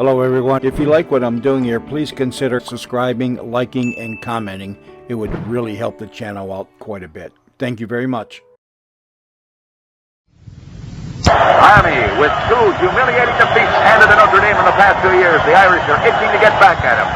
Hello everyone. If you like what I'm doing here, please consider subscribing, liking, and commenting. It would really help the channel out quite a bit. Thank you very much. Army, with two humiliating defeats handed to Notre Dame in the past 2 years, the Irish are itching to get back at him.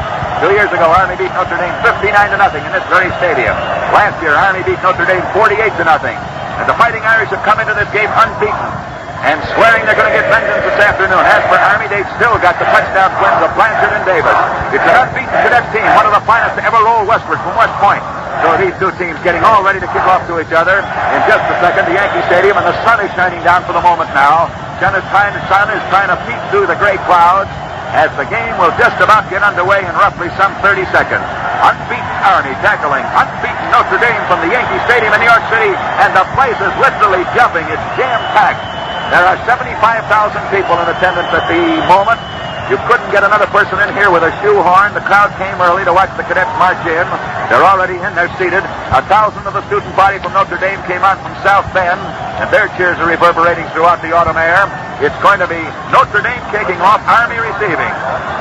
2 years ago, Army beat Notre Dame 59-0 in this very stadium. Last year, Army beat Notre Dame 48-0. And the Fighting Irish have come into this game unbeaten and swearing they're going to get vengeance this afternoon. As for Army, they've still got the touchdown twins of Blanchard and Davis. It's an unbeaten cadet team, one of the finest to ever roll westward from West Point. So these two teams getting all ready to kick off to each other. In just a second, the Yankee Stadium, and the sun is shining down for the moment now. The sun is trying to peek through the gray clouds as the game will just about get underway in roughly some 30 seconds. Unbeaten Army tackling unbeaten Notre Dame from the Yankee Stadium in New York City, and the place is literally jumping. It's jam-packed. There are 75,000 people in attendance at the moment. You couldn't get another person in here with a shoehorn. The crowd came early to watch the cadets march in. They're already in. They're seated. 1,000 of the student body from Notre Dame came out from South Bend, and their cheers are reverberating throughout the autumn air. It's going to be Notre Dame kicking off, Army receiving.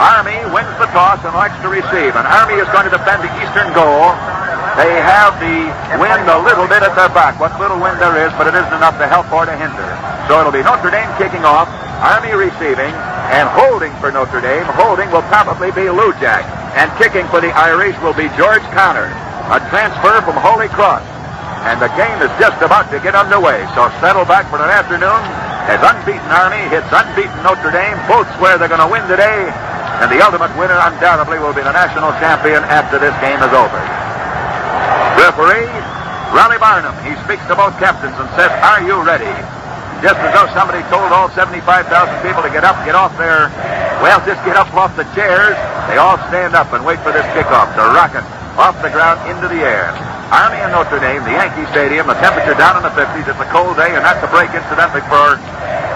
Army wins the toss and likes to receive, and Army is going to defend the eastern goal. They have the wind a little bit at their back, what little wind there is, but it isn't enough to help or to hinder. So it'll be Notre Dame kicking off, Army receiving, and holding for Notre Dame. Holding will probably be Lou Jack, and kicking for the Irish will be George Connor, a transfer from Holy Cross. And the game is just about to get underway, so settle back for an afternoon as unbeaten Army hits unbeaten Notre Dame. Both swear they're going to win today, and the ultimate winner undoubtedly will be the national champion after this game is over. Referee, Raleigh Barnum. He speaks to both captains and says, "Are you ready?" Just as though somebody told all 75,000 people to get up, get off their, well, just get up off the chairs. They all stand up and wait for this kickoff to rocket off the ground into the air. Army and Notre Dame, the Yankee Stadium, the temperature down in the 50s. It's a cold day, and that's a break incidentally for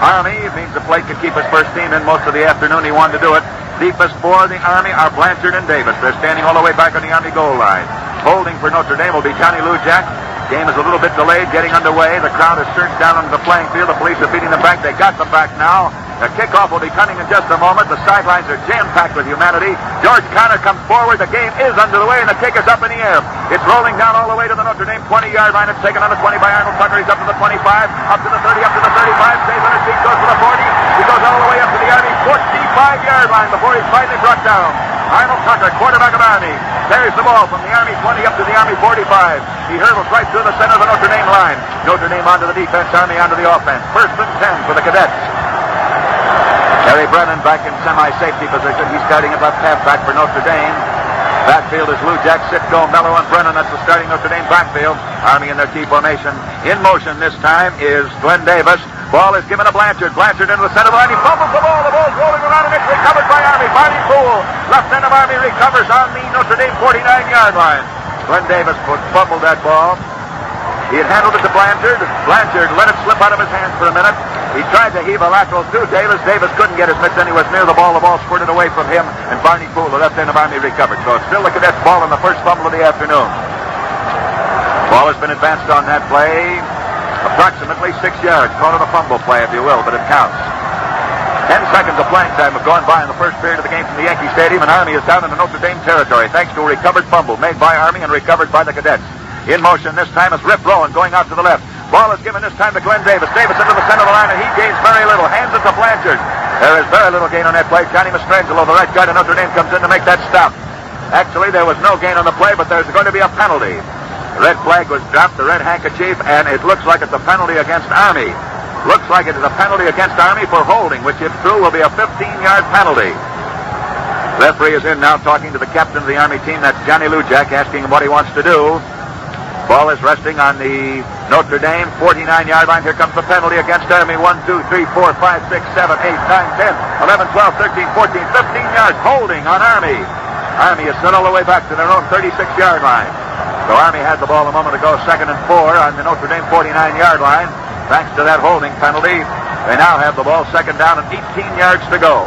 Army. It means the plate can keep his first team in most of the afternoon. He wanted to do it. Deepest for the Army are Blanchard and Davis. They're standing all the way back on the Army goal line. Holding for Notre Dame will be Johnny Lou Jack. Game is a little bit delayed, getting underway. The crowd is surged down onto the playing field. The police are beating them back. They got them back now. The kickoff will be coming in just a moment. The sidelines are jam-packed with humanity. George Connor comes forward. The game is underway, and the kick is up in the air. It's rolling down all the way to the Notre Dame 20-yard line. It's taken on the 20 by Arnold Tucker. He's up to the 25, up to the 30, up to the 35. Stays on his feet, goes to the 40. He goes all the way up to the Army 45-yard line before he's finally brought down. Arnold Tucker, quarterback of Army, carries the ball from the Army 20 up to the Army 45. He hurdles right through the center of the Notre Dame line. Notre Dame onto the defense, Army onto the offense. 1st and 10 for the cadets. Terry Brennan back in semi-safety position. He's starting at left halfback for Notre Dame. Backfield is Lou Jack, Sitko, Mello, and Brennan. That's the starting Notre Dame backfield. Army in their T formation. In motion this time is Glenn Davis. Ball is given to Blanchard. Blanchard into the center line. He fumbles the ball. The ball's rolling around, and it's recovered by Army. Barney Poole, left end of Army, recovers on the Notre Dame 49-yard line. Glenn Davis fumbled that ball. He had handled it to Blanchard. Blanchard let it slip out of his hands for a minute. He tried to heave a lateral to Davis. Davis couldn't get his mitts anywhere near the ball. The ball squirted away from him, and Barney Poole, the left end of Army, recovered. So it's still the cadets' ball in the first fumble of the afternoon. Ball has been advanced on that play. Approximately 6 yards. Call it a fumble play, if you will, but it counts. 10 seconds of playing time have gone by in the first period of the game from the Yankee Stadium, and Army is down in the Notre Dame territory thanks to a recovered fumble made by Army and recovered by the cadets. In motion this time is Rip Rowan going out to the left. Ball is given this time to Glenn Davis. Davis into the center of the line, and he gains very little. Hands it to Blanchard. There is very little gain on that play. Johnny Mastrangelo, the right guard of Notre Dame, comes in to make that stop. Actually, there was no gain on the play, but there's going to be a penalty. The red flag was dropped, the red handkerchief, and it looks like it's a penalty against Army. Looks like it is a penalty against Army for holding, which if true will be a 15-yard penalty. Referee is in now talking to the captain of the Army team. That's Johnny Lou Jack, asking him what he wants to do. Ball is resting on the Notre Dame 49-yard line. Here comes the penalty against Army. 1, 2, 3, 4, 5, 6, 7, 8, 9, 10, 11, 12, 13, 14, 15 yards holding on Army. Army is sent all the way back to their own 36-yard line. So Army had the ball a moment ago, 2nd and 4 on the Notre Dame 49-yard line. Thanks to that holding penalty, they now have the ball 2nd down and 18 yards to go.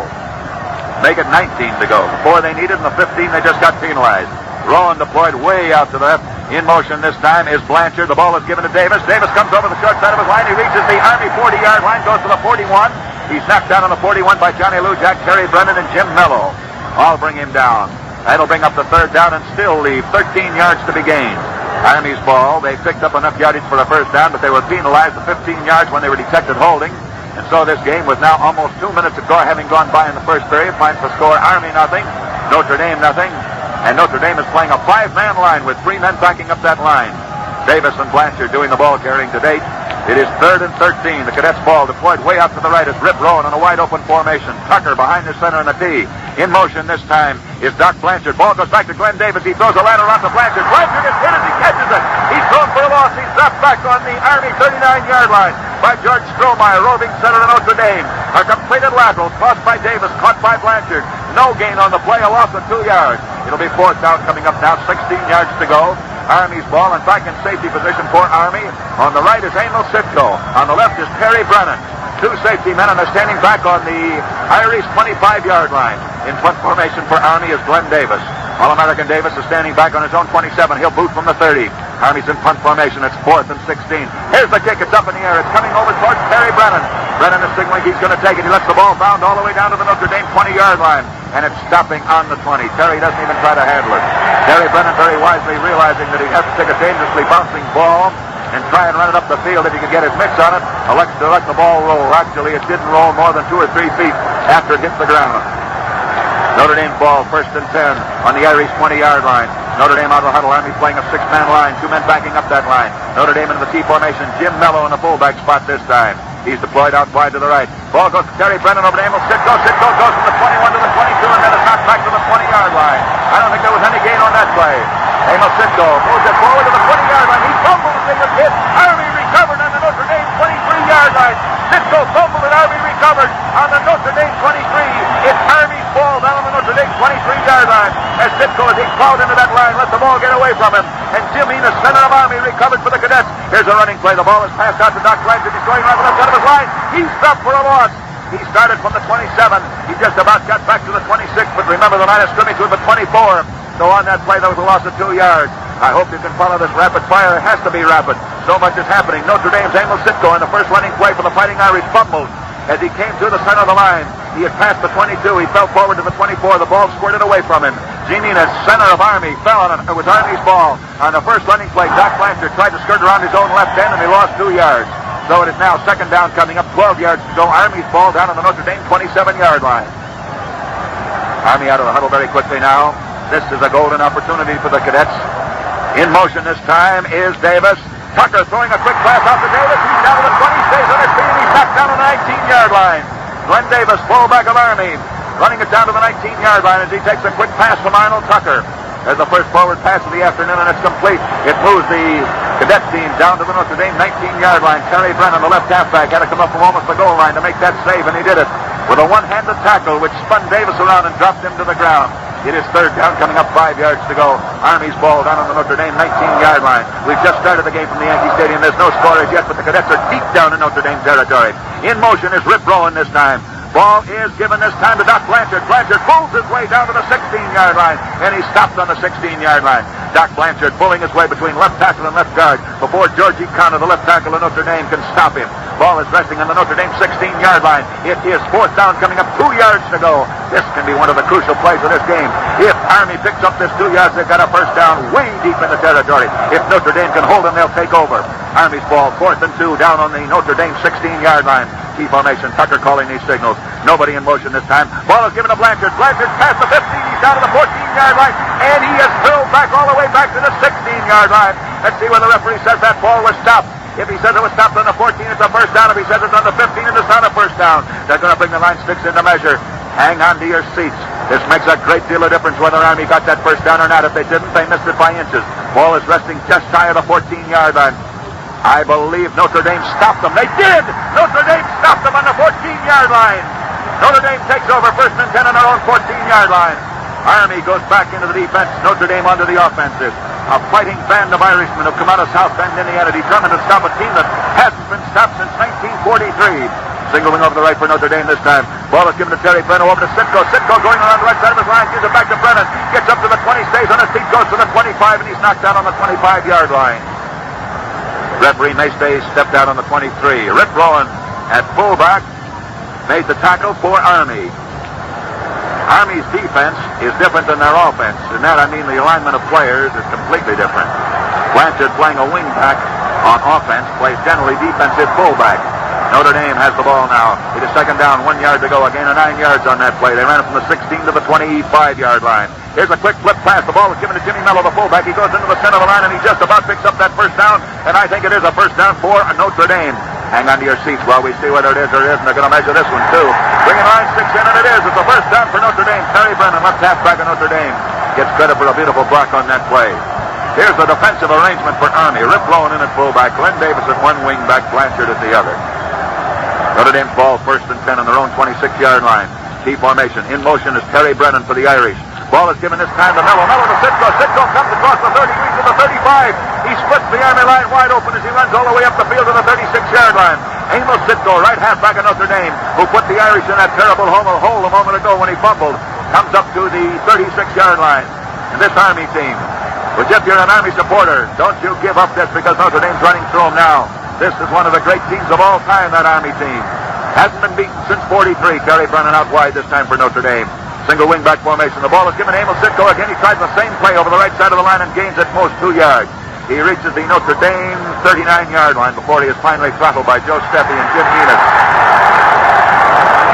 Make it 19 to go. Before they needed, in the 15, they just got penalized. Rowan deployed way out to the left. In motion this time is Blanchard. The ball is given to Davis. Davis comes over the short side of his line. He reaches the Army 40-yard line, goes to the 41. He's knocked down on the 41 by Johnny Lou, Jack Terry Brennan, and Jim Mello. All bring him down. That'll bring up the third down and still leave 13 yards to be gained. Army's ball. They picked up enough yardage for a first down, but they were penalized at 15 yards when they were detected holding. And so this game, with now almost 2 minutes of having gone by in the first period, finds the score Army nothing, Notre Dame nothing. And Notre Dame is playing a 5-man line with 3 men backing up that line. Davis and Blanchard doing the ball carrying to date. It is 3rd and 13. The Cadets ball deployed way out to the right as Rip Rowan on a wide open formation. Tucker behind the center in the D. In motion this time is Doc Blanchard. Ball goes back to Glenn Davis. He throws a ladder out to Blanchard. Blanchard is hit as he catches it. He's thrown for a loss. He's dropped back on the Army 39-yard line by George Strohmeyer, roving center of Notre Dame. A completed lateral tossed by Davis, caught by Blanchard. No gain on the play, a loss of 2 yards. It'll be 4th down coming up now, 16 yards to go. Army's ball, and back in safety position for Army. On the right is Emil Sitko. On the left is Terry Brennan. 2 safety men, and they're standing back on the Irish 25-yard line. In punt formation for Army is Glenn Davis. All-American Davis is standing back on his own 27. He'll boot from the 30. Army's in punt formation. It's 4th and 16. Here's the kick. It's up in the air. It's coming over towards Terry Brennan. Brennan is signaling he's going to take it. He lets the ball bound all the way down to the Notre Dame 20-yard line. And it's stopping on the 20. Terry doesn't even try to handle it. Terry Brennan very wisely realizing that he has to take a dangerously bouncing ball and try and run it up the field if he can get his mitts on it. Elects to let the ball roll. Actually, it didn't roll more than 2 or 3 feet after it hit the ground. Notre Dame ball, 1st and 10 on the Irish 20-yard line. Notre Dame out of the huddle. Army playing a 6-man line. 2 men backing up that line. Notre Dame in the T formation. Jim Mello in the fullback spot this time. He's deployed out wide to the right. Ball goes to Terry Brennan over to Emil Sitko. Sitko goes from the 21 to the 22 and then is knocked back to the 20-yard line. I don't think there was any gain on that play. Emil Sitko moves it forward to the 20-yard line. He fumbles in the pit. Army recovered on the Notre Dame 23-yard line. Sitko fumbled and Army recovered on the Notre Dame 23. It's Army's ball down on the Notre Dame 23-yard line. As Sitko, as he plowed into that line, let the ball get away from him. And Jim Enos, center of Army, recovered for the Cadets. Here's a running play. The ball is passed out to Doc Blanchard. He's going right to the front of his line. He's stopped for a loss. He started from the 27. He just about got back to the 26, but remember the line of scrimmage was the 24. So on that play, there was a loss of 2 yards. I hope you can follow this rapid fire. It has to be rapid. So much is happening. Notre Dame's Emil Sitko in the first running play for the Fighting Irish fumbled as he came through the center of the line. He had passed the 22. He fell forward to the 24. The ball squirted away from him. Gene-Enos, center of Army, fell on it. It was Army's ball. On the first running play, Doc Blanchard tried to skirt around his own left end, and he lost 2 yards. So it is now 2nd down coming up, 12 yards to go. Army's ball down on the Notre Dame 27-yard line. Army out of the huddle very quickly now. This is a golden opportunity for the Cadets. In motion this time is Davis. Tucker throwing a quick pass out to Davis. He's down to the 20, stays on his feet, and he's back down to the 19-yard line. Glenn Davis, fullback of Army, running it down to the 19-yard line as he takes a quick pass from Arnold Tucker. There's the first forward pass of the afternoon, and it's complete. It moves the Cadet team down to the Notre Dame 19-yard line. Terry Brennan, the left halfback, had to come up from almost the goal line to make that save, and he did it with a one-handed tackle which spun Davis around and dropped him to the ground. It is 3rd down coming up, 5 yards to go. Army's ball down on the Notre Dame 19-yard line. We've just started the game from the Yankee Stadium. There's no score as yet, but the Cadets are deep down in Notre Dame territory. In motion is Rip Rowan this time. Ball is given this time to Doc Blanchard. Blanchard pulls his way down to the 16-yard line, and he stopped on the 16-yard line. Doc Blanchard pulling his way between left tackle and left guard before Georgie Connor, the left tackle of Notre Dame, can stop him. Ball is resting on the Notre Dame 16-yard line. It is 4th down coming up, 2 yards to go. This can be one of the crucial plays of this game. If Army picks up this 2 yards, they've got a first down way deep in the territory. If Notre Dame can hold them, they'll take over. Army's ball, 4th and 2 down on the Notre Dame 16-yard line. Key formation, Tucker calling these signals. Nobody in motion this time. Ball is given to Blanchard. Blanchard past the 15. He's down to the 14-yard line. And he is thrown back all the way back to the 16-yard line. Let's see where the referee says that ball was stopped. If he says it was stopped on the 14, it's a first down. If he says it's on the 15, it's not a first down. They're going to bring the line sticks into measure. Hang on to your seats. This makes a great deal of difference whether Army got that first down or not. If they didn't, they missed it by inches. Ball is resting just shy of the 14-yard line. I believe Notre Dame stopped them. They did! Notre Dame stopped them on the 14-yard line. Notre Dame takes over 1st and 10 on their own 14-yard line. Army goes back into the defense. Notre Dame onto the offensive. A fighting band of Irishmen have come out of South Bend, Indiana, determined to stop a team that hasn't been stopped since 1943. Singling over the right for Notre Dame this time. Ball is given to Terry Brennan over to Sitko. Sitko going around the right side of his line. Gives it back to Brennan. Gets up to the 20, stays on his feet, goes to the 25, and he's knocked out on the 25-yard line. Referee Maystay stepped out on the 23. Rip Rowan at fullback. made the tackle for Army. Army's defense is different than their offense. And that, I mean, the alignment of players is completely different. Blanchard playing a wingback on offense, plays generally defensive fullback. Notre Dame has the ball now. It is second down, 1 yard to go. A gain of 9 yards on that play. They ran it from the 16 to the 25-yard line. Here's a quick flip pass. The ball is given to Jimmy Mello, the fullback. He goes into the center of the line, and he just about picks up that first down. And I think it is a first down for Notre Dame. Hang on to your seats while we see whether it is or isn't. They're going to measure this one, too. Bringing line 6 in, and it is. It's a first down for Notre Dame. Terry Brennan, left halfback of Notre Dame, gets credit for a beautiful block on that play. Here's the defensive arrangement for Army. Rip Lowen in at fullback. Glenn Davis at one wingback. Blanchard at the other. Notre Dame's ball first and 10 on their own 26-yard line. Key formation. In motion is Terry Brennan for the Irish. Ball is given this time to Mello. Mello to Sitko. Sitko comes across the 30, reaches the 35. He splits the Army line wide open as he runs all the way up the field to the 36-yard line. Amos Sitko, right halfback of Notre Dame, who put the Irish in that terrible hole a moment ago when he fumbled, comes up to the 36-yard line. And this Army team, which if you're an Army supporter, don't you give up this because Notre Dame's running through them now. This is one of the great teams of all time, that Army team. Hasn't been beaten since 43. Terry Brennan out wide this time for Notre Dame. Single wingback formation. The ball is given to Emil Sitko again. He tries the same play over the right side of the line and gains at most 2 yards. He reaches the Notre Dame 39-yard line before he is finally throttled by Joe Steffi and Jim Enos.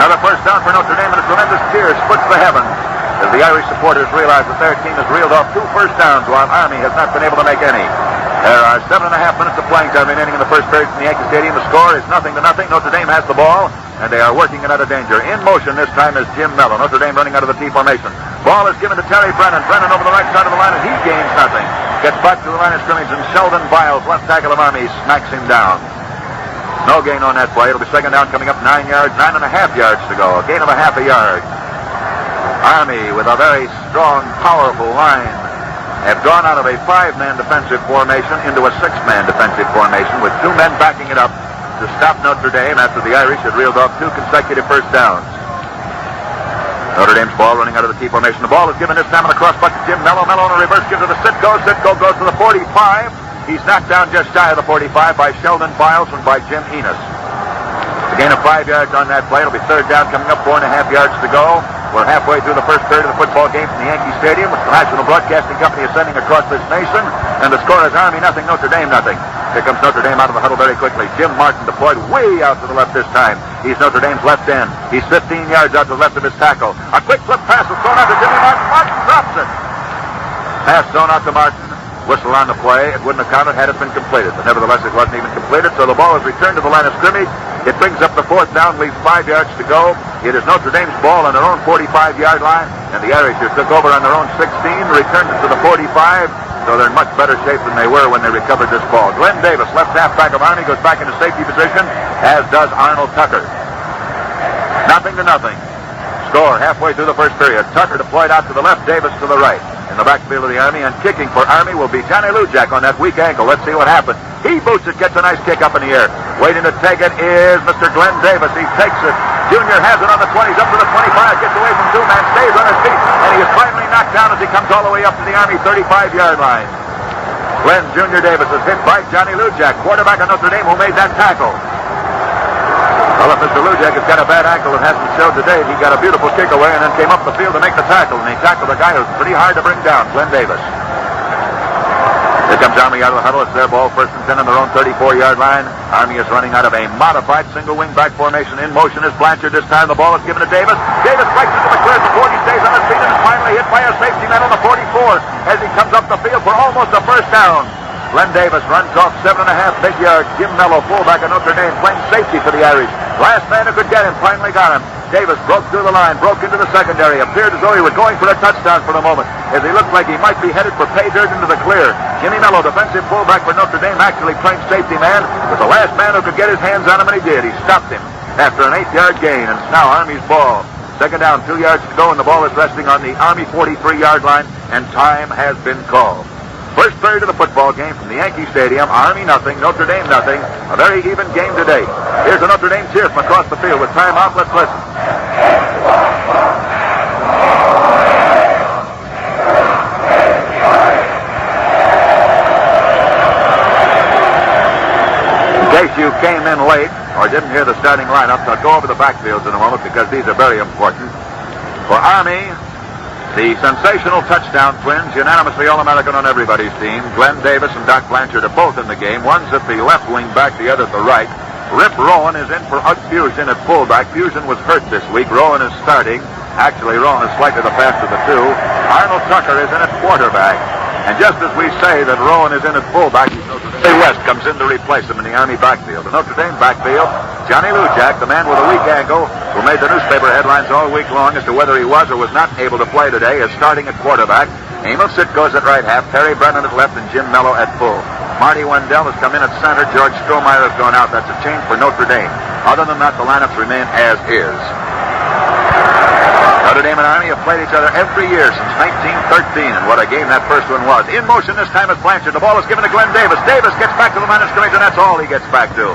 Another first down for Notre Dame, and a tremendous cheer splits the heavens as the Irish supporters realize that their team has reeled off 2 first downs while Army has not been able to make any. There are 7.5 minutes of playing time remaining in the first period from the Yankee Stadium. The score is 0-0. Notre Dame has the ball, and they are working it out of danger. In motion this time is Jim Mello. Notre Dame running out of the T formation. Ball is given to Terry Brennan. Brennan over the right side of the line, and he gains nothing. Gets back to the line of scrimmage, and Sheldon Biles, left tackle of Army, smacks him down. No gain on that play. It'll be second down coming up 9 yards, 9.5 yards to go. A gain of a half a yard. Army with a very strong, powerful line have gone out of a 5-man defensive formation into a 6-man defensive formation with 2 men backing it up to stop Notre Dame after the Irish had reeled off 2 consecutive first downs. Notre Dame's ball running out of the T formation. The ball is given this time on the crossbuck to Jim Mello. Mello on a reverse give to the Sitko. Sitko goes to the 45. He's knocked down just shy of the 45 by Sheldon Biles and by Jim Enos. A gain of 5 yards on that play. It'll be third down coming up, 4.5 yards to go. We're halfway through the first period of the football game from the Yankee Stadium with the National Broadcasting Company ascending across this nation. And the score is Army 0, Notre Dame 0. Here comes Notre Dame out of the huddle very quickly. Jim Martin deployed way out to the left this time. He's Notre Dame's left end. He's 15 yards out to the left of his tackle. A quick flip pass was thrown out to Jimmy Martin. Martin drops it. Pass thrown out to Martin. Whistle on the play. It wouldn't have counted had it been completed. But nevertheless, it wasn't even completed. So the ball is returned to the line of scrimmage. It brings up the 4th down, leaves 5 yards to go. It is Notre Dame's ball on their own 45-yard line. And the Irish took over on their own 16, returned it to the 45. So they're in much better shape than they were when they recovered this ball. Glenn Davis, left halfback of Army, goes back into safety position, as does Arnold Tucker. 0-0. Score halfway through the first period. Tucker deployed out to the left, Davis to the right. In the backfield of the Army, and kicking for Army will be Johnny Lujak on that weak ankle. Let's see what happens. He boots it, gets a nice kick up in the air. Waiting to take it is Mr. Glenn Davis. He takes it. Junior has it on the 20s, up to the 25, gets away from 2 men, stays on his feet, and he is finally knocked down as he comes all the way up to the Army 35-yard line. Glenn Junior Davis is hit by Johnny Lujak, quarterback of Notre Dame, who made that tackle. Well, if Mr. Lujak has got a bad ankle and hasn't showed today, he got a beautiful kick away and then came up the field to make the tackle, and he tackled a guy who's pretty hard to bring down, Glenn Davis. Here comes Army out of the huddle. It's their ball, first and 10 on their own 34-yard line. Army is running out of a modified single wingback formation. In motion is Blanchard this time. The ball is given to Davis. Davis breaks into the clear at the 40, stays on his feet, and is finally hit by a safety man on the 44 as he comes up the field for almost a first down. Glenn Davis runs off 7.5 big yards. Jim Mello, fullback of Notre Dame, playing safety for the Irish. Last man who could get him finally got him. Davis broke through the line, broke into the secondary, appeared as though he was going for a touchdown for the moment, as he looked like he might be headed for pay dirt into the clear. Jimmy Mello, defensive fullback for Notre Dame, actually playing safety man, was the last man who could get his hands on him, and he did. He stopped him after an 8-yard gain, and it's now Army's ball. Second down, 2 yards to go, and the ball is resting on the Army 43-yard line, and time has been called. First period of the football game from the Yankee Stadium. Army 0, Notre Dame 0. A very even game today. Here's a Notre Dame cheer from across the field with timeout. Let's listen. In case you came in late, or didn't hear the starting lineups, I'll go over the backfields in a moment because these are very important. For Army, the sensational touchdown twins, unanimously All-American on everybody's team. Glenn Davis and Doc Blanchard are both in the game. One's at the left wing back, the other at the right. Rip Rowan is in for Ugg Fusion at fullback. Fusion was hurt this week. Rowan is starting. Actually, Rowan is slightly the faster of the two. Arnold Tucker is in at quarterback. And just as we say that Rowan is in at fullback, Billy West comes in to replace him in the Army backfield. The Notre Dame backfield, Johnny Lujack, the man with a weak ankle, who made the newspaper headlines all week long as to whether he was or was not able to play today, is starting at quarterback. Emil Sitko's at right half, Terry Brennan at left, and Jim Mello at full. Marty Wendell has come in at center. George Strohmeyer has gone out. That's a change for Notre Dame. Other than that, the lineups remain as is. Notre Dame and Army have played each other every year since 1913, and what a game that first one was. In motion this time is Blanchard. The ball is given to Glenn Davis. Davis gets back to the line of scrimmage, and that's all he gets back to.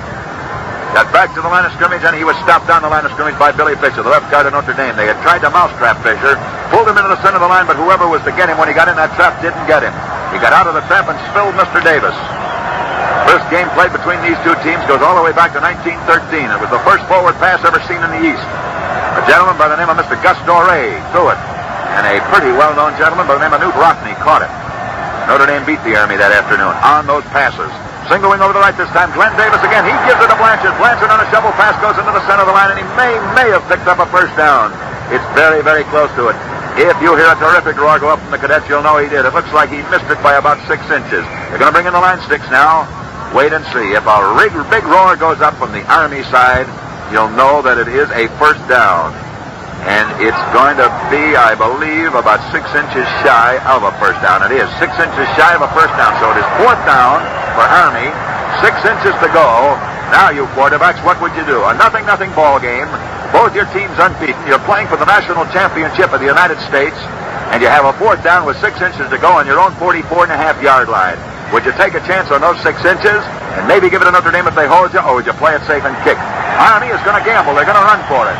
Got back to the line of scrimmage, and he was stopped down the line of scrimmage by Billy Fisher, the left guard of Notre Dame. They had tried to mousetrap Fisher, pulled him into the center of the line, but whoever was to get him when he got in that trap didn't get him. He got out of the trap and spilled Mr. Davis. First game played between these two teams goes all the way back to 1913. It was the first forward pass ever seen in the East. A gentleman by the name of Mr. Gus Doré threw it, and a pretty well-known gentleman by the name of Newt Rockney caught it. Notre Dame beat the Army that afternoon on those passes. Singling over the right this time, Glenn Davis again. He gives it to Blanchard. Blanchard on a shovel pass goes into the center of the line, and he may have picked up a first down. It's very, very close to it. If you hear a terrific roar go up from the cadets, you'll know he did. It looks like he missed it by about 6 inches. They're going to bring in the line sticks now. Wait and see. If a big roar goes up from the Army side, you'll know that it is a first down. And it's going to be, I believe, about 6 inches shy of a first down. It is 6 inches shy of a first down. So it is fourth down for Army. 6 inches to go. Now, you quarterbacks, what would you do? A 0-0 ball game. Both your teams unbeaten. You're playing for the national championship of the United States, and you have a fourth down with 6 inches to go on your own 44.5-yard line. Would you take a chance on those 6 inches and maybe give it to Notre Dame if they hold you, or would you play it safe and kick? Army is going to gamble. They're going to run for it.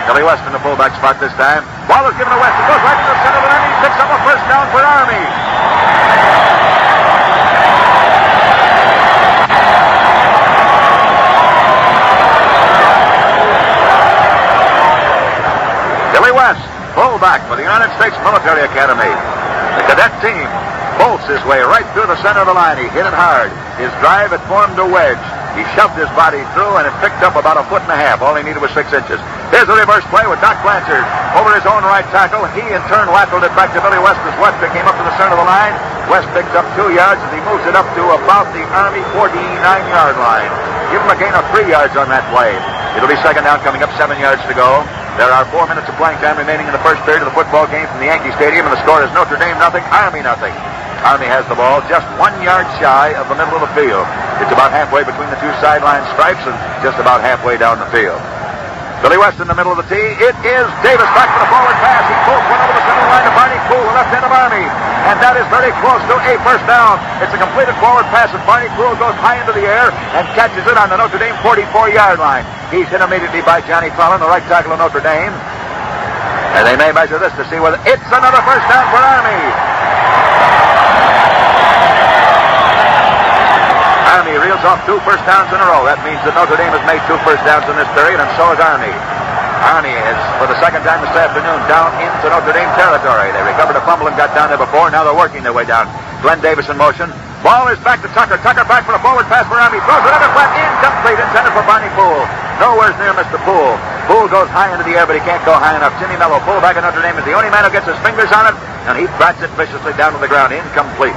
Billy West in the fullback spot this time. Ball is given to West. It goes right to the center of the line. He picks up a first down for Army. Billy West, fullback for the United States Military Academy. The cadet team bolts his way right through the center of the line. He hit it hard. His drive had formed a wedge. He shoved his body through, and it picked up about 1.5 feet. All he needed was 6 inches. Here's the reverse play with Doc Blanchard over his own right tackle. He, in turn, lateraled it back to Billy West as West came up to the center of the line. West picks up 2 yards as he moves it up to about the Army 49-yard line. Give him a gain of 3 yards on that play. It'll be second down, coming up 7 yards to go. There are 4 minutes of playing time remaining in the first period of the football game from the Yankee Stadium, and the score is Notre Dame 0, Army 0. Army has the ball just 1 yard shy of the middle of the field. It's about halfway between the two sideline stripes and just about halfway down the field. Billy West in the middle of the tee. It is Davis back for the forward pass. He pulls one over the center line to Barney Poole, the left hand of Army. And that is very close to a first down. It's a completed forward pass, and Barney Poole goes high into the air and catches it on the Notre Dame 44-yard line. He's hit immediately by Johnny Collin, the right tackle of Notre Dame. And they may measure this to see whether it's another first down for Army. Army reels off 2 first downs in a row. That means that Notre Dame has made 2 first downs in this period, and so has Army. Army is, for the second time this afternoon, down into Notre Dame territory. They recovered a fumble and got down there before. Now they're working their way down. Glenn Davis in motion. Ball is back to Tucker. Tucker back for the forward pass for Army. Throws it under flat. Incomplete. Intended for Barney Poole. Nowhere's near Mr. Poole. Poole goes high into the air, but he can't go high enough. Jimmy Mello, fullback of Notre Dame, is the only man who gets his fingers on it, and he bats it viciously down to the ground. Incomplete.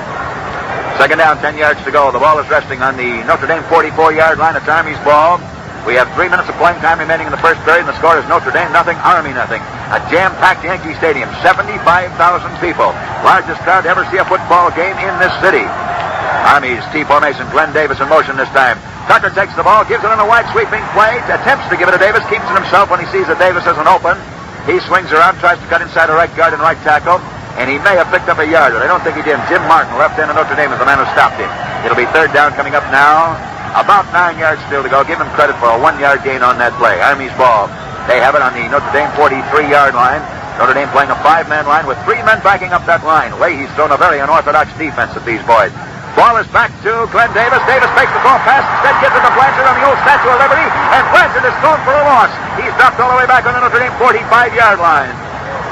Second down, 10 yards to go. The ball is resting on the Notre Dame 44-yard line. It's Army's ball. We have 3 minutes of playing time remaining in the first period, and the score is Notre Dame 0, Army 0. A jam-packed Yankee Stadium, 75,000 people. Largest crowd to ever see a football game in this city. Army's T formation, Glenn Davis in motion this time. Tucker takes the ball, gives it on a wide sweeping play, attempts to give it to Davis, keeps it himself when he sees that Davis isn't open. He swings around, tries to cut inside the right guard and right tackle. And he may have picked up a yard, but I don't think he did. Jim Martin, left end of Notre Dame, is the man who stopped him. It'll be third down coming up now. About 9 yards still to go. Give him credit for a 1 yard gain on that play. Army's ball. They have it on the Notre Dame 43-yard line. Notre Dame playing a 5-man line with 3 men backing up that line. Leahy's thrown a very unorthodox defense at these boys. Ball is back to Glenn Davis. Davis makes the ball pass. Instead gives it to Blanchard on the old Statue of Liberty. And Blanchard is thrown for a loss. He's dropped all the way back on the Notre Dame 45-yard line.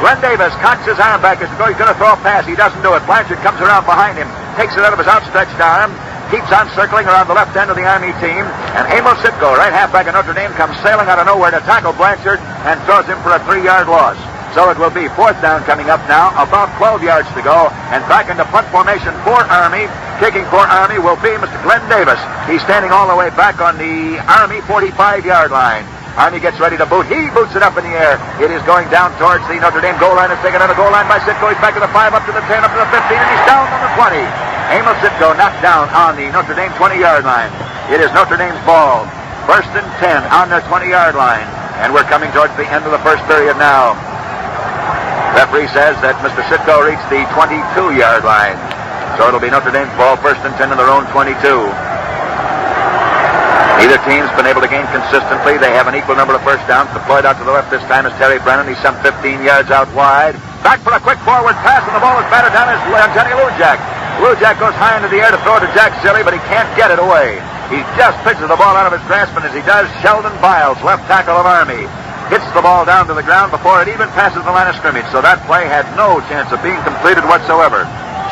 Glenn Davis cocks his arm back as though he's going to throw a pass. He doesn't do it. Blanchard comes around behind him, takes it out of his outstretched arm, keeps on circling around the left end of the Army team. And Emil Sitko, right halfback of Notre Dame, comes sailing out of nowhere to tackle Blanchard and throws him for a 3-yard loss. So it will be 4th down coming up now, about 12 yards to go, and back into punt formation for Army. Kicking for Army will be Mr. Glenn Davis. He's standing all the way back on the Army 45-yard line. Army gets ready to boot. He boots it up in the air. It is going down towards the Notre Dame goal line. It's taken on the goal line by Sitko. He's back to the 5, up to the 10, up to the 15, and he's down on the 20. Emil Sitko knocked down on the Notre Dame 20-yard line. It is Notre Dame's ball. 1st and 10 on their 20-yard line. And we're coming towards the end of the first period now. Referee says that Mr. Sitko reached the 22-yard line. So it'll be Notre Dame's ball, 1st and 10 in their own 22. Neither team's been able to gain consistently. They have an equal number of first downs. Deployed out to the left this time is Terry Brennan. He's some 15 yards out wide. Back for a quick forward pass, and the ball is batted down as Johnny Lujak. Lujak goes high into the air to throw it to Jack Silly, but he can't get it away. He just pitches the ball out of his grasp, and as he does, Sheldon Biles, left tackle of Army, hits the ball down to the ground before it even passes the line of scrimmage. So that play had no chance of being completed whatsoever.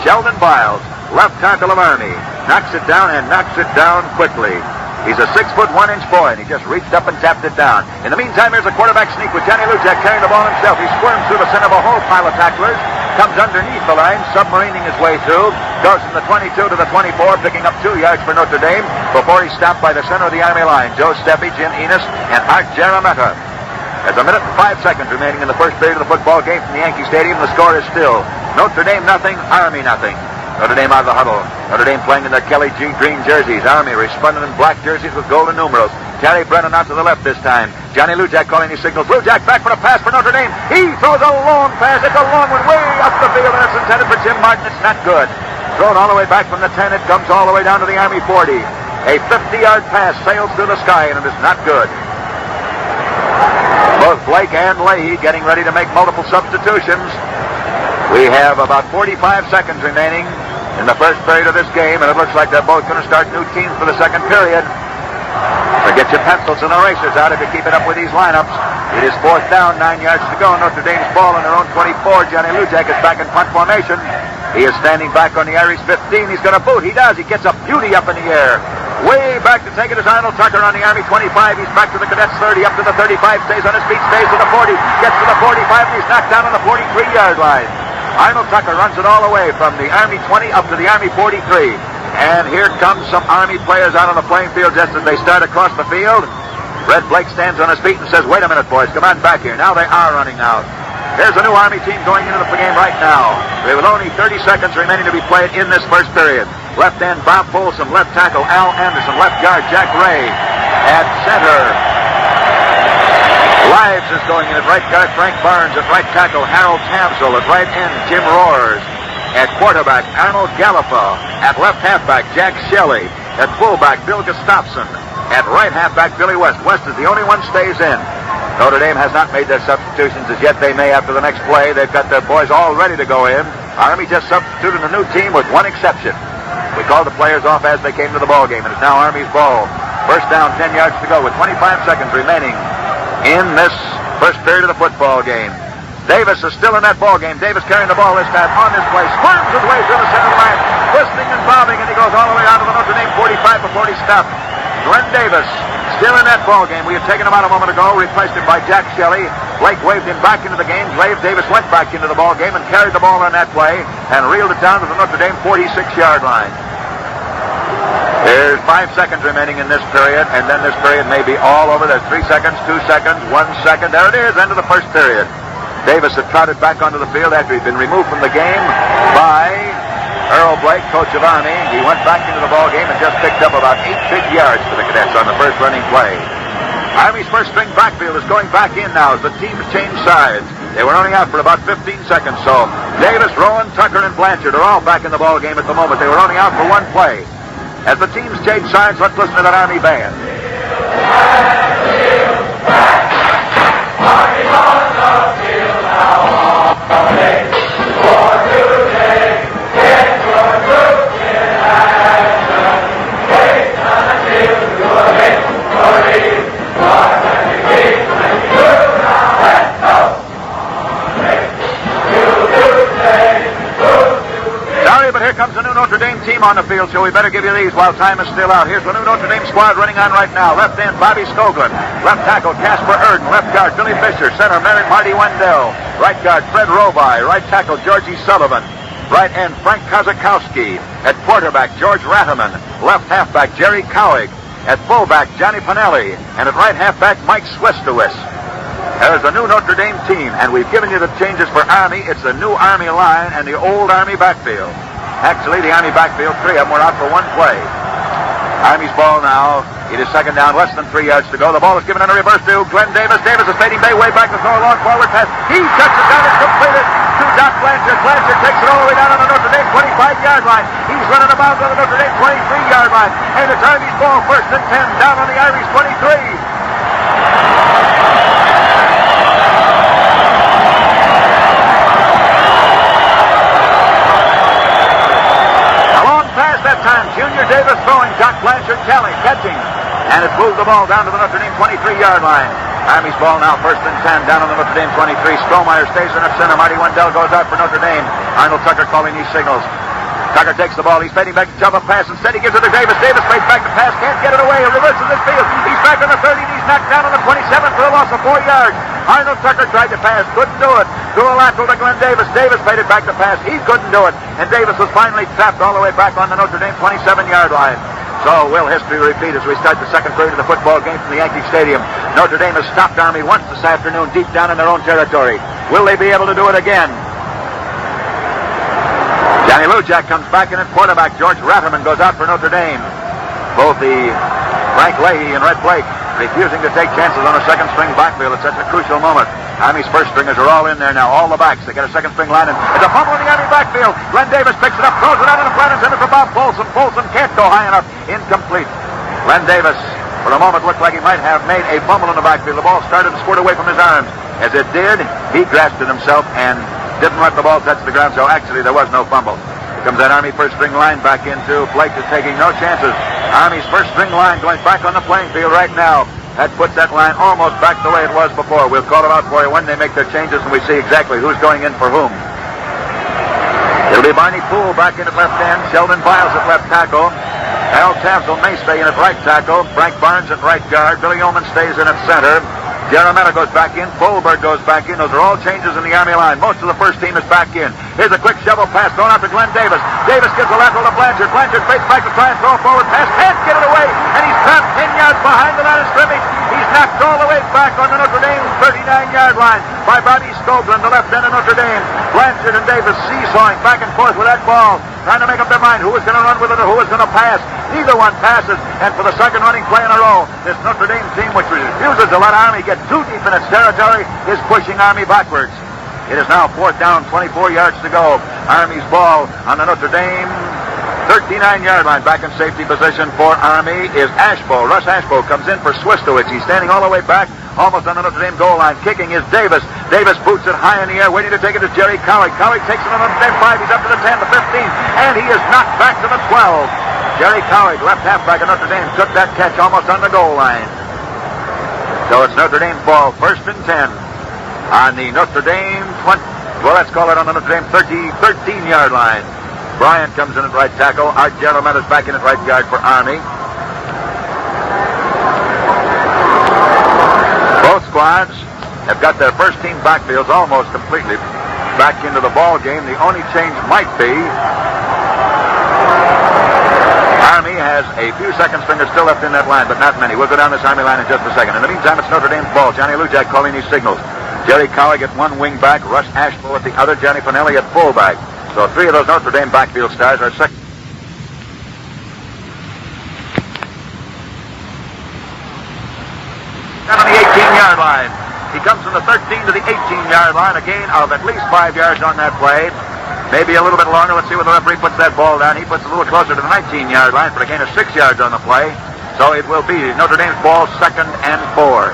Sheldon Biles, left tackle of Army, knocks it down and knocks it down quickly. He's a 6'1" boy, and he just reached up and tapped it down. In the meantime, here's a quarterback sneak with Johnny Lujak carrying the ball himself. He squirms through the center of a whole pile of tacklers, comes underneath the line, submarining his way through, goes from the 22 to the 24, picking up 2 yards for Notre Dame before he's stopped by the center of the Army line. Joe Steffi, Jim Enos, and Art Jarametta. There's a minute and 5 seconds remaining in the first period of the football game from the Yankee Stadium. The score is still Notre Dame nothing, Army nothing. Notre Dame out of the huddle. Notre Dame playing in their Kelly G. green jerseys. Army resplendent in black jerseys with golden numerals. Terry Brennan out to the left this time. Johnny Lujak calling his signals. Lujak back for a pass for Notre Dame. He throws a long pass. It's a long one way up the field, and it's intended for Jim Martin. It's not good. Thrown all the way back from the 10. It comes all the way down to the Army 40. A 50-yard pass sails through the sky, and it is not good. Both Blake and Leahy getting ready to make multiple substitutions. We have about 45 seconds remaining in the first period of this game, and it looks like they're both going to start new teams for the second period. So get your pencils and erasers out if you're keeping up with these lineups. It is 4th down, 9 yards to go. Notre Dame's ball in their own 24. Johnny Lujak is back in punt formation. He is standing back on the Irish 15. He's going to boot. He does. He gets a beauty up in the air. Way back to take it is Arnold Tucker on the Army 25. He's back to the Cadets 30, up to the 35, stays on his feet, stays to the 40, gets to the 45, and he's knocked down on the 43-yard line. Arnold Tucker runs it all the way from the Army 20 up to the Army 43. And here comes some Army players out on the playing field just as they start across the field. Red Blake stands on his feet and says, wait a minute, boys, come on back here. Now they are running out. Here's a new Army team going into the game right now. There will only 30 seconds remaining to be played in this first period. Left end, Bob Folsom. Left tackle, Al Anderson. Left guard, Jack Ray. At center, Lives is going in at right guard, Frank Barnes. At right tackle, Harold Tamsel. At right end, Jim Roars. At quarterback, Arnold Gallifa. At left halfback, Jack Shelley. At fullback, Bill Gustafson. At right halfback, Billy West. West is the only one stays in. Notre Dame has not made their substitutions as yet. They may after the next play. They've got their boys all ready to go in. Army just substituted a new team with one exception. We called the players off as they came to the ball game. It is now Army's ball. First down, 10 yards to go with 25 seconds remaining in this first period of the football game. Davis is still in that ball game. Davis carrying the ball this time on his play. Squirms his way through the center of the line. Twisting and bobbing, and he goes all the way out to the Notre Dame 45 before he stopped. Glenn Davis still in that ball game. We had taken him out a moment ago, replaced him by Jack Shelley. Blake waved him back into the game. Davis went back into the ball game and carried the ball on that play and reeled it down to the Notre Dame 46-yard line. There's 5 seconds remaining in this period, and then this period may be all over. There's 3 seconds, 2 seconds, 1 second. There it is, end of the first period. Davis had trotted back onto the field after he'd been removed from the game by Earl Blake, coach of Army. He went back into the ball game and just picked up about 8 big yards for the Cadets on the first running play. Army's first string backfield is going back in now as the teams change sides. They were only out for about 15 seconds, so Davis, Rowan, Tucker, and Blanchard are all back in the ball game at the moment. They were only out for one play. As the teams change sides, let's listen to that Army band. Army on the field now, for today, get your troops in hand. on the field, so we better give you these while time is still out. Here's the new Notre Dame squad running on right now. Left end, Bobby Skoglund. Left tackle, Casper Erden. Left guard, Billy Fisher. Center, Marty Wendell. Right guard, Fred Roby. Right tackle, Georgie Sullivan. Right end, Frank Kozakowski. At quarterback, George Ratterman. Left halfback, Jerry Cowig. At fullback, Johnny Pinelli. And at right halfback, Mike Swistowis. There's a new Notre Dame team, and we've given you the changes for Army. It's the new Army line and the old Army backfield. Actually, the Army backfield, 3 of them were out for 1 play. Army's ball now. It is second down, less than 3 yards to go. The ball is given in a reverse to Glenn Davis. Davis is fading way back to throw a long forward pass. He cuts it down and completed to Doc Blanchard. Blanchard takes it all the way down on the Notre Dame 25-yard line. He's running about on the Notre Dame 23-yard line. And it's Army's ball, first and 10, down on the Irish 23. That time, Junior Davis throwing, Doc Blanchard catching, and it moved the ball down to the Notre Dame 23-yard line. Army's ball now, first and 10, down on the Notre Dame 23. Strohmeyer stays in at center. Marty Wendell goes out for Notre Dame. Arnold Tucker calling these signals. Tucker takes the ball. He's fading back to jump a pass. Instead, he gives it to Davis. Davis fades back to pass. Can't get it away. He reverses his field. He's back on the 30. He's knocked down on the 27 for a loss of 4 yards. Arnold Tucker tried to pass. Couldn't do it. Threw a lateral to Glenn Davis. Davis faded back to pass. He couldn't do it. And Davis was finally trapped all the way back on the Notre Dame 27-yard line. So will history repeat as we start the second period of the football game from the Yankee Stadium. Notre Dame has stopped Army once this afternoon deep down in their own territory. Will they be able to do it again? Johnny Lujack comes back in at quarterback. George Ratterman goes out for Notre Dame. Both the Frank Leahy and Red Blake refusing to take chances on a second-string backfield at such a crucial moment. Army's first stringers are all in there now, all the backs. They got a second-string line, and it's a fumble in the Army backfield. Glenn Davis picks it up, throws it out in the front, and sends it for Bob Folsom. Folsom can't go high enough. Incomplete. Glenn Davis, for a moment, looked like he might have made a fumble in the backfield. The ball started to squirt away from his arms. As it did, he grasped it himself and didn't let the ball touch the ground, so actually there was no fumble. Here comes that Army first-string line back into. Blake is taking no chances. Army's first-string line going back on the playing field right now. That puts that line almost back the way it was before. We'll call them out for you when they make their changes and we see exactly who's going in for whom. It'll be Barney Poole back in at left end. Sheldon Biles at left tackle. Al Tafsel may stay in at right tackle. Frank Barnes at right guard. Billy Ullman stays in at center. Jarametta goes back in. Folberg goes back in. Those are all changes in the Army line. Most of the first team is back in. Here's a quick shovel pass thrown out to Glenn Davis. Davis gives a lateral to Blanchard. Blanchard fakes back to try and throw a forward pass. Can't get it away. And he's trapped 10 yards behind the line of scrimmage. He's knocked all the way back on the Notre Dame 39-yard line by Bobby Skoglund, the left end of Notre Dame. Blanchard and Davis seesawing back and forth with that ball, trying to make up their mind who is going to run with it or who is going to pass. Neither one passes, and for the second running play in a row, this Notre Dame team, which refuses to let Army get too deep in its territory, is pushing Army backwards. It is now 4th down, 24 yards to go. Army's ball on the Notre Dame 39-yard line. Back in safety position for Army is Ashbo. Russ Ashbo comes in for Swistowitz. He's standing all the way back, almost on the Notre Dame goal line. Kicking is Davis. Davis boots it high in the air, waiting to take it to Jerry Cowig. Cowig takes it on the Notre Dame 5. He's up to the 10, the 15, and he is knocked back to the 12. Jerry Cowig, left halfback of Notre Dame, took that catch almost on the goal line. So it's Notre Dame's ball, first and 10 on the Notre Dame 20. Well, let's call it on the Notre Dame 13-yard line. Bryant comes in at right tackle. Art Jarametta is back in at right guard for Army. Both squads have got their first team backfields almost completely back into the ball game. The only change might be Army has a few second stringers still left in that line, but not many. We'll go down this Army line in just a second. In the meantime, it's Notre Dame's ball. Johnny Lujack calling these signals. Jerry Cowig at one wing back, Russ Ashbo at the other, Johnny Pinelli at fullback. So 3 of those Notre Dame backfield stars are second. Down on the 18-yard line. He comes from the 13 to the 18-yard line, a gain of at least 5 yards on that play. Maybe a little bit longer. Let's see where the referee puts that ball down. He puts it a little closer to the 19-yard line for a gain of 6 yards on the play. So it will be Notre Dame's ball, 2nd and 4.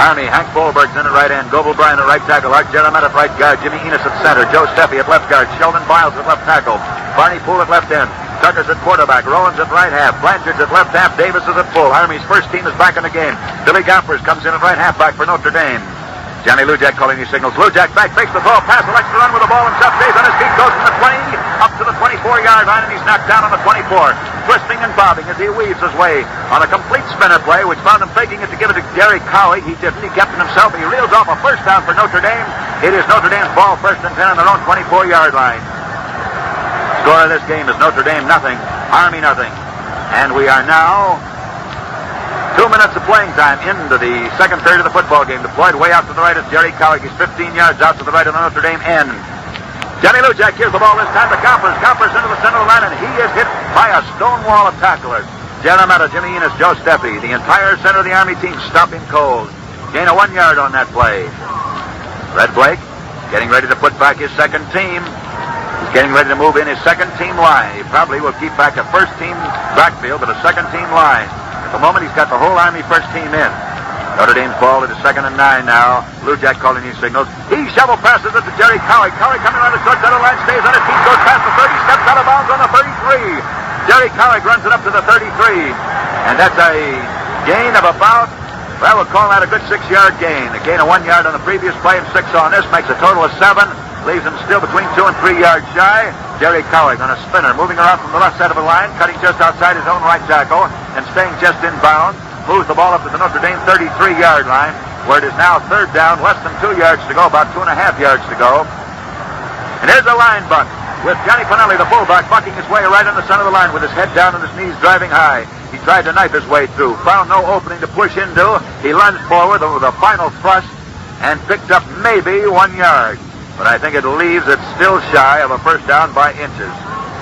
Army, Hank Folberg's in at right end. Goebel Bryan at right tackle. Art Jarametta at right guard. Jimmy Enos at center. Joe Steffi at left guard. Sheldon Biles at left tackle. Barney Poole at left end. Tucker's at quarterback. Rowan's at right half. Blanchard's at left half. Davis is at full. Army's first team is back in the game. Billy Gompers comes in at right halfback for Notre Dame. Johnny Lujack calling these signals. Lujack back, fakes the throw, pass, elects to run with the ball himself, stays on his feet, goes from the 20 up to the 24-yard line, and he's knocked down on the 24. Twisting and bobbing as he weaves his way on a complete spinner play, which found him faking it to give it to Jerry Cowley. He didn't. He kept it himself. He reels off a first down for Notre Dame. It is Notre Dame's ball, 1st and 10 on their own 24-yard line. Score of this game is Notre Dame nothing, Army nothing. And we are now 2 minutes of playing time into the second period of the football game. Deployed way out to the right is Jerry Cowley. He's 15 yards out to the right of the Notre Dame end. Johnny Lujack here's the ball this time to Gompers. Gompers into the center of the line, and he is hit by a stone wall of tacklers. Janametta, Jimmy Enos, Joe Steffi. The entire center of the Army team stop him cold. Gain of 1 yard on that play. Red Blake getting ready to put back his second team. He's getting ready to move in his second team line. He probably will keep back a first team backfield, but a second team line. At the moment, he's got the whole Army first team in. Notre Dame's ball. It is 2nd and 9 now. Lujack calling these signals. He shovel passes it to Jerry Cowley. Cowley coming around the short side of the line, stays on his feet, goes past the 30, steps out of bounds on the 33. Jerry Cowley runs it up to the 33. And that's a gain of about, well, we'll call that a good 6-yard gain. A gain of 1 yard on the previous play and 6 on this makes a total of 7. Leaves him still between 2 and 3 yards shy. Jerry Cowley on a spinner, moving around from the left side of the line, cutting just outside his own right tackle, and staying just in bounds. Moves the ball up to the Notre Dame 33-yard line, where it is now 3rd down, less than 2 yards to go, about 2.5 yards to go. And here's a line buck with Johnny Pinelli, the fullback, bucking his way right in the center of the line with his head down and his knees driving high. He tried to knife his way through, found no opening to push into. He lunged forward with a final thrust and picked up maybe 1 yard. But I think it leaves it still shy of a first down by inches.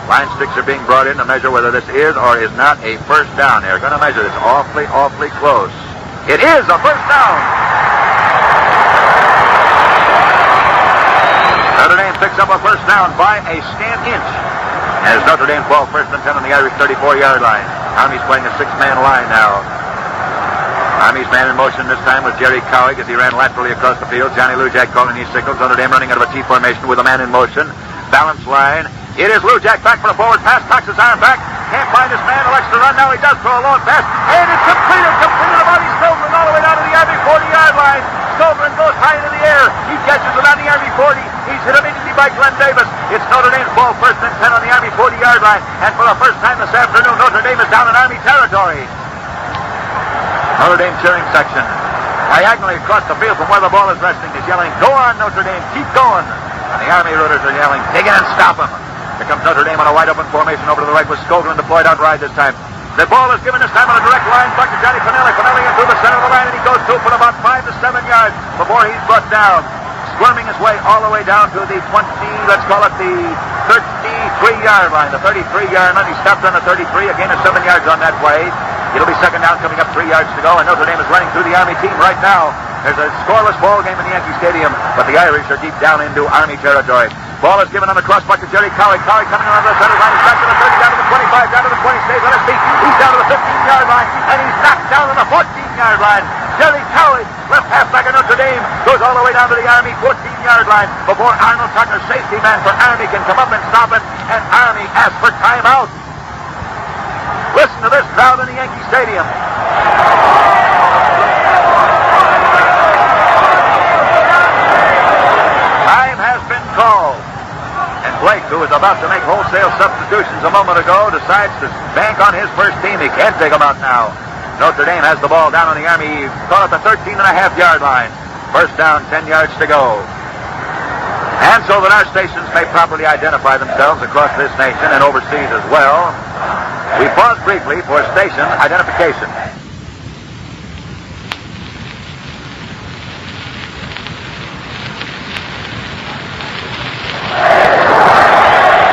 Line sticks are being brought in to measure whether this is or is not a first down. They're going to measure this awfully, awfully close. It is a first down. Notre Dame picks up a first down by a scant inch. As Notre Dame's ball 1st and 10 on the Irish 34-yard line. Army's playing a 6-man line now. Army's man in motion this time with Jerry Cowley as he ran laterally across the field. Johnny Lujack calling these signals. Notre Dame running out of a T formation with a man in motion. Balance line. It is Lujack back for a forward pass. Cocks his arm back. Can't find his man. Elects to run. Now he does throw a long pass. And it's completed. Completed about East Stovrin all the way down to the Army 40-yard line. Stovrin goes high into the air. He catches it on the Army 40. He's hit immediately by Glenn Davis. It's Notre Dame's ball 1st and 10 on the Army 40-yard line. And for the first time this afternoon, Notre Dame is down in Army territory. Notre Dame cheering section. Diagonally across the field from where the ball is resting is yelling, "Go on, Notre Dame. Keep going." And the Army rooters are yelling, "Dig in and stop him." Here comes Notre Dame on a wide open formation over to the right with Skolgren deployed out wide this time. The ball is given this time on a direct line back to Johnny Pinelli. Pinelli into the center of the line, and he goes through for about 5 to 7 yards before he's brought down. Squirming his way all the way down to the 20, let's call it the 33-yard line. The 33-yard line. He stopped on the 33, a gain of 7 yards on that play. It'll be 2nd down coming up 3 yards to go, and Notre Dame is running through the Army team right now. There's a scoreless ball game in the Yankee Stadium, but the Irish are deep down into Army territory. Ball is given on the crossbuck to Jerry Cowley. Cowley coming around the center line. He's back to the 30, down to the 25, down to the 20, stays on his feet. He's down to the 15-yard line, and he's knocked down on the 14-yard line. Jerry Cowley, left halfback of Notre Dame, goes all the way down to the Army 14-yard line before Arnold Tucker, safety man for Army, can come up and stop it, and Army asks for timeout. Listen to this crowd in the Yankee Stadium. Time has been called. And Blake, who was about to make wholesale substitutions a moment ago, decides to bank on his first team. He can't take them out now. Notre Dame has the ball down on the Army, call it the 13.5-yard line. First down, 10 yards to go. And so that our stations may properly identify themselves across this nation and overseas as well, we pause briefly for station identification.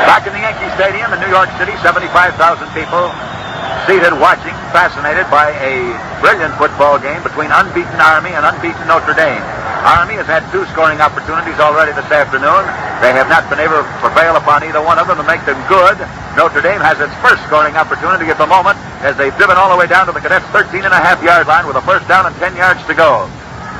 Back in the Yankee Stadium in New York City, 75,000 people seated watching, fascinated by a brilliant football game between unbeaten Army and unbeaten Notre Dame. Army has had 2 scoring opportunities already this afternoon. They have not been able to prevail upon either one of them to make them good. Notre Dame has its first scoring opportunity at the moment as they've driven all the way down to the Cadets' 13.5-yard line with a first down and 10 yards to go.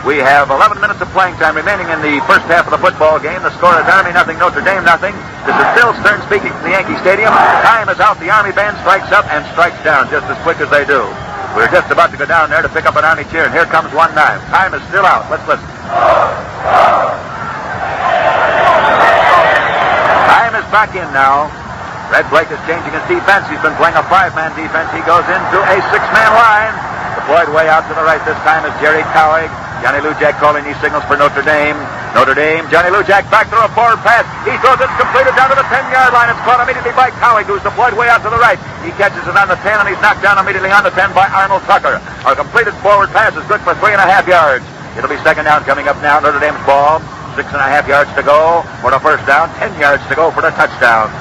We have 11 minutes of playing time remaining in the first half of the football game. The score is Army nothing, Notre Dame nothing. This is Bill Stern speaking from the Yankee Stadium. Time is out. The Army band strikes up and strikes down just as quick as they do. We're just about to go down there to pick up an Army cheer, and here comes one dime. Time is still out. Let's listen. Chime is back in now. Red Blake is changing his defense. He's been playing a 5-man defense. He goes into a 6-man line. Deployed way out to the right this time is Jerry Cowig. Johnny Lujack calling these signals for Notre Dame. Notre Dame, Johnny Lujack back through a forward pass. He throws it completed down to the 10-yard line. It's caught immediately by Cowig, who's deployed way out to the right. He catches it on the 10, and he's knocked down immediately on the 10 by Arnold Tucker. A completed forward pass is good for 3.5 yards. It'll be second down coming up now. Notre Dame's ball. 6.5 yards to go for the first down. 10 yards to go for the touchdown.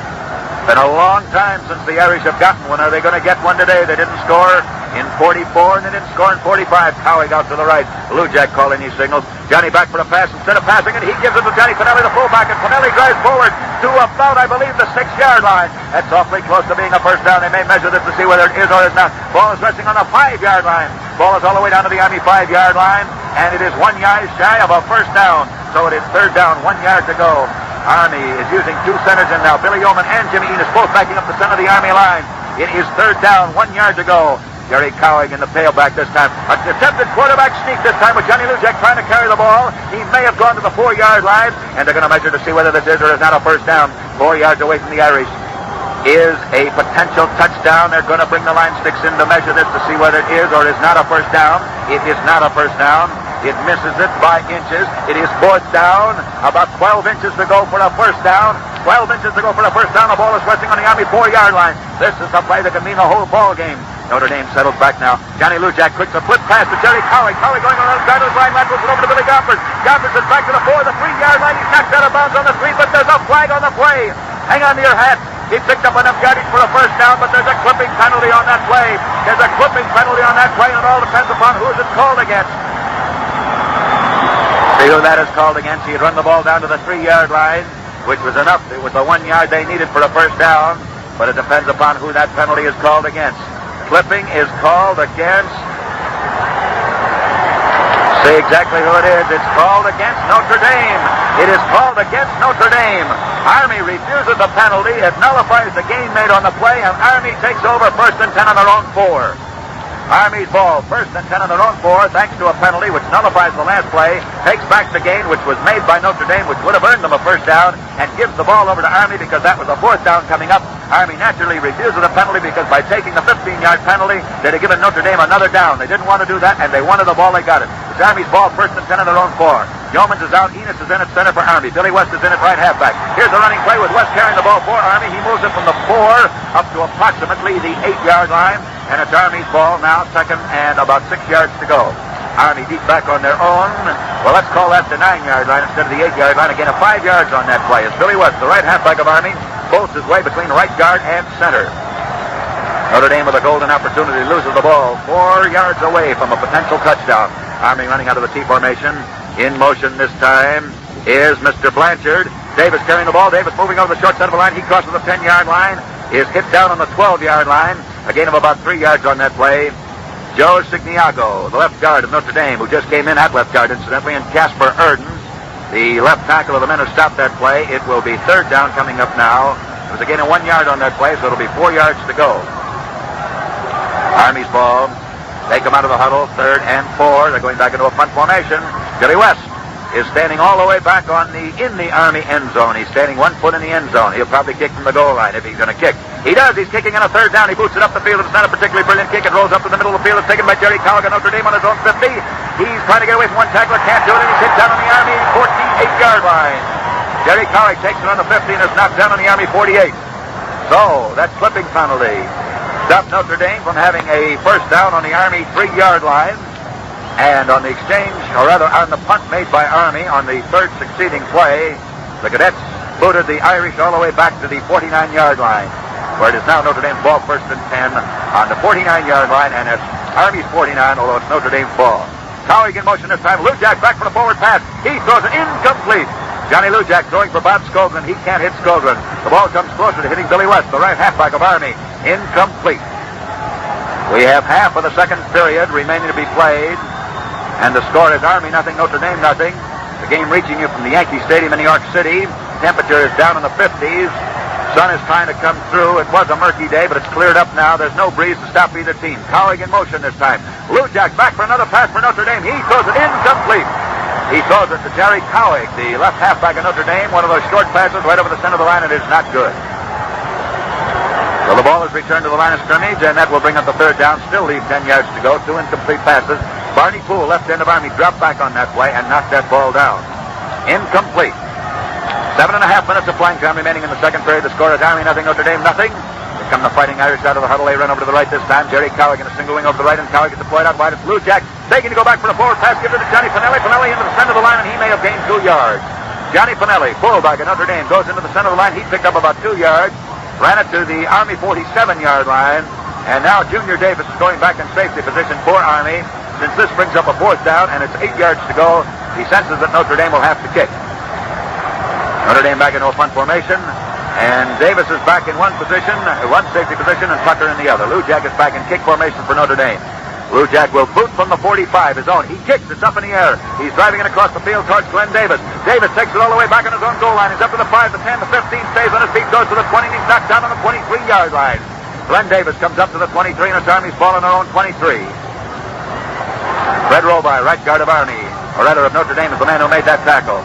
Been a long time since the Irish have gotten one. Are they going to get one today? They didn't score in 44, and they didn't score in 45. Cowig out to the right. Lujack calling these signals. Johnny back for the pass. Instead of passing it, he gives it to Johnny Finelli, the fullback, and Finelli drives forward to about, I believe, the 6-yard line. That's awfully close to being a first down. They may measure this to see whether it is or is not. Ball is resting on the 5-yard line. Ball is all the way down to the Army 5-yard line, and it is 1 yard shy of a first down. So it is third down, 1 yard to go. Army is using 2 centers in now. Billy Yeoman and Jimmy Enos both backing up the center of the Army line. It is third down, 1 yard to go. Jerry Cowig in the tailback this time. An attempted quarterback sneak this time with Johnny Lujack trying to carry the ball. He may have gone to the 4-yard line, and they're going to measure to see whether this is or is not a first down. 4 yards away from the Irish is a potential touchdown. They're going to bring the line sticks in to measure this to see whether it is or is not a first down. It is not a first down. It misses it by inches. It is fourth down. About 12 inches to go for a first down. 12 inches to go for the first down. The ball is resting on the Army 4-yard line. This is the play that can mean the whole ball game. Notre Dame settles back now. Johnny Lujack quicks a flip pass to Jerry Cowig. Cowig going on the other side of the line. Laterals it over to Billy Gompers. Gompers is back to the 4, the 3-yard line. He's knocked out of bounds on the 3, but there's a flag on the play. Hang on to your hat. He picked up enough yardage for a first down, but there's a clipping penalty on that play. There's a clipping penalty on that play, and it all depends upon who it's called against. See who that is called against. He had run the ball down to the 3-yard line, which was enough. It was the 1 yard they needed for a first down, but it depends upon who that penalty is called against. Clipping is called against. See exactly who it is. It's called against Notre Dame. It is called against Notre Dame. Army refuses the penalty. It nullifies the gain made on the play, and Army takes over first and 10 on their own 4. Army's ball, first and 10 on their own 4, thanks to a penalty which nullifies the last play, takes back the gain which was made by Notre Dame, which would have earned them a first down, and gives the ball over to Army because that was a fourth down coming up. Army naturally refuses the penalty because by taking the 15-yard penalty, they'd have given Notre Dame another down. They didn't want to do that, and they wanted the ball. They got it. It's Army's ball, first and 10 on their own 4. Yeomans is out. Enos is in at center for Army. Billy West is in at right halfback. Here's a running play with West carrying the ball for Army. He moves it from the 4 up to approximately the 8-yard line. And it's Army's ball now, second and about 6 yards to go. Army deep back on their own. Well, let's call that the 9-yard line instead of the 8-yard line. Again, a 5 yards on that play. It's Billy West, the right halfback of Army, bolts his way between right guard and center. Notre Dame with a golden opportunity loses the ball 4 yards away from a potential touchdown. Army running out of the T formation. In motion this time is Mr. Blanchard. Davis carrying the ball. Davis moving over the short side of the line. He crosses the 10-yard line. Is hit down on the 12-yard line. A gain of about 3 yards on that play. Joe Signiago, the left guard of Notre Dame, who just came in at left guard, incidentally, and Casper Erdens, the left tackle of the men who stopped that play. It will be third down coming up now. It was a gain of 1 yard on that play, so it'll be 4 yards to go. Army's ball. They come out of the huddle, 3rd and 4. They're going back into a punt formation. Billy West is standing all the way back in the Army end zone. He's standing 1 foot in the end zone. He'll probably kick from the goal line if he's going to kick. He does. He's kicking on a third down. He boots it up the field. It's not a particularly brilliant kick. It rolls up to the middle of the field. It's taken by Jerry Cowig of Notre Dame on his own 50. He's trying to get away from one tackler. Can't do it. And he's hit down on the Army 48-yard line. Jerry Cowig takes it on the 50 and is knocked down on the Army 48. So, that clipping penalty stopped Notre Dame from having a first down on the Army 3-yard line. And on the exchange, or rather on the punt made by Army on the third succeeding play, the Cadets booted the Irish all the way back to the 49-yard line, where it is now Notre Dame's ball, first and 10 on the 49-yard line, and it's Army's 49, although it's Notre Dame's ball. Cowig in motion this time. Lujack back for the forward pass. He throws it incomplete. Johnny Lujack throwing for Bob Skolgren. He can't hit Skolgren. The ball comes closer to hitting Billy West, the right halfback of Army. Incomplete. We have half of the second period remaining to be played. And the score is Army nothing, Notre Dame nothing. The game reaching you from the Yankee Stadium in New York City. Temperature is down in the 50s. Sun is trying to come through. It was a murky day, but it's cleared up now. There's no breeze to stop either team. Cowig in motion this time. Lujack back for another pass for Notre Dame. He throws it incomplete. He throws it to Jerry Cowig, the left halfback of Notre Dame. One of those short passes right over the center of the line. It is not good. So the ball is returned to the line of scrimmage, and that will bring up the third down. Still leave 10 yards to go. 2 incomplete passes. Barney Poole, left end of Army, dropped back on that play and knocked that ball down. Incomplete. 7.5 minutes of playing time remaining in the second period. The score is Army nothing, Notre Dame nothing. Here come the Fighting Irish out of the huddle. They run over to the right this time. Jerry Cowig in a single wing over the right, and Cowig is deployed out wide. It's Lou Jack taking to go back for the forward pass. Gives it to Johnny Pinelli. Pinelli into the center of the line, and he may have gained 2 yards. Johnny Pinelli, fullback of Notre Dame, goes into the center of the line. He picked up about 2 yards. Ran it to the Army 47-yard line. And now Junior Davis is going back in safety position for Army. Since this brings up a fourth down and it's 8 yards to go, he senses that Notre Dame will have to kick. Notre Dame back into a punt formation. And Davis is back in one safety position, and Tucker in the other. Lou Jack is back in kick formation for Notre Dame. Lou Jack will boot from the 45, his own. He kicks, it's up in the air. He's driving it across the field towards Glenn Davis. Davis takes it all the way back on his own goal line. He's up to the 5, the 10, the 15, stays on his feet, goes to the 20, and he's knocked down on the 23-yard line. Glenn Davis comes up to the 23, and it's Army's ball on their own 23. Fred Roby, right guard of Army, or rather of Notre Dame, is the man who made that tackle.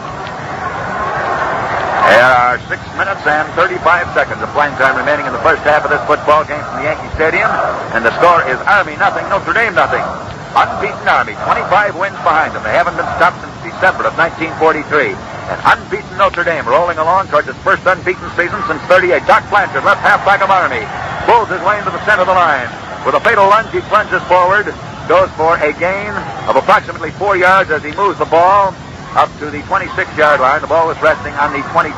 There are 6 minutes and 35 seconds of playing time remaining in the first half of this football game from the Yankee Stadium, and the score is Army nothing, Notre Dame nothing. Unbeaten Army, 25 wins behind them. They haven't been stopped since December of 1943. And unbeaten Notre Dame rolling along towards its first unbeaten season since 38. Doc Blanchard, left halfback of Army, pulls his way into the center of the line. With a fatal lunge, he plunges forward, goes for a gain of approximately 4 yards as he moves the ball up to the 26-yard line. The ball was resting on the 22,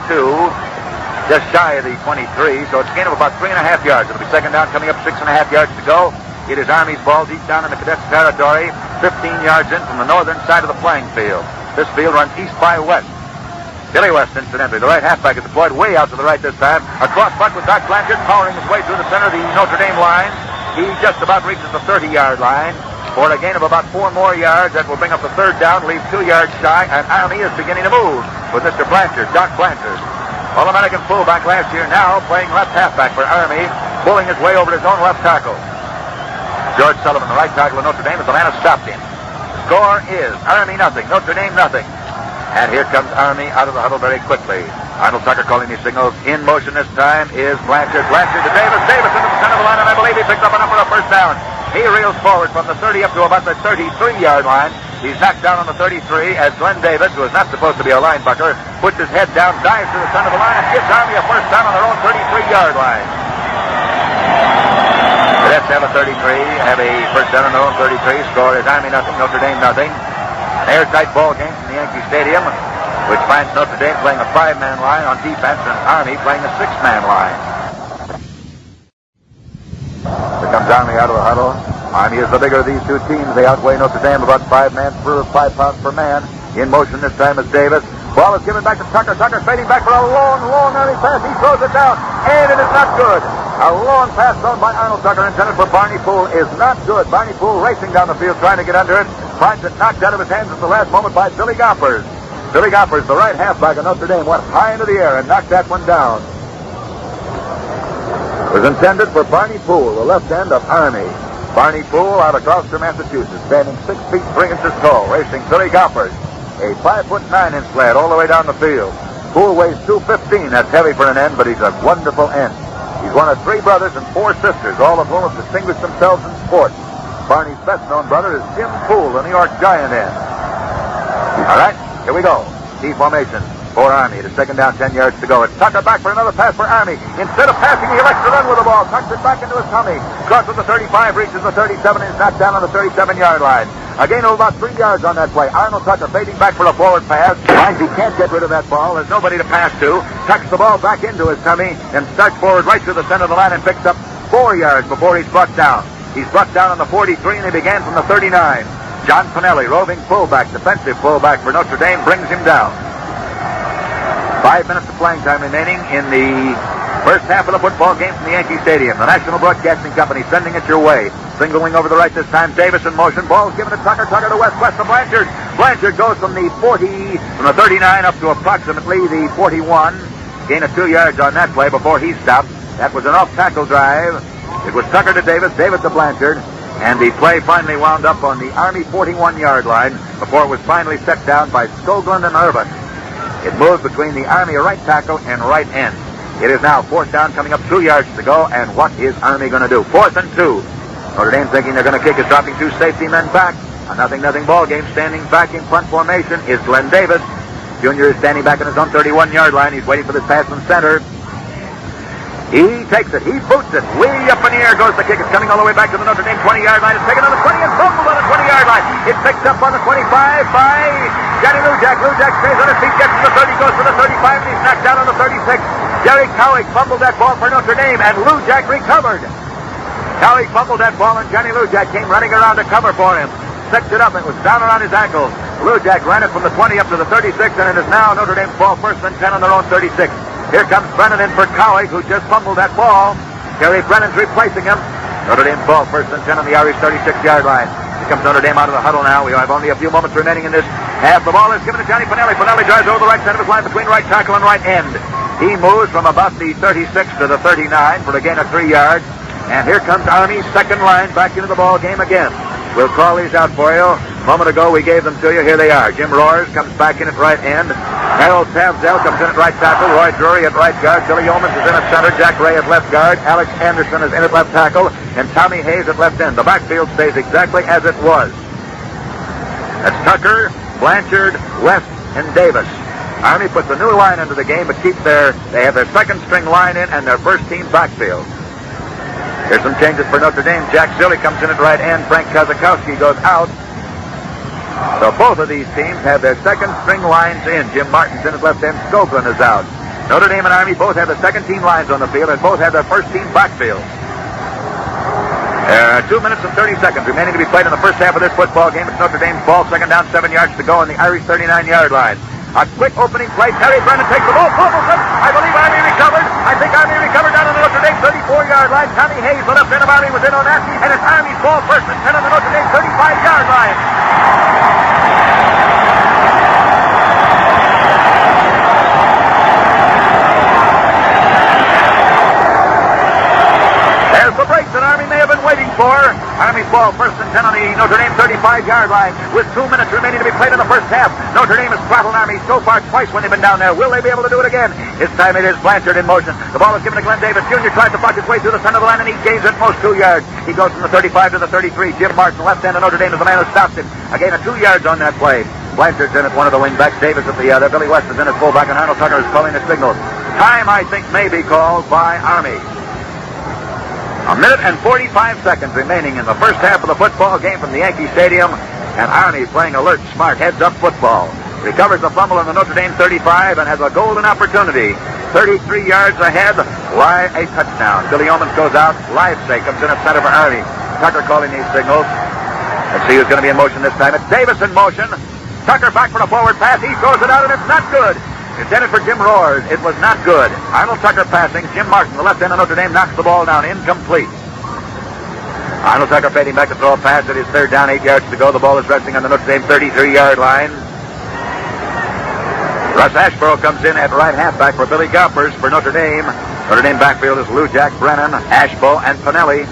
just shy of the 23, so it's a gain of about 3.5 yards. It'll be second down, coming up 6.5 yards to go. It is Army's ball deep down in the Cadets territory, 15 yards in from the northern side of the playing field. This field runs east by west. Billy West, incidentally, the right halfback, is deployed way out to the right this time. Across front with Doc Blanchard, powering his way through the center of the Notre Dame line. He just about reaches the 30-yard line for a gain of about 4 more yards. That will bring up the third down, leave 2 yards shy, and Army is beginning to move with Mr. Blanchard, Doc Blanchard. All-American fullback last year, now playing left halfback for Army, pulling his way over his own left tackle. George Sullivan, the right tackle of Notre Dame, is the man who stopped him. Score is Army nothing, Notre Dame nothing. And here comes Army out of the huddle very quickly. Arnold Tucker calling these signals. In motion this time is Blanchard. Blanchard to Davis. Davis into the center of the line, and I believe he picked up enough for a first down. He reels forward from the 30 up to about the 33-yard line. He's knocked down on the 33 as Glenn Davis, who is not supposed to be a linebacker, puts his head down, dives to the center of the line, and gives Army a first down on their own 33-yard line. Cadets have a 33, have a first down on their own 33. Score is Army nothing, Notre Dame nothing. An airtight ball game from the Yankee Stadium, which finds Notre Dame playing a 5-man line on defense and Army playing a 6-man line. Here comes Army out of the huddle. Army is the bigger of these two teams. They outweigh Notre Dame about 5 pounds per man. In motion this time is Davis. Ball is given back to Tucker. Tucker fading back for a long Army pass. He throws it down, and it is not good. A long pass thrown by Arnold Tucker, intended for Barney Poole, is not good. Barney Poole racing down the field, trying to get under it. Finds it knocked out of his hands at the last moment by Billy Gompers. Billy Gompers, the right halfback of Notre Dame, went high into the air and knocked that one down. It was intended for Barney Poole, the left end of Army. Barney Poole out of Gloucester, Massachusetts, standing 6 feet 3 inches tall, racing Billy Gompers, a 5'9" lad all the way down the field. Poole weighs 215. That's heavy for an end, but he's a wonderful end. He's one of 3 brothers and 4 sisters, all of whom have distinguished themselves in sports. Barney's best-known brother is Jim Poole, the New York Giant end. All right, here we go. T formation for Army. The second down, 10 yards to go. It's Tucker back for another pass for Army. Instead of passing, he elects to run with the ball. Tucks it back into his tummy. Crosses the 35, reaches the 37, and is knocked down on the 37-yard line. A gain of about 3 yards on that play. Arnold Tucker fading back for a forward pass. Finds he can't get rid of that ball. There's nobody to pass to. Tucks the ball back into his tummy and starts forward right to the center of the line and picks up 4 yards before he's brought down. He's brought down on the 43, and he began from the 39. John Pinelli, roving fullback, defensive fullback for Notre Dame, brings him down. 5 minutes of playing time remaining in the first half of the football game from the Yankee Stadium. The National Broadcasting Company sending it your way. Single wing over the right this time. Davis in motion. Ball's given to Tucker. Tucker to West to Blanchard. Blanchard goes from the 39 up to approximately the 41. Gain of 2 yards on that play before he stopped. That was an off-tackle drive. It was Tucker to Davis, Davis to Blanchard, And the play finally wound up on the Army 41-yard line before it was finally set down by Skoglund and Irvin. It moved between the Army right tackle and right end. It is now 4th down, coming up 2 yards to go, and what is Army going to do? 4th and 2. Notre Dame thinking they're going to kick is dropping 2 safety men back. A 0-0 ball game. Standing back in front formation is Glenn Davis. Jr. is standing back on his own 31-yard line. He's waiting for this pass from center. He takes it. He boots it. Way up in the air goes the kick. It's coming all the way back to the Notre Dame 20-yard line. It's taken on the 20 and fumbled on the 20-yard line. It's picked up on the 25 by Johnny Lujak. Lujak stays on his feet, gets to the 30, goes to the 35, and he's knocked down on the 36. Jerry Cowick fumbled that ball for Notre Dame, and Lujak recovered. Cowick fumbled that ball, and Johnny Lujak came running around to cover for him. Picked it up. It was down around his ankles. Lujak ran it from the 20 up to the 36, and it is now Notre Dame's ball, 1st and 10 on their own 36. Here comes Brennan in for Cowick, who just fumbled that ball. Gary Brennan's replacing him. Notre Dame's ball, 1st and 10 on the Irish 36-yard line. Here comes Notre Dame out of the huddle now. We have only a few moments remaining in this half. The ball is given to Johnny Pinelli. Pinelli drives over the right side of his line between right tackle and right end. He moves from about the 36 to the 39 for a gain of 3 yards. And here comes Army's second line back into the ball game again. We'll call these out for you. A moment ago, we gave them to you. Here they are. Jim Roars comes back in at right end. Harold Tavzell comes in at right tackle. Roy Drury at right guard. Billy Yeomans is in at center. Jack Ray at left guard. Alex Anderson is in at left tackle. And Tommy Hayes at left end. The backfield stays exactly as it was. That's Tucker, Blanchard, West, and Davis. Army puts a new line into the game, but they have their second string line in and their first team backfield. There's some changes for Notre Dame. Jack Zilli comes in at right end. Frank Kazakowski goes out. So both of these teams have their second string lines in. Jim Martin's in at left end. Skoglund is out. Notre Dame and Army both have the second team lines on the field and both have their first team backfield. 2 minutes and 30 seconds remaining to be played in the first half of this football game. It's Notre Dame's ball, 2nd down, 7 yards to go on the Irish 39-yard line. A quick opening play. Terry Brennan takes the ball, fumbles it. I believe Army recovered. I think Army recovered down on the Notre Dame 34-yard line. Tommy Hayes, the left end of Army, was in on that. And it's Army's ball, 1st and 10 on the Notre Dame 35-yard line. There's the break that Army may have been waiting for. Army's ball, 1st and 10 on the Notre Dame 35-yard line with 2 minutes remaining to be played in the first half. Notre Dame has throttled Army so far twice when they've been down there. Will they be able to do it again? This time it is Blanchard in motion. The ball is given to Glenn Davis. Jr. tries to block his way through the center of the line, and he gains at most 2 yards. He goes from the 35 to the 33. Jim Martin, left end of Notre Dame, is the man who stops him. A gain of 2 yards on that play. Blanchard's in at one of the wingbacks. Davis at the other. Billy West is in at fullback, and Arnold Tucker is calling the signals. Time, I think, may be called by Army. 1 minute and 45 seconds remaining in the first half of the football game from the Yankee Stadium, and Army playing alert, smart, heads-up football. Recovers the fumble on the Notre Dame 35 and has a golden opportunity. 33 yards ahead, live a touchdown. Billy Yeomans goes out. Livesay comes in at center for Army. Tucker calling these signals. Let's see who's going to be in motion this time. It's Davis in motion. Tucker back for a forward pass. He throws it out, and it's not good. Intended for Jim Roars. It was not good. Arnold Tucker passing. Jim Martin, the left end of Notre Dame, knocks the ball down. Incomplete. Arnold Tucker fading back to throw a pass. It is 3rd down, 8 yards to go. The ball is resting on the Notre Dame 33-yard line. Russ Ashborough comes in at right halfback for Billy Gompers for Notre Dame. Notre Dame backfield is Lujak, Brennan, Ashborough, and Pinelli.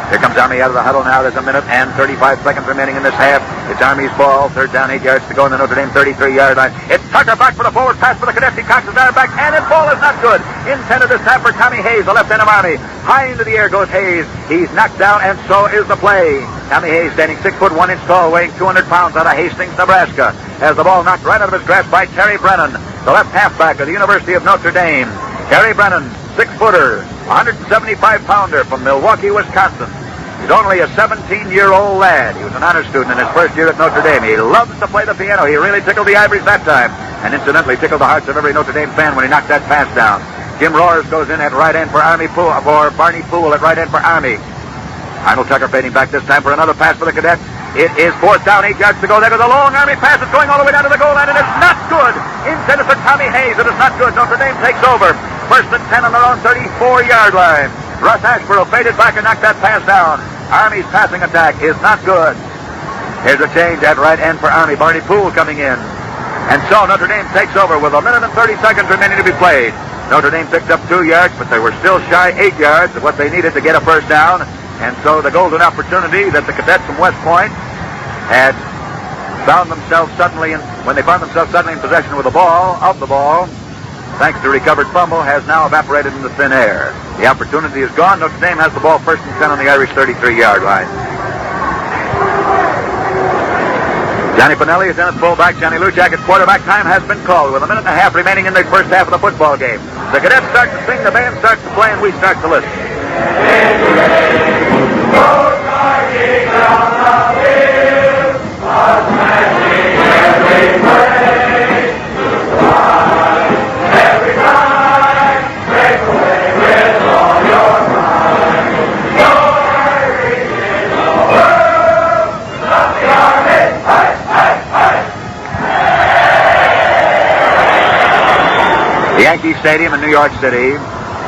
Here comes Army out of the huddle now. There's 1 minute and 35 seconds remaining in this half. It's Army's ball. 3rd down, 8 yards to go on the Notre Dame 33-yard line. It's Tucker back for the forward pass for the Cadets. He cocks his iron back, and his ball is not good. Intended this time for Tommy Hayes, the left end of Army. High into the air goes Hayes. He's knocked down, and so is the play. Tommy Hayes, standing 6 foot 1 inch tall, weighing 200 pounds out of Hastings, Nebraska, has the ball knocked right out of his grasp by Terry Brennan, the left halfback of the University of Notre Dame. Terry Brennan, 6-footer, 175-pounder from Milwaukee, Wisconsin. He's only a 17-year-old lad. He was an honor student in his first year at Notre Dame. He loves to play the piano. He really tickled the ivories that time, and incidentally tickled the hearts of every Notre Dame fan when he knocked that pass down. Jim Roars goes in at right end for Barney Poole at right end for Army. Arnold Tucker fading back this time for another pass for the Cadets. It is 4th down, 8 yards to go. There goes a long Army pass. It's going all the way down to the goal line, and it's not good. Intended for Tommy Hayes. It is not good. Notre Dame takes over. 1st and 10 on their own 34-yard line. Russ Ashborough faded back and knocked that pass down. Army's passing attack is not good. Here's a change at right end for Army. Barney Poole coming in. And so Notre Dame takes over with 1 minute and 30 seconds remaining to be played. Notre Dame picked up 2 yards, but they were still shy 8 yards of what they needed to get a first down. And so the golden opportunity that the cadets from West Point had found themselves suddenly when they found themselves suddenly in possession of the ball, thanks to a recovered fumble, has now evaporated into thin air. The opportunity is gone. Notre Dame has the ball 1st and 10 on the Irish 33-yard line. Johnny Pinelli is in at fullback. Johnny Lujack at quarterback. Time has been called with a minute and a half remaining in the first half of the football game. The cadets start to sing, the band starts to play, and we start to listen. The Yankee Stadium in New York City,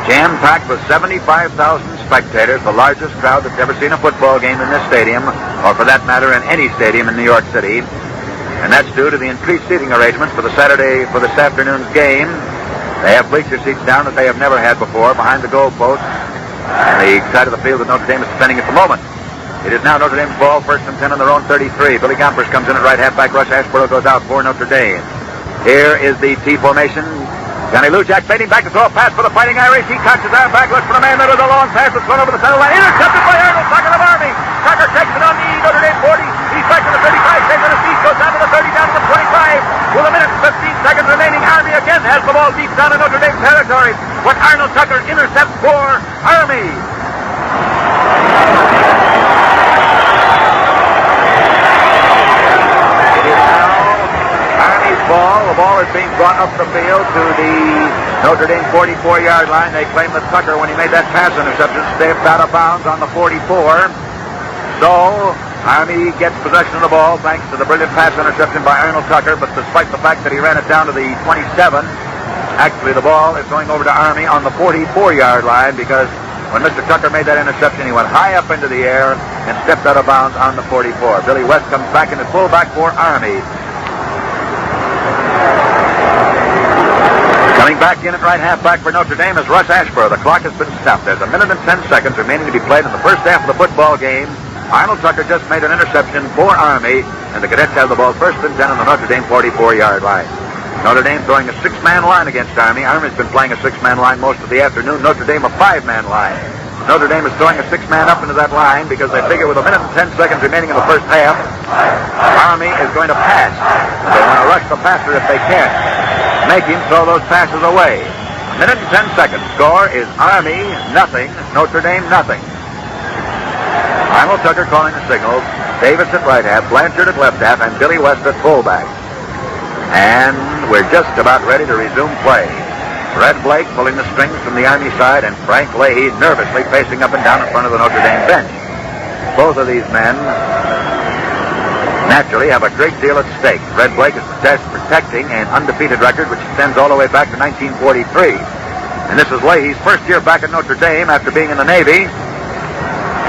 jam-packed with 75,000 spectators, the largest crowd that's ever seen a football game in this stadium, or for that matter in any stadium in New York City. And that's due to the increased seating arrangements for this afternoon's game. They have bleacher seats down that they have never had before behind the goalposts on the side of the field that Notre Dame is defending at the moment. It is now Notre Dame's ball, 1st and 10 on their own 33. Billy Gompers comes in at right halfback. Russ Ashborough goes out for Notre Dame. Here is the T formation. Johnny Lujack fading back to throw a pass for the Fighting Irish. He cocks his arm back, looks for the man. There is a long pass that's thrown over the center line. Intercepted by Arnold Tucker of Army. Tucker takes it on the Notre Dame 40. He's back to the 35. Takes on his feet, goes down to the 30, down to the 25. With a minute and 15 seconds remaining, Army again has the ball deep down in Notre Dame territory. But Arnold Tucker intercepts for Army. Ball. The ball is being brought up the field to the Notre Dame 44-yard line. They claim that Tucker, when he made that pass interception, stepped out of bounds on the 44. So Army gets possession of the ball thanks to the brilliant pass interception by Arnold Tucker, but despite the fact that he ran it down to the 27, actually the ball is going over to Army on the 44-yard line, because when Mr. Tucker made that interception, he went high up into the air and stepped out of bounds on the 44. Billy West comes back in at fullback for Army. Coming back in at right halfback for Notre Dame is Russ Ashborough. The clock has been stopped. There's a minute and 10 seconds remaining to be played in the first half of the football game. Arnold Tucker just made an interception for Army, and the cadets have the ball 1st and 10 on the Notre Dame 44-yard line. Notre Dame throwing a 6-man line against Army. Army's been playing a 6-man line most of the afternoon. Notre Dame a 5-man line. Notre Dame is throwing a 6-man up into that line because they figure with a minute and 10 seconds remaining in the first half, Army is going to pass. They want to rush the passer if they can. Make him throw those passes away. A minute and 10 seconds. Score is Army nothing, Notre Dame nothing. Arnold Tucker calling the signals. Davis at right half, Blanchard at left half, and Billy West at fullback. And we're just about ready to resume play. Red Blake pulling the strings from the Army side, and Frank Leahy nervously pacing up and down in front of the Notre Dame bench. Both of these men naturally have a great deal at stake. Red Blake is protecting an undefeated record which extends all the way back to 1943. And this is Leahy's first year back at Notre Dame after being in the Navy.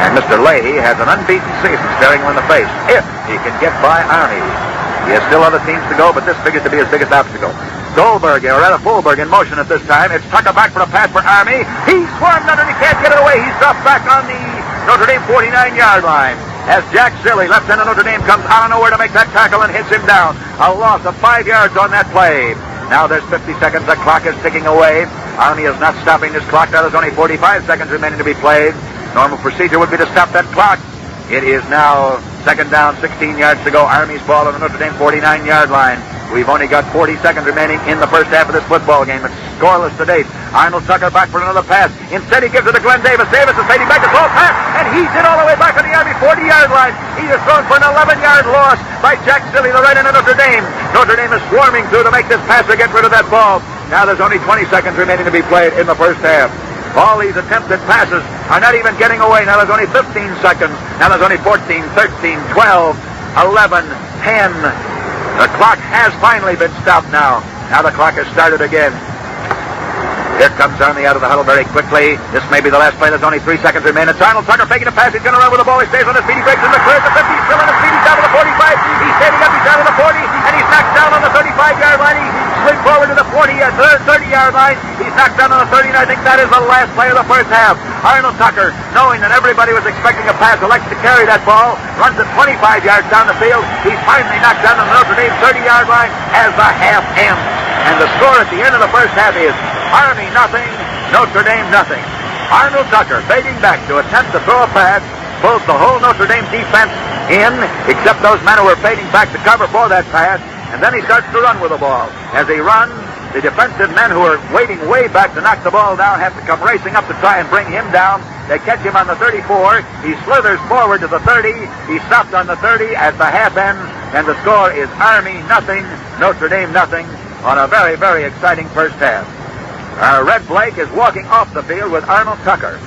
And Mr. Leahy has an unbeaten season staring him in the face if he can get by Army. He has still other teams to go, but this figures to be his biggest obstacle. Goldberg, or rather Fulberg, in motion at this time. It's Tucker back for a pass for Army. He's swarmed under and he can't get it away. He's dropped back on the Notre Dame 49-yard line. As Jack Silly, left end of Notre Dame, comes out of nowhere to make that tackle and hits him down. A loss of 5 yards on that play. Now there's 50 seconds. The clock is ticking away. Army is not stopping this clock. Now there's only 45 seconds remaining to be played. Normal procedure would be to stop that clock. It is now second down, 16 yards to go. Army's ball on the Notre Dame 49-yard line. We've only got 40 seconds remaining in the first half of this football game. It's scoreless to date. Arnold Tucker back for another pass. Instead, he gives it to Glenn Davis. Davis is fading back to throw a pass, and he's in all the way back on the Army 40-yard line. He is thrown for an 11-yard loss by Jack Silly, the right end of Notre Dame. Notre Dame is swarming through to make this passer get rid of that ball. Now there's only 20 seconds remaining to be played in the first half. All these attempted passes are not even getting away. Now there's only 15 seconds. Now there's only 14, 13, 12, 11, 10. The clock has finally been stopped now. Now the clock has started again. Here comes Army out of the huddle very quickly. This may be the last play. There's only 3 seconds remaining. It's Arnold Tucker faking a pass. He's going to run with the ball. He stays on his feet. He breaks in the clear. The 50. He's still on his feet. He's down to the 45. He's standing up. He's down to the 40. And he's knocked down on the 35-yard line. He slid forward to the 40. 30-yard line. He's knocked down on the 30, and I think that is the last play of the first half. Arnold Tucker, knowing that everybody was expecting a pass, elects to carry that ball, runs it 25 yards down the field. He's finally knocked down on the Notre Dame 30-yard line as the half ends. And the score at the end of the first half is Army nothing, Notre Dame nothing. Arnold Tucker fading back to attempt to throw a pass, pulls the whole Notre Dame defense in, except those men who were fading back to cover for that pass, and then he starts to run with the ball. As he runs, the defensive men who are waiting way back to knock the ball down have to come racing up to try and bring him down. They catch him on the 34. He slithers forward to the 30. He stopped on the 30 as the half ends, and the score is Army nothing, Notre Dame nothing, on a very, very exciting first half. Red Blake is walking off the field with Arnold Tucker,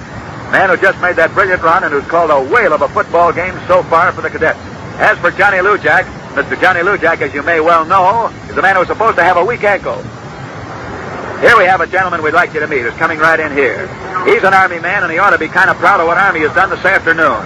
man who just made that brilliant run and who's called a whale of a football game so far for the cadets. As for Johnny Lujack, Mr. Johnny Lujack, as you may well know, is a man who's supposed to have a weak ankle. Here we have a gentleman we'd like you to meet who's coming right in here. He's an Army man, and he ought to be kind of proud of what Army has done this afternoon.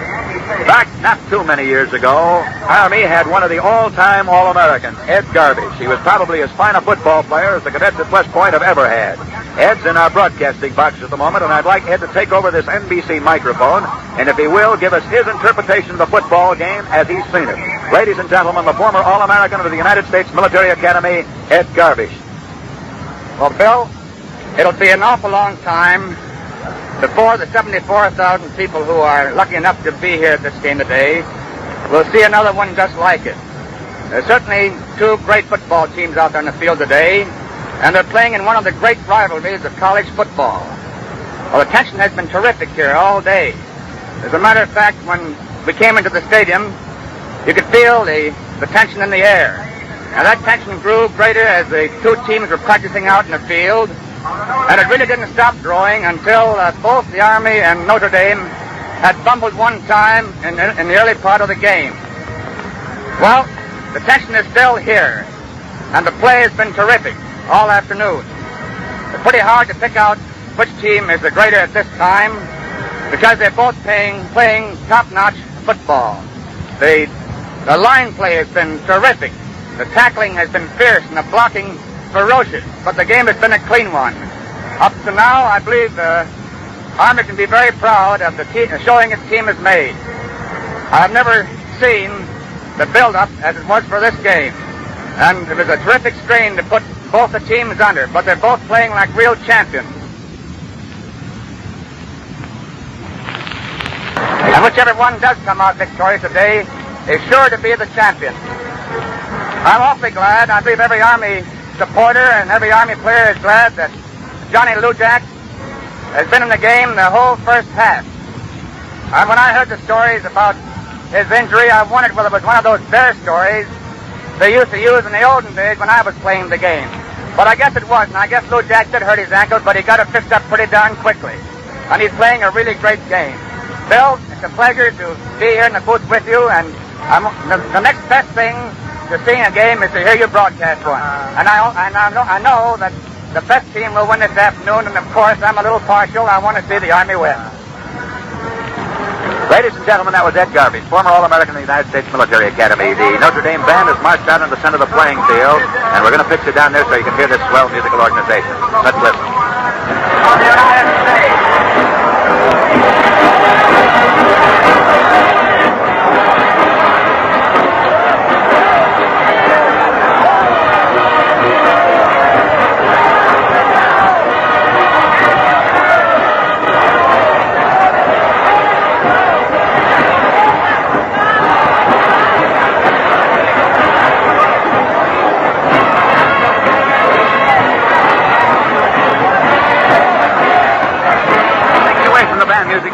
Back not too many years ago, Army had one of the all-time All-Americans, Ed Garbage. He was probably as fine a football player as the cadets at West Point have ever had. Ed's in our broadcasting box at the moment, and I'd like Ed to take over this NBC microphone, and if he will, give us his interpretation of the football game as he's seen it. Ladies and gentlemen, the former All-American of the United States Military Academy, Ed Garbage. Well, Bill, it'll be an awful long time before the 74,000 people who are lucky enough to be here at this game today will see another one just like it. There's certainly two great football teams out there in the field today, and they're playing in one of the great rivalries of college football. Well, the tension has been terrific here all day. As a matter of fact, when we came into the stadium, you could feel the tension in the air. And that tension grew greater as the two teams were practicing out in the field. And it really didn't stop growing until both the Army and Notre Dame had fumbled one time in the early part of the game. Well, the tension is still here, and the play has been terrific all afternoon. It's pretty hard to pick out which team is the greater at this time because they're both playing top-notch football. The line play has been terrific. The tackling has been fierce and the blocking ferocious, but the game has been a clean one. Up to now, I believe Army can be very proud of the showing its team has made. I've never seen the build-up as it was for this game, and it was a terrific strain to put both the teams under, but they're both playing like real champions. And whichever one does come out victorious today is sure to be the champion. I'm awfully glad. I believe every Army supporter and every Army player is glad that Johnny Lujack has been in the game the whole first half. And when I heard the stories about his injury, I wondered whether it was one of those bear stories they used to use in the olden days when I was playing the game. But I guess it wasn't. I guess Lujack did hurt his ankle, but he got it fixed up pretty darn quickly. And he's playing a really great game. Bill, it's a pleasure to be here in the booth with you, and the next best thing to seeing a game is to hear you broadcast one. And I know that the best team will win this afternoon, and of course I'm a little partial. I want to see the Army win. Ladies and gentlemen, that was Ed Garbage, former All-American of the United States Military Academy. The Notre Dame band has marched out in the center of the playing field, and we're going to picture down there so you can hear this swell musical organization. Let's listen.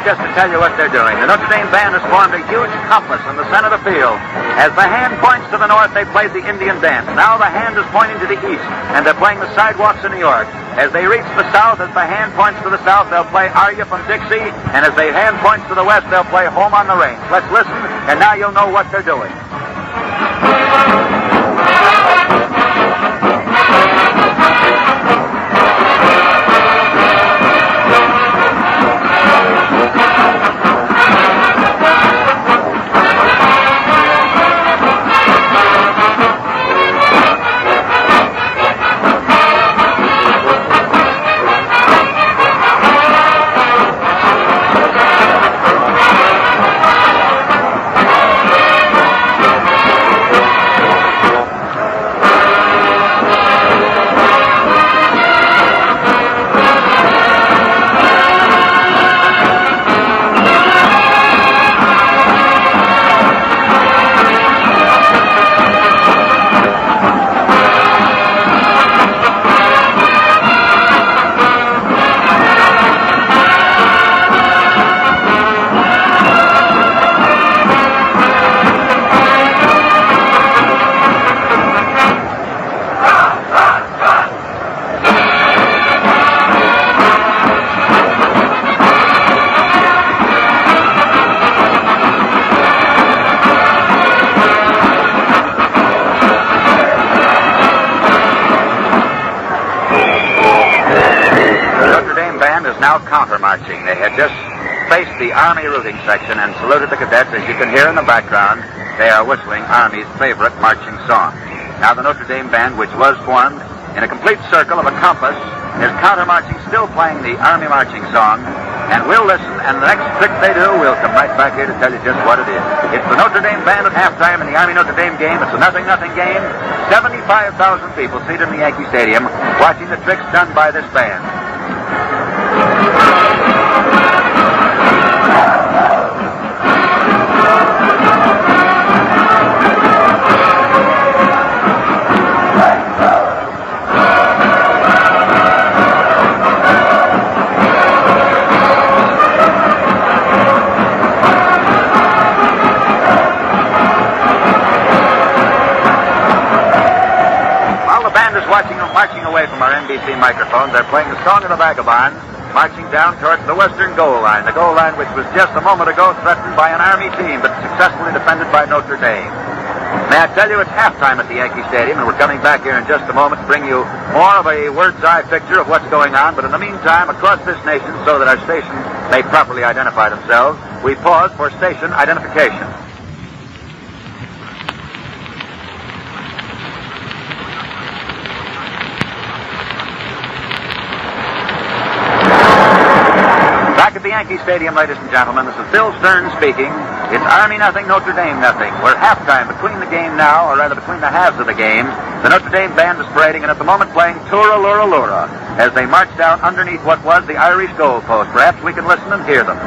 Just to tell you what they're doing. The Notre Dame band has formed a huge compass in the center of the field. As the hand points to the north, they played the Indian dance. Now the hand is pointing to the east, and they're playing the sidewalks of New York. As they reach the south, as the hand points to the south, they'll play Are You from Dixie? And as the hand points to the west, they'll play Home on the Range. Let's listen, and now you'll know what they're doing. is now counter-marching. They had just faced the Army routing section and saluted the cadets. As you can hear in the background, they are whistling Army's favorite marching song. Now the Notre Dame band, which was formed in a complete circle of a compass, is counter-marching, still playing the Army marching song. And we'll listen, and the next trick they do, we'll come right back here to tell you just what it is. It's the Notre Dame band at halftime in the Army Notre Dame game. It's a 0-0 game. 75,000 people seated in the Yankee Stadium watching the tricks done by this band. Marching away from our NBC microphones, they're playing the Song of the Vagabond, marching down towards the western goal line, the goal line which was just a moment ago threatened by an Army team, but successfully defended by Notre Dame. May I tell you, it's halftime at the Yankee Stadium, and we're coming back here in just a moment to bring you more of a bird's-eye picture of what's going on, but in the meantime, across this nation, so that our station may properly identify themselves, we pause for station identification. Back at the Yankee Stadium, ladies and gentlemen, this is Bill Stern speaking. It's Army nothing, Notre Dame nothing. We're halftime between the game now, or rather between the halves of the game. The Notre Dame band is parading, and at the moment playing Tura Lura Lura as they march down underneath what was the Irish goal post. Perhaps we can listen and hear them.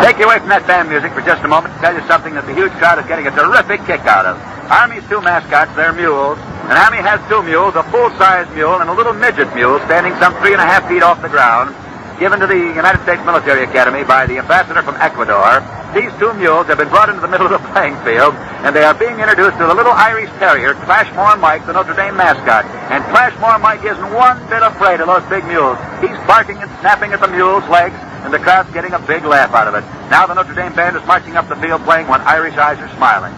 Take you away from that band music for just a moment to tell you something that the huge crowd is getting a terrific kick out of. Army's two mascots, they're mules. And Army has two mules, a full-size mule and a little midget mule standing some 3.5 feet off the ground, given to the United States Military Academy by the ambassador from Ecuador. These two mules have been brought into the middle of the playing field, and they are being introduced to the little Irish terrier, Clashmore Mike, the Notre Dame mascot. And Clashmore Mike isn't one bit afraid of those big mules. He's barking and snapping at the mule's legs, and the crowd's getting a big laugh out of it. Now the Notre Dame band is marching up the field playing when Irish eyes are smiling.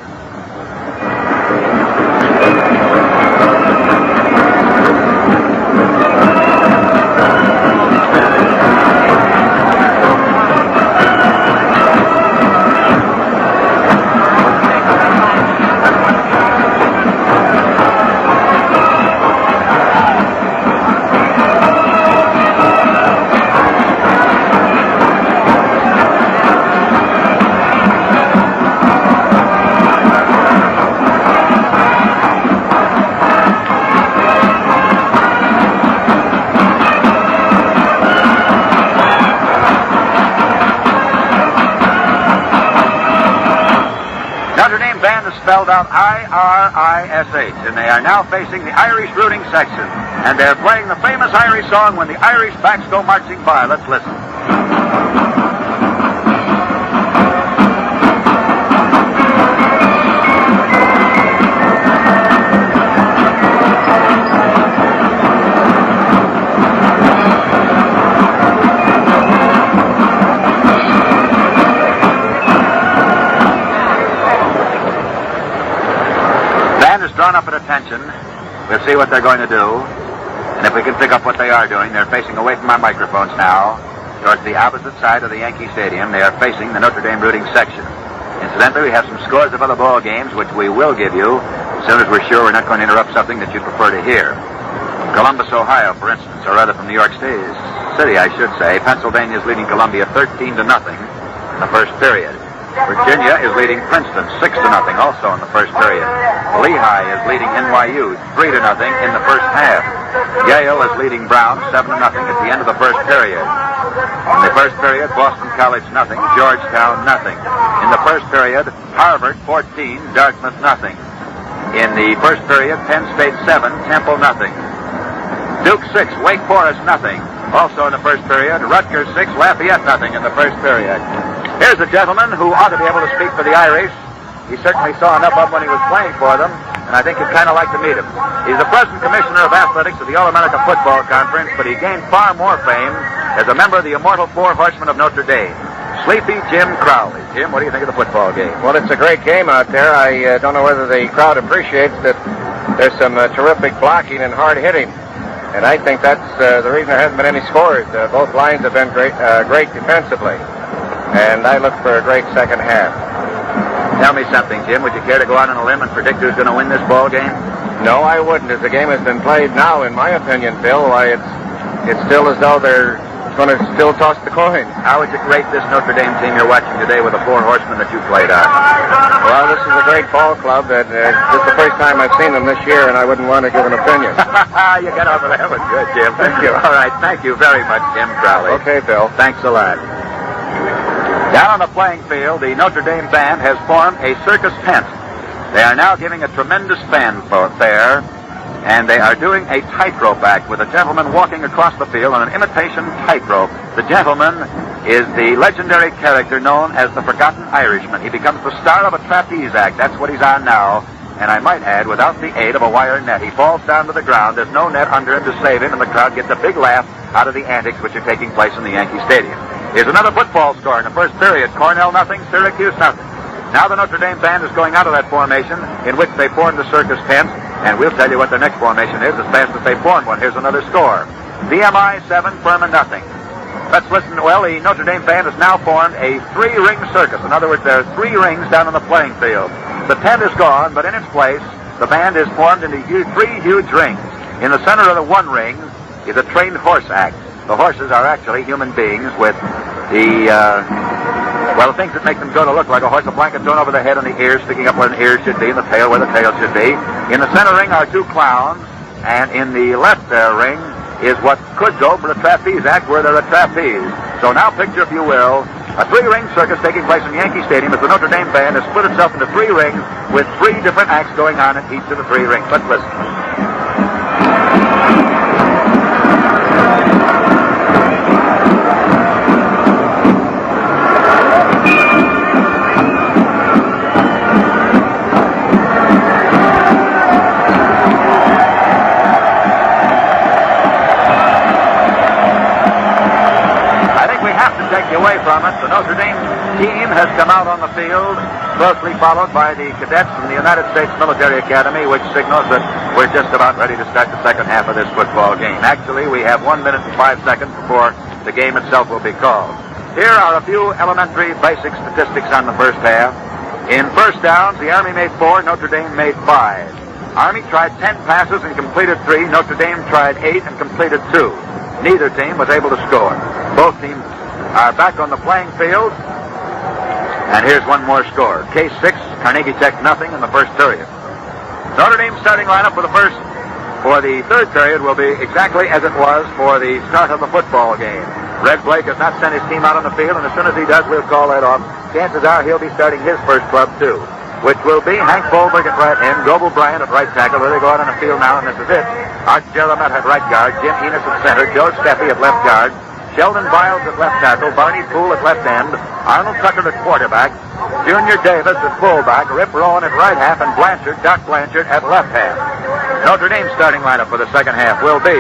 Notre Dame band is spelled out I-R-I-S-H, and they are now facing the Irish routing section. And they're playing the famous Irish song, When the Irish Backs Go Marching By. Let's listen. Drawn up at attention. We'll see what they're going to do. And if we can pick up what they are doing, they're facing away from our microphones now, towards the opposite side of the Yankee Stadium. They are facing the Notre Dame routing section. Incidentally, we have some scores of other ball games, which we will give you as soon as we're sure we're not going to interrupt something that you prefer to hear. Columbus, Ohio, for instance, or rather from New York City, I should say. Pennsylvania is leading Columbia 13-0 in the first period. Virginia is leading Princeton 6-0 also in the first period. Lehigh is leading NYU 3-0 in the first half. Yale is leading Brown 7-0 at the end of the first period. In the first period, Boston College nothing, Georgetown nothing. In the first period, Harvard 14, Dartmouth nothing. In the first period, Penn State 7, Temple nothing. Duke 6, Wake Forest nothing. Also in the first period, Rutgers 6, Lafayette nothing in the first period. Here's a gentleman who ought to be able to speak for the Irish. He certainly saw enough of them when he was playing for them. and I think you'd kind of like to meet him. He's the present commissioner of athletics of the All-America Football Conference, but he gained far more fame as a member of the immortal Four Horsemen of Notre Dame. Sleepy Jim Crowley. Jim, what do you think of the football game? Well, it's a great game out there. I don't know whether the crowd appreciates that there's some terrific blocking and hard hitting. And I think that's the reason there hasn't been any scores. Both lines have been great defensively. And I look for a great second half. Tell me something, Jim. Would you care to go out on a limb and predict who's going to win this ball game? No, I wouldn't. As the game has been played now, in my opinion, Bill, why it's still as though they're going to still toss the coin. How would you rate this Notre Dame team you're watching today with the Four Horsemen that you played on? Well, this is a great ball club. This is the first time I've seen them this year, and I wouldn't want to give an opinion. You got over that one good, Jim. Thank you. All right, thank you very much, Jim Crowley. Okay, Bill. Thanks a lot. Down on the playing field, the Notre Dame band has formed a circus tent. They are now giving a tremendous fanfare, and they are doing a tightrope act with a gentleman walking across the field on an imitation tightrope. The gentleman is the legendary character known as the Forgotten Irishman. He becomes the star of a trapeze act. That's what he's on now. And I might add, without the aid of a wire net. He falls down to the ground. There's no net under him to save him, and the crowd gets a big laugh out of the antics which are taking place in the Yankee Stadium. Here's another football score in the first period. Cornell nothing, Syracuse nothing. Now the Notre Dame band is going out of that formation in which they formed the circus tent, and we'll tell you what their next formation is as fast as they form one. Here's another score. VMI 7, Furman nothing. Let's listen. Well, the Notre Dame band has now formed a three-ring circus. In other words, there are three rings down on the playing field. The tent is gone, but in its place, the band is formed into three huge rings. In the center of the one ring is a trained horse act. The horses are actually human beings with the things that make them go to look like a horse, a blanket thrown over the head and the ears sticking up where the ears should be and the tail where the tail should be. In the center ring are two clowns, and in the left ring is what could go for a trapeze act where they're a trapeze. So now picture, if you will, a three-ring circus taking place in Yankee Stadium as the Notre Dame band has split itself into three rings with three different acts going on in each of the three rings. Let's listen. Away from it. The Notre Dame team has come out on the field, closely followed by the cadets from the United States Military Academy, which signals that we're just about ready to start the second half of this football game. Actually, we have 1 minute and 5 seconds before the game itself will be called. Here are a few elementary basic statistics on the first half. In first downs, the Army made 4, Notre Dame made 5. Army tried 10 passes and completed 3. Notre Dame tried 8 and completed 2. Neither team was able to score. Both teams are back on the playing field, and here's one more score. Case 6, Carnegie Tech nothing in the first period. Notre Dame's starting lineup for the third period will be exactly as it was for the start of the football game. Red Blake has not sent his team out on the field, and as soon as he does, we'll call that off. Chances are he'll be starting his first club too, which will be Hank Bolberg at right end, Goebel Bryant at right tackle. Where they go out on the field now, and this is it. Art Jeramet at right guard, Jim Enos at center, Joe Steffi at left guard, Sheldon Biles at left tackle, Barney Poole at left end, Arnold Tucker at quarterback, Junior Davis at fullback, Rip Rowan at right half, and Doc Blanchard at left half. Notre Dame's starting lineup for the second half will be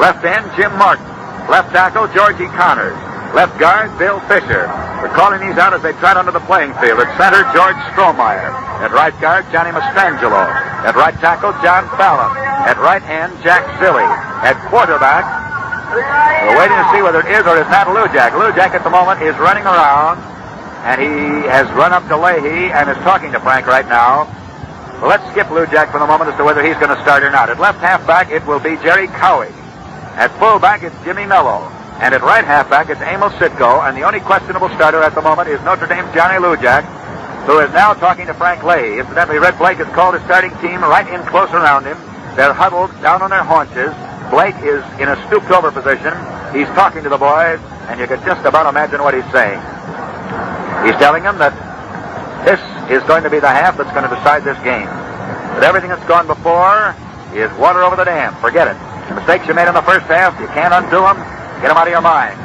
left end, Jim Martin, left tackle, Georgie Connors, left guard, Bill Fisher. We're calling these out as they trot onto the playing field. At center, George Strohmeyer. At right guard, Johnny Mastrangelo. At right tackle, John Fallon. At right end, Jack Silly. At quarterback, we're waiting to see whether it is or is not Lujak. Lujak at the moment is running around, and he has run up to Leahy and is talking to Frank right now. Well, let's skip Lujak for the moment as to whether he's going to start or not. At left halfback, it will be Jerry Cowie. At fullback, it's Jimmy Mello. And at right halfback, it's Amos Sitko. And the only questionable starter at the moment is Notre Dame's Johnny Lujak, who is now talking to Frank Leahy. Incidentally, Red Blake has called his starting team right in close around him. They're huddled down on their haunches. Blake is in a stooped-over position. He's talking to the boys, and you can just about imagine what he's saying. He's telling them that this is going to be the half that's going to decide this game. That everything that's gone before is water over the dam. Forget it. The mistakes you made in the first half, you can't undo them. Get them out of your mind.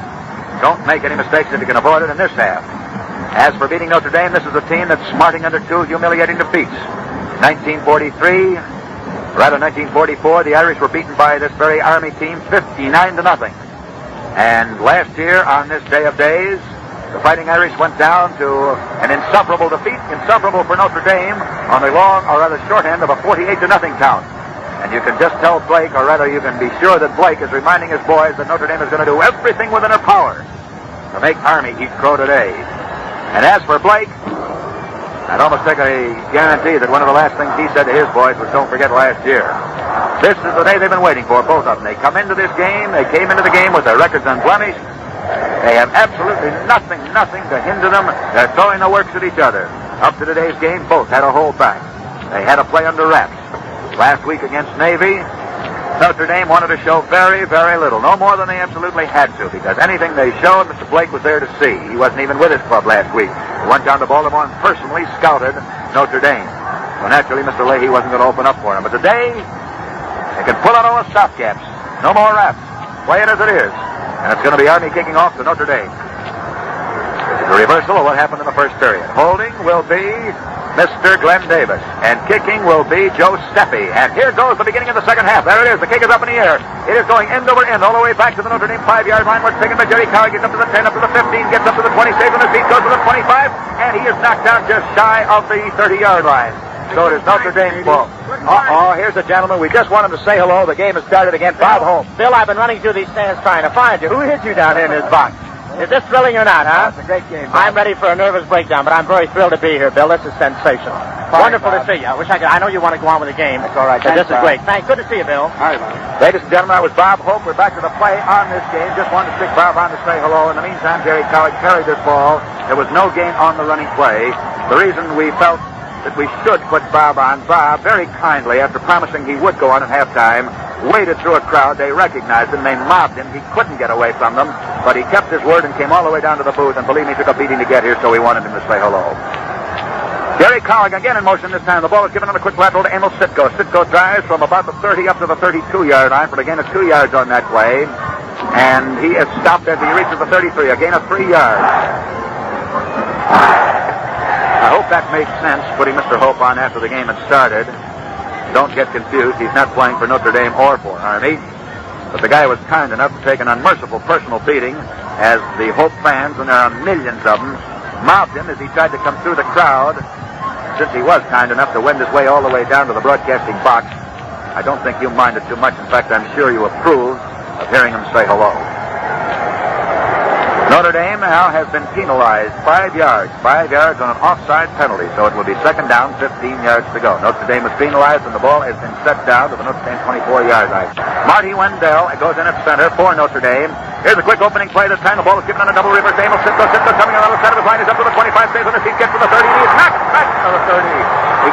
Don't make any mistakes if you can avoid it in this half. As for beating Notre Dame, this is a team that's smarting under 2 humiliating defeats. 1944, the Irish were beaten by this very Army team 59-0. And last year, on this day of days, the Fighting Irish went down to an insufferable defeat, insufferable for Notre Dame, on the long, or rather short end of a 48-0 count. And you can just tell Blake, or rather you can be sure that Blake is reminding his boys that Notre Dame is going to do everything within her power to make Army eat crow today. And as for Blake, I'd almost take a guarantee that one of the last things he said to his boys was, don't forget last year. This is the day they've been waiting for, both of them. They come into this game, they came into the game with their records unblemished. They have absolutely nothing to hinder them. They're throwing the works at each other. Up to today's game, both had a hold back. They had to play under wraps. Last week against Navy, Notre Dame wanted to show very, very little. No more than they absolutely had to, because anything they showed, Mr. Blake was there to see. He wasn't even with his club last week. He went down to Baltimore and personally scouted Notre Dame. So naturally, Mr. Leahy wasn't going to open up for him. But today, they can pull out all the stopgaps. No more wraps. Play it as it is. And it's going to be Army kicking off to Notre Dame. This is a reversal of what happened in the first period. Holding will be Mr. Glenn Davis. And kicking will be Joe Steffi. And here goes the beginning of the second half. There it is. The kick is up in the air. It is going end over end all the way back to the Notre Dame 5-yard line. Where it's taken by Jerry Coward. Gets up to the 10, up to the 15, gets up to the 20, stays on his feet, goes to the 25, and he is knocked down just shy of the 30-yard line. So it is Notre Dame's ball. Here's the gentleman. We just want him to say hello. The game has started again. Bob Holmes. Bill, I've been running through these stands trying to find you. Who hit you down here in this box? Is this thrilling or not, huh? It's a great game. I'm ready for a nervous breakdown, but I'm very thrilled to be here, Bill. This is sensational. Wonderful to see you. I know you want to go on with the game. That's all right. But this is great. Thanks. Good to see you, Bill. All right, man. Ladies and gentlemen, that was Bob Hope. We're back to the play on this game. Just wanted to stick Bob on to say hello. In the meantime, Jerry Coward carried this ball. There was no gain on the running play. The reason we felt that we should put Bob on, Bob very kindly, after promising he would go on at halftime, waded through a crowd. They recognized him. They mobbed him. He couldn't get away from them, but he kept his word and came all the way down to the booth, and believe me, took a beating to get here, so we wanted him to say hello. Jerry Coward again in motion this time. The ball is given on a quick lateral to Emil Sitko. Sitko drives from about the 30 up to the 32-yard line for a gain of 2 yards on that play, and he is stopped as he reaches the 33, a gain of 3 yards. I hope that makes sense, putting Mr. Hope on after the game had started. Don't get confused. He's not playing for Notre Dame or for Army. But the guy was kind enough to take an unmerciful personal beating as the Hope fans, and there are millions of them, mobbed him as he tried to come through the crowd. Since he was kind enough to wend his way all the way down to the broadcasting box, I don't think you minded too much. In fact, I'm sure you approve of hearing him say hello. Notre Dame now has been penalized 5 yards on an offside penalty, so it will be second down, 15 yards to go. Notre Dame is penalized, and the ball has been set down to the Notre Dame 24-yard line. Marty Wendell goes in at center for Notre Dame. Here's a quick opening play. This time the ball is given on a double reverse. Emil Sitko coming on the other side of his line. He's up to the 25, stays on his feet, gets to the 30, and he's knocked back to the 30.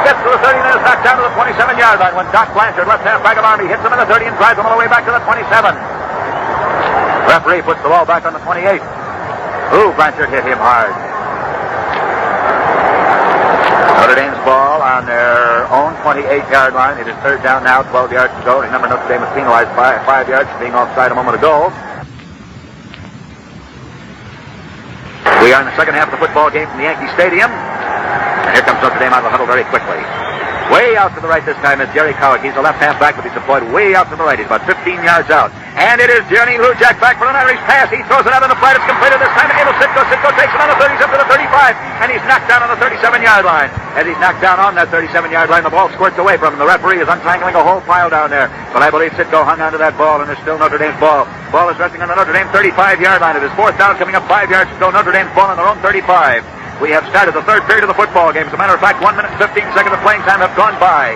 He gets to the 30 and is knocked down to the 27-yard line when Doc Blanchard, left half back of Army, hits him in the 30 and drives him all the way back to the 27. Referee puts the ball back on the 28. Ooh, Blanchard hit him hard. Notre Dame's ball on their own 28-yard line. It is third down now, 12 yards to go. Remember, Notre Dame was penalized 5 yards for being offside a moment ago. We are in the second half of the football game from the Yankee Stadium. And here comes Notre Dame out of the huddle very quickly. Way out to the right this time is Jerry Coward. He's a left halfback, but he's deployed way out to the right. He's about 15 yards out. And it is Johnny Lujak back for an Irish pass. He throws it out on the flat. It's completed this time. Emil Sitko. Sitko takes it on the 30s up to the 35. And he's knocked down on the 37-yard line. As he's knocked down on that 37-yard line, the ball squirts away from him. The referee is untangling a whole pile down there. But I believe Sitko hung onto that ball, and it's still Notre Dame's ball. Ball is resting on the Notre Dame 35-yard line. It is fourth down, coming up 5 yards to go. Notre Dame's ball on their own 35. We have started the third period of the football game. As a matter of fact, 1 minute and 15 seconds of playing time have gone by.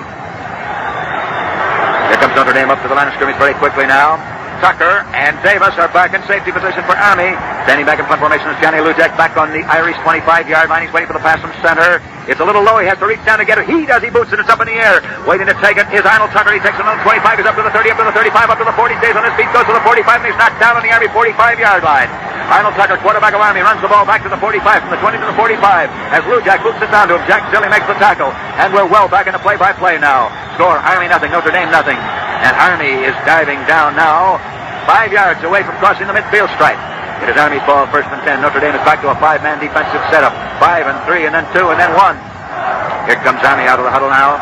Here comes Notre Dame up to the line of scrimmage very quickly now. Tucker and Davis are back in safety position for Army. Standing back in front formation is Johnny Lujak back on the Irish 25-yard line. He's waiting for the pass from center. It's a little low. He has to reach down to get it. He does. He boots it. It's up in the air. Waiting to take it is Arnold Tucker. He takes it on the 25. He's up to the 30, up to the 35, up to the 40. Stays on his feet, goes to the 45, and he's knocked down on the Army 45-yard line. Arnold Tucker, quarterback of Army, runs the ball back to the 45, from the 20 to the 45. As Lujak boots it down to him, Jack Zilli makes the tackle. And we're well back in the play-by-play now. Score, Army nothing, Notre Dame nothing. And Army is diving down now, 5 yards away from crossing the midfield stripe. It is Army's ball, first and 10. Notre Dame is back to a 5-man defensive setup. 5 and 3 and then 2 and then 1. Here comes Army out of the huddle now.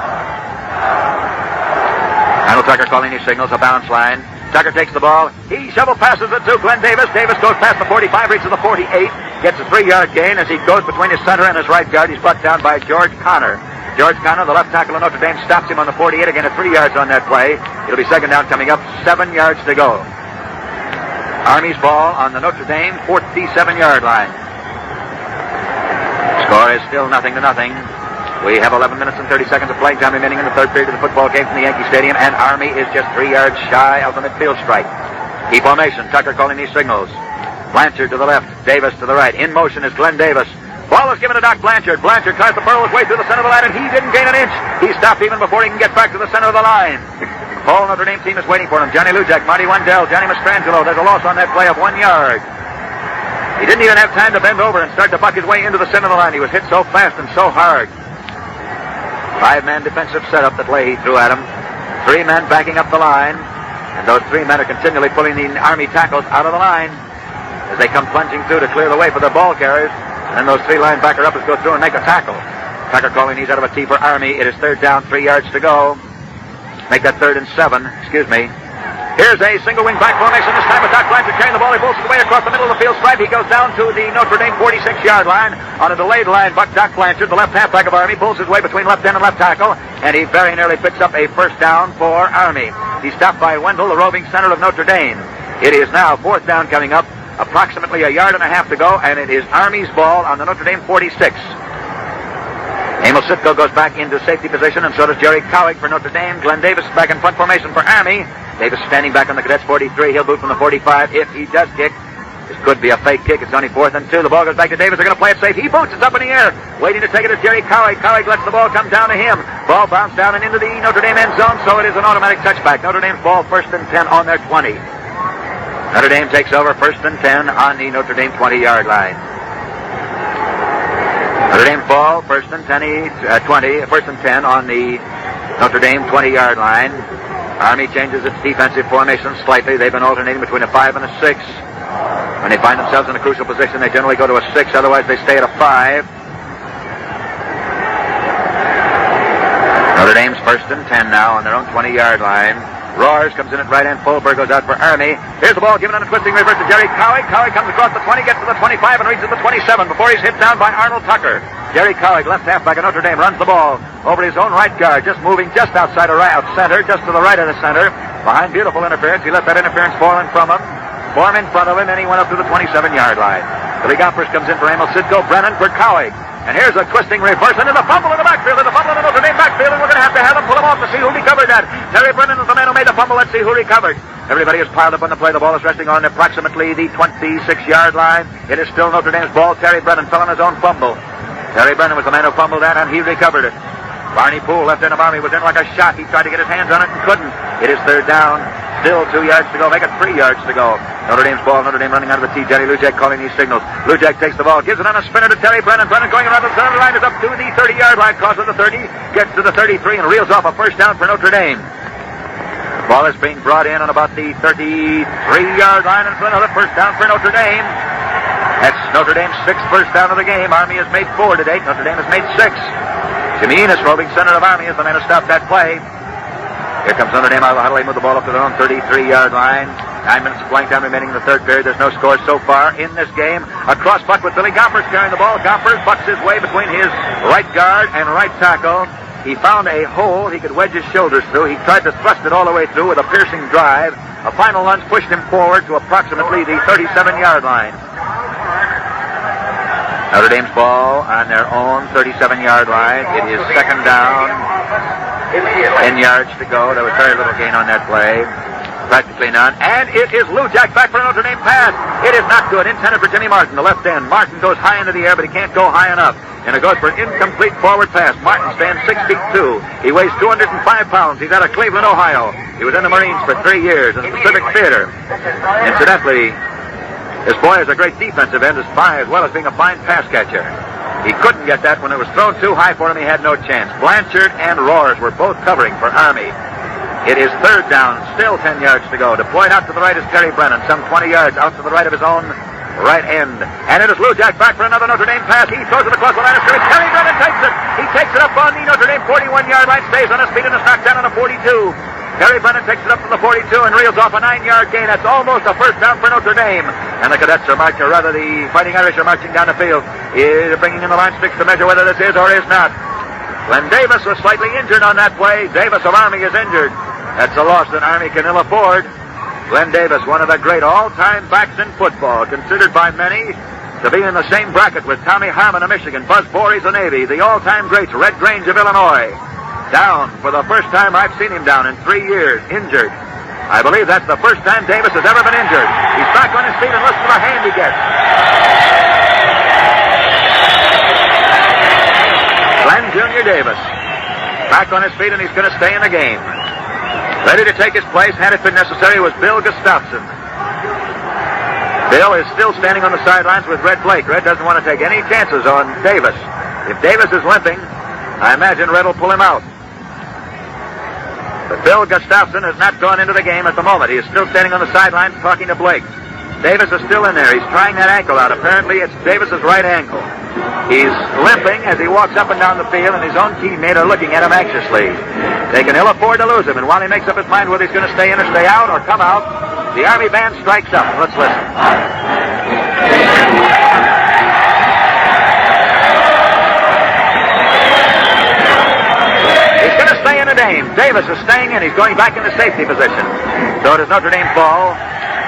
Randall Tucker calling his signals, a bounce line. Tucker takes the ball. He shovel passes it to Glenn Davis. Davis goes past the 45, reaches the 48, gets a 3-yard gain as he goes between his center and his right guard. He's brought down by George Connor. George Connor, the left tackle of Notre Dame, stops him on the 48, again at 3 yards on that play. It'll be second down coming up, 7 yards to go. Army's ball on the Notre Dame 47-yard line. Score is still 0-0. We have 11 minutes and 30 seconds of playing time remaining in the third period of the football game from the Yankee Stadium, and Army is just 3 yards shy of the midfield stripe. Key formation, Tucker calling these signals. Blanchard to the left, Davis to the right. In motion is Glenn Davis. Ball is given to Doc Blanchard. Blanchard tries to burrow his way through the center of the line, and he didn't gain an inch. He stopped even before he can get back to the center of the line. The whole Notre Dame team is waiting for him. Johnny Lujak, Marty Wendell, Johnny Mastrangelo. There's a loss on that play of 1 yard. He didn't even have time to bend over and start to buck his way into the center of the line. He was hit so fast and so hard. 5-man defensive setup, the play he threw at him. 3 men backing up the line, and those 3 men are continually pulling the Army tackles out of the line as they come plunging through to clear the way for their ball carriers. And then those 3 linebacker uppers go through and make a tackle. Tucker calling these out of a tee for Army. It is third down, 3 yards to go. Make that 3rd and 7. Excuse me. Here's a single wing back formation this time with Doc Blanchard carrying the ball. He pulls his way across the middle of the field stripe. He goes down to the Notre Dame 46-yard line on a delayed line. Doc Blanchard, the left halfback of Army, pulls his way between left end and left tackle, and he very nearly picks up a first down for Army. He's stopped by Wendell, the roving center of Notre Dame. It is now 4th down coming up, approximately 1.5 yards to go, and it is Army's ball on the Notre Dame 46. Emil Sitko goes back into safety position, and so does Jerry Cowick for Notre Dame. Glenn Davis back in front formation for Army. Davis standing back on the Cadets 43. He'll boot from the 45 if he does kick. This could be a fake kick. It's only 4th and 2. The ball goes back to Davis. They're going to play it safe. He boots. It's up in the air. Waiting to take it is Jerry Cowick. Cowick lets the ball come down to him. Ball bounced down and into the Notre Dame end zone, so it is an automatic touchback. Notre Dame's ball 1st and 10 on their 20. Notre Dame takes over 1st and 10 on the Notre Dame 20-yard line. Notre Dame ball 1st and 1st and 10 on the Notre Dame 20-yard line. Army changes its defensive formation slightly. They've been alternating between a 5 and a 6. When they find themselves in a crucial position, they generally go to a 6. Otherwise, they stay at a 5. Notre Dame's 1st and 10 now on their own 20-yard line. Roars comes in at right end. Fulberg goes out for Army. Here's the ball given on a twisting reverse to Jerry Cowick. Cowick comes across the 20, gets to the 25, and reaches the 27 before he's hit down by Arnold Tucker. Jerry Cowick, left halfback of Notre Dame, runs the ball over his own right guard, just moving just outside of center, just to the right of the center. Behind beautiful interference. He let that interference fall in from him. Form in front of him, and he went up to the 27-yard line. Billy Gompers comes in for Emil Sitko. Brennan for Cowick. And here's a twisting reverse, and there's a fumble in the backfield. There's a fumble in the Notre Dame backfield, and we're going to have him pull him off to see who recovered that. Terry Brennan is the man who made the fumble. Let's see who recovered. Everybody is piled up on the play. The ball is resting on approximately the 26-yard line. It is still Notre Dame's ball. Terry Brennan fell on his own fumble. Terry Brennan was the man who fumbled that, and he recovered it. Barney Poole, left end of Army, was in like a shot. He tried to get his hands on it and couldn't. It is third down. Still 2 yards to go. Make it 3 yards to go. Notre Dame's ball. Notre Dame running out of the tee. Johnny Lujak calling these signals. Lujak takes the ball. Gives it on a spinner to Terry Brennan. Brennan going around the center line is up to the 30-yard line. Crosses the 30. Gets to the 33 and reels off a first down for Notre Dame. The ball is being brought in on about the 33-yard line, and for another first down for Notre Dame. That's Notre Dame's 6th first down of the game. Army has made 4 to date. Notre Dame has made 6. Jimmy Enos, roving center of Army, is the man who stopped that play. Here comes Notre Dame out of the huddle. They move the ball up to their own 33-yard line. 9 minutes of playing time remaining in the third period. There's no score so far in this game. A cross buck with Billy Gompers carrying the ball. Gompers bucks his way between his right guard and right tackle. He found a hole he could wedge his shoulders through. He tried to thrust it all the way through with a piercing drive. A final lunge pushed him forward to approximately the 37-yard line. Notre Dame's ball on their own 37-yard line. It is second down. 10 yards to go. There was very little gain on that play. Practically none. And it is Lujak back for a Notre Dame pass. It is not good. Intended for Jimmy Martin, the left end. Martin goes high into the air, but he can't go high enough. And it goes for an incomplete forward pass. Martin stands 6 feet 2. He weighs 205 pounds. He's out of Cleveland, Ohio. He was in the Marines for 3 years in the Pacific Theater. Incidentally, this boy is a great defensive end as well as being a fine pass catcher. He couldn't get that when it was thrown too high for him. He had no chance. Blanchard and Roars were both covering for Army. It is third down, still 10 yards to go. Deployed out to the right is Terry Brennan, some 20 yards out to the right of his own right end. And it is Lujak back for another Notre Dame pass. He throws it across the line of scrimmage. Terry Brennan takes it. He takes it up on the Notre Dame 41-yard line, stays on his feet, and is knocked down on a 42. Terry Brennan takes it up to the 42 and reels off a 9-yard gain. That's almost a first down for Notre Dame. And the cadets are marching, or rather the Fighting Irish are marching down the field. Is bringing in the line sticks to measure whether this is or is not. Glenn Davis was slightly injured on that play. Davis of Army is injured. That's a loss that Army can ill afford. Glenn Davis, one of the great all-time backs in football, considered by many to be in the same bracket with Tommy Harmon of Michigan, Buzz Voorhees of Navy, the all-time greats, Red Grange of Illinois. Down for the first time I've seen him down in 3 years, injured. I believe that's the first time Davis has ever been injured. He's back on his feet and listen to the hand he gets. Glenn Jr. Davis back on his feet, and he's going to stay in the game. Ready to take his place, had it been necessary, was Bill Gustafson. Bill is still standing on the sidelines with Red Blake. Red doesn't want to take any chances on Davis. If Davis is limping, I imagine Red will pull him out. But Bill Gustafson has not gone into the game at the moment. He is still standing on the sidelines talking to Blake. Davis is still in there. He's trying that ankle out. Apparently, it's Davis's right ankle. He's limping as he walks up and down the field, and his own teammate are looking at him anxiously. They can ill afford to lose him, and while he makes up his mind whether he's going to stay in or stay out or come out, the Army band strikes up. Let's listen. He's going to stay in the game. Davis is staying in. He's going back in the safety position. So it is Notre Dame ball,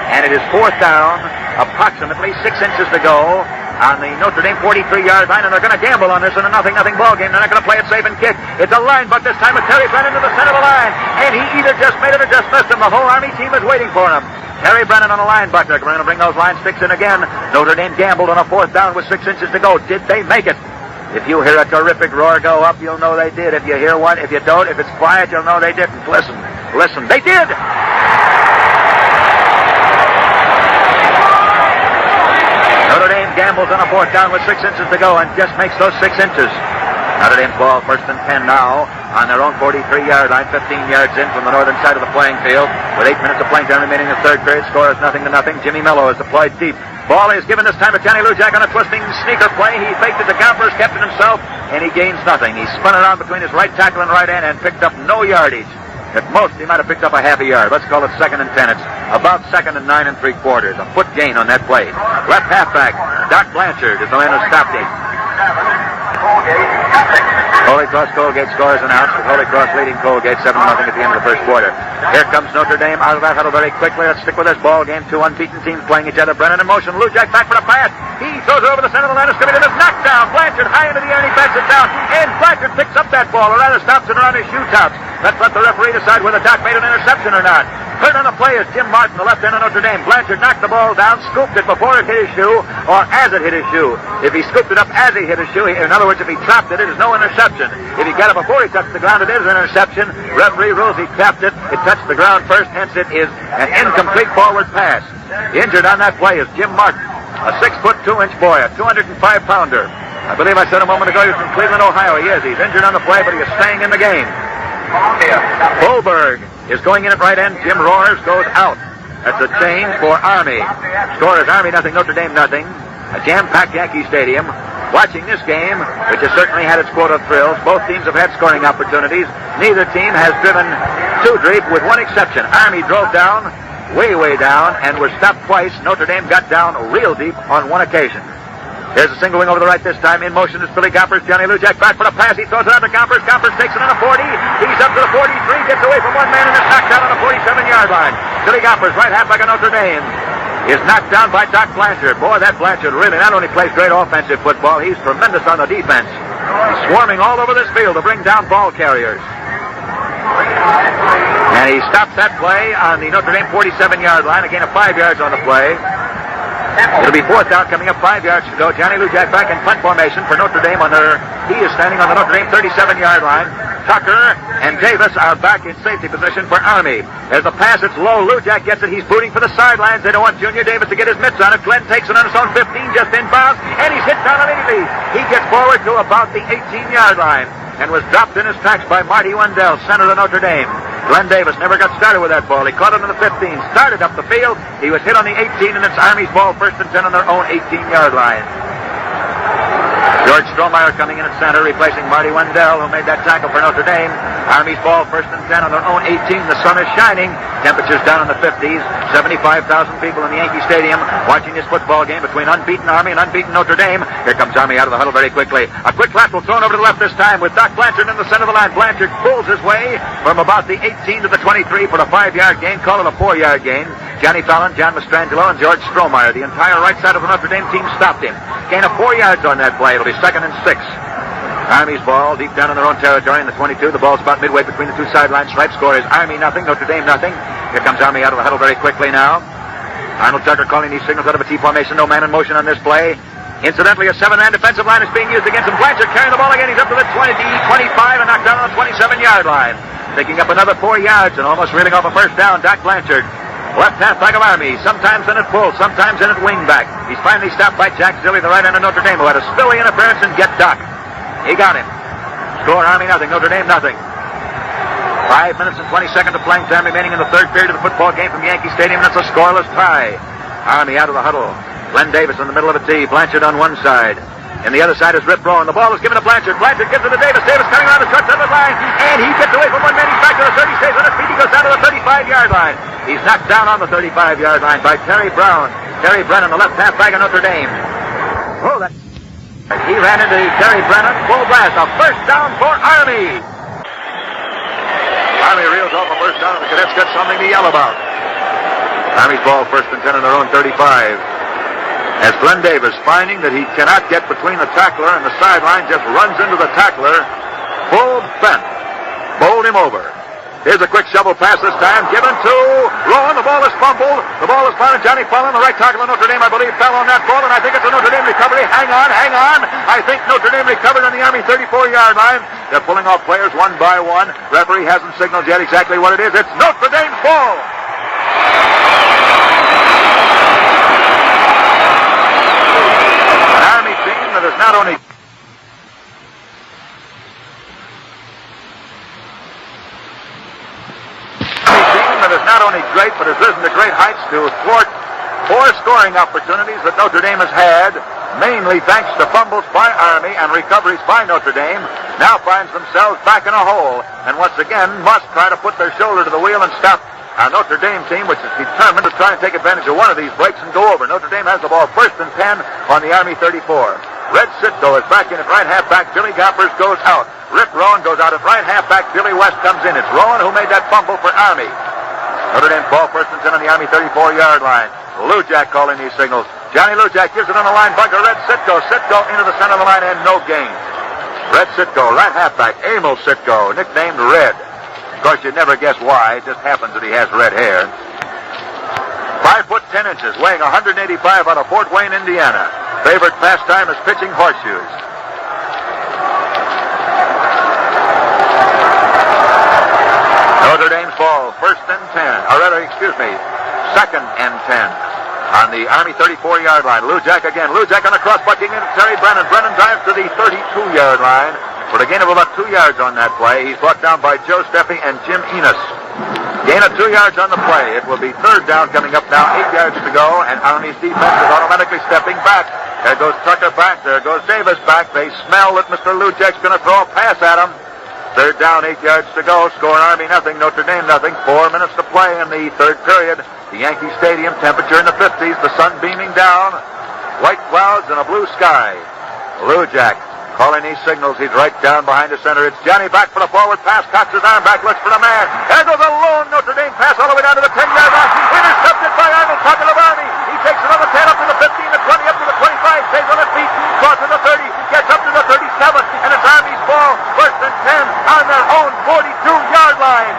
and it is fourth down, approximately 6 inches to go on the Notre Dame 43-yard line, and they're going to gamble on this in a 0-0 ball game. They're not going to play it safe and kick. It's a line, but this time with Terry Brennan to the center of the line, and he either just made it or just missed him. The whole Army team is waiting for him. Terry Brennan on the line, but they're going to bring those line sticks in again. Notre Dame gambled on a fourth down with 6 inches to go. Did they make it? If you hear a terrific roar go up, you'll know they did. If you hear one, if you don't, if it's quiet, you'll know they didn't. Listen, they did! Notre Dame gambles on a fourth down with 6 inches to go and just makes those 6 inches. Notre Dame's ball first and 10 now on their own 43-yard line, 15 yards in from the northern side of the playing field. With 8 minutes of playing time remaining in the third period, score is 0-0. Jimmy Mello is deployed deep. Ball is given this time to Johnny Lujack on a twisting sneaker play. He faked it to Gompers, kept it himself, and he gains nothing. He spun around between his right tackle and right end and picked up no yardage. At most, he might have picked up a half a yard. Let's call it 2nd and 10. It's about 2nd and 9 3/4. A foot gain on that play. Left halfback, Doc Blanchard is the man who stopped it. Holy Cross Colgate scores announced, with Holy Cross leading Colgate 7-0 at the end of the first quarter. Here comes Notre Dame out of that huddle very quickly. Let's stick with this ball game. Two unbeaten teams playing each other. Brennan in motion. Lujack back for the pass. He throws it over the center of the line of scrimmage and is knocked down. Blanchard high into the air and he bats it down. And Blanchard picks up that ball, or rather stops it around his shoe tops. Let's let the referee decide whether Doc made an interception or not. Hurt on the play is Jim Martin, the left end of Notre Dame. Blanchard knocked the ball down, scooped it before it hit his shoe, or as it hit his shoe. If he scooped it up as he hit his shoe, in other words, if he trapped it, it is no interception. If he got it before he touched the ground, it is an interception. Referee rules he tapped it. It touched the ground first, hence it is an incomplete forward pass. Injured on that play is Jim Martin, a 6'2" boy, a 205-pounder. I believe I said a moment ago he was from Cleveland, Ohio. He is. He's injured on the play, but he is staying in the game. Bolberg is going in at right end. Jim Roars goes out. That's a change for Army. Score is Army nothing, Notre Dame nothing. A jam-packed Yankee Stadium. Watching this game, which has certainly had its quota of thrills. Both teams have had scoring opportunities. Neither team has driven too deep, with one exception. Army drove down, way down, and was stopped twice. Notre Dame got down real deep on one occasion. Here's a single wing over the right this time. In motion is Billy Gompers. Johnny Lujack back for the pass. He throws it out to Gompers. Gompers takes it on a 40. He's up to the 43. Gets away from one man and is knocked down on the 47-yard line. Billy Gompers, right halfback of Notre Dame, is knocked down by Doc Blanchard. Boy, that Blanchard really not only plays great offensive football, he's tremendous on the defense. He's swarming all over this field to bring down ball carriers. And he stops that play on the Notre Dame 47-yard line. A gain of 5 yards on the play. It'll be fourth down, coming up 5 yards to go. Johnny Lujack back in punt formation for Notre Dame he is standing on the Notre Dame 37-yard line. Tucker and Davis are back in safety position for Army. As the pass, it's low. Lujack gets it. He's booting for the sidelines. They don't want Junior Davis to get his mitts on it. Glenn takes it on his own 15, just inbounds, and he's hit down immediately. He gets forward to about the 18-yard line and was dropped in his tracks by Marty Wendell, center of Notre Dame. Glenn Davis never got started with that ball. He caught it in the 15, started up the field. He was hit on the 18, and it's Army's ball, first and 10 on their own 18-yard line. George Strohmeyer coming in at center, replacing Marty Wendell, who made that tackle for Notre Dame. Army's ball, first and 10 on their own 18. The sun is shining. Temperatures down in the 50s. 75,000 people in the Yankee Stadium watching this football game between unbeaten Army and unbeaten Notre Dame. Here comes Army out of the huddle very quickly. A quick lateral thrown over to the left this time with Doc Blanchard in the center of the line. Blanchard pulls his way from about the 18 to the 23 for a 5-yard gain. Call it a 4-yard gain. Johnny Fallon, John Mastrangelo, and George Strohmeyer, the entire right side of the Notre Dame team, stopped him. Gain of 4 yards on that play. It'll be 2nd and 6. Army's ball deep down in their own territory in the 22. The ball's about midway between the two sideline stripes. Score is Army nothing, Notre Dame nothing. Here comes Army out of the huddle very quickly now. Arnold Tucker calling these signals out of a T formation. No man in motion on this play. Incidentally, a 7-man defensive line is being used against him. Blanchard carrying the ball again. He's up to the 20, 25, and knocked down on the 27-yard line. Picking up another 4 yards and almost reeling off a first down. Doc Blanchard, left halfback of Army, sometimes in at full, sometimes in at wingback. He's finally stopped by Jack Zilli, the right end of Notre Dame, who had a spilly interference and get Doc. He got him. Score Army nothing, Notre Dame nothing. 5 minutes and 20 seconds of playing time remaining in the third period of the football game from Yankee Stadium, and it's a scoreless tie. Army out of the huddle. Glenn Davis in the middle of a T. Blanchard on one side. And the other side is Rip Rowan. The ball is given to Blanchard. Blanchard gives it to Davis. Davis coming around the touchdown line, and he gets away from one man. He's back to the 30, stays on his feet. He goes down to the 35-yard line. He's knocked down on the 35-yard line by Terry Brown. Terry Brennan, the left halfback of Notre Dame. Oh, that... He ran into Terry Brennan. Full blast. A first down for Army. Army reels off a first down, and the Cadets got something to yell about. Army's ball, first and 10 on their own 35. As Glenn Davis, finding that he cannot get between the tackler and the sideline, just runs into the tackler, full bent, bowled him over. Here's a quick shovel pass this time, given to Rowan. The ball is fumbled. The ball is found, and Johnny Fallon, the right tackle of Notre Dame, I believe, fell on that ball, and I think it's a Notre Dame recovery. Hang on. I think Notre Dame recovered on the Army 34-yard line. They're pulling off players one by one. Referee hasn't signaled yet exactly what it is. It's Notre Dame's ball. An Army team that is not only... not only great, but has risen to great heights to thwart 4 scoring opportunities that Notre Dame has had, mainly thanks to fumbles by Army and recoveries by Notre Dame, now finds themselves back in a hole, and once again must try to put their shoulder to the wheel and stop our Notre Dame team, which is determined to try and take advantage of one of these breaks and go over. Notre Dame has the ball, first and 10 on the Army 34. Red Sitko is back in at right halfback. Billy Gompers goes out. Rip Rowan goes out at right halfback. Billy West comes in. It's Rowan who made that fumble for Army. Notre Dame's ball, first and 10 on the Army 34-yard line. Lujak calling these signals. Johnny Lujak gives it on the line bunker. Red Sitko. Sitko into the center of the line and no gain. Red Sitko, right halfback. Emil Sitko, nicknamed Red. Of course, you'd never guess why. It just happens that he has red hair. 5 foot 10 inches, weighing 185 out of Fort Wayne, Indiana. Favorite pastime is pitching horseshoes. Notre Dame's ball, first and 10, or rather, second and 10 on the Army 34-yard line. Lujak again. Lujak on the cross, bucking into Terry Brennan. Brennan drives to the 32-yard line for a gain of about 2 yards on that play. He's brought down by Joe Steffi and Jim Enos. Gain of 2 yards on the play. It will be third down coming up now, 8 yards to go, and Army's defense is automatically stepping back. There goes Tucker back. There goes Davis back. They smell that Mr. Lujak's going to throw a pass at him. Third down, 8 yards to go. Score Army nothing, Notre Dame nothing. 4 minutes to play in the third period. The Yankee Stadium, temperature in the 50s. The sun beaming down. White clouds and a blue sky. Lujak calling these signals. He's right down behind the center. It's Johnny back for the forward pass. Cocks his arm back, looks for the man. There goes a lone Notre Dame pass all the way down to the 10-yard line. Intercepted by Arnold Tucker of Army. He takes another 10 up to the 15, the 20, up to the 25. Stays on his feet. Crosses the 30. Gets up to the 37. And it's Army's ball. First and 10 on their own 42-yard line.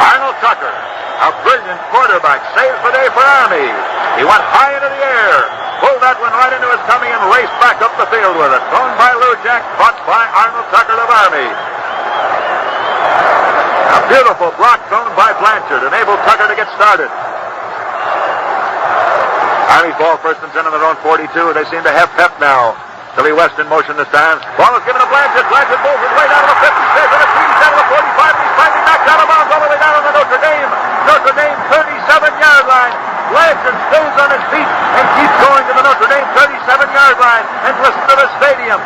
Arnold Tucker, a brilliant quarterback, saves the day for Army. He went high into the air, pulled that one right into his tummy, and raced back up the field with it. Thrown by Lujak, caught by Arnold Tucker of Army. A beautiful block thrown by Blanchard, enabled Tucker to get started. Army's ball, first and 10 on their own 42. They seem to have pep now. Billy West in motion this time. Ball is given to Blanchard. Blanchard pulls his way down to the 50, stays on his feet, he's down to the 45, and he's finally knocked out of bounds all the way down on the Notre Dame 36. Blanchard stays on his feet and keeps going to the Notre Dame 37-yard line. And listen to the stadium.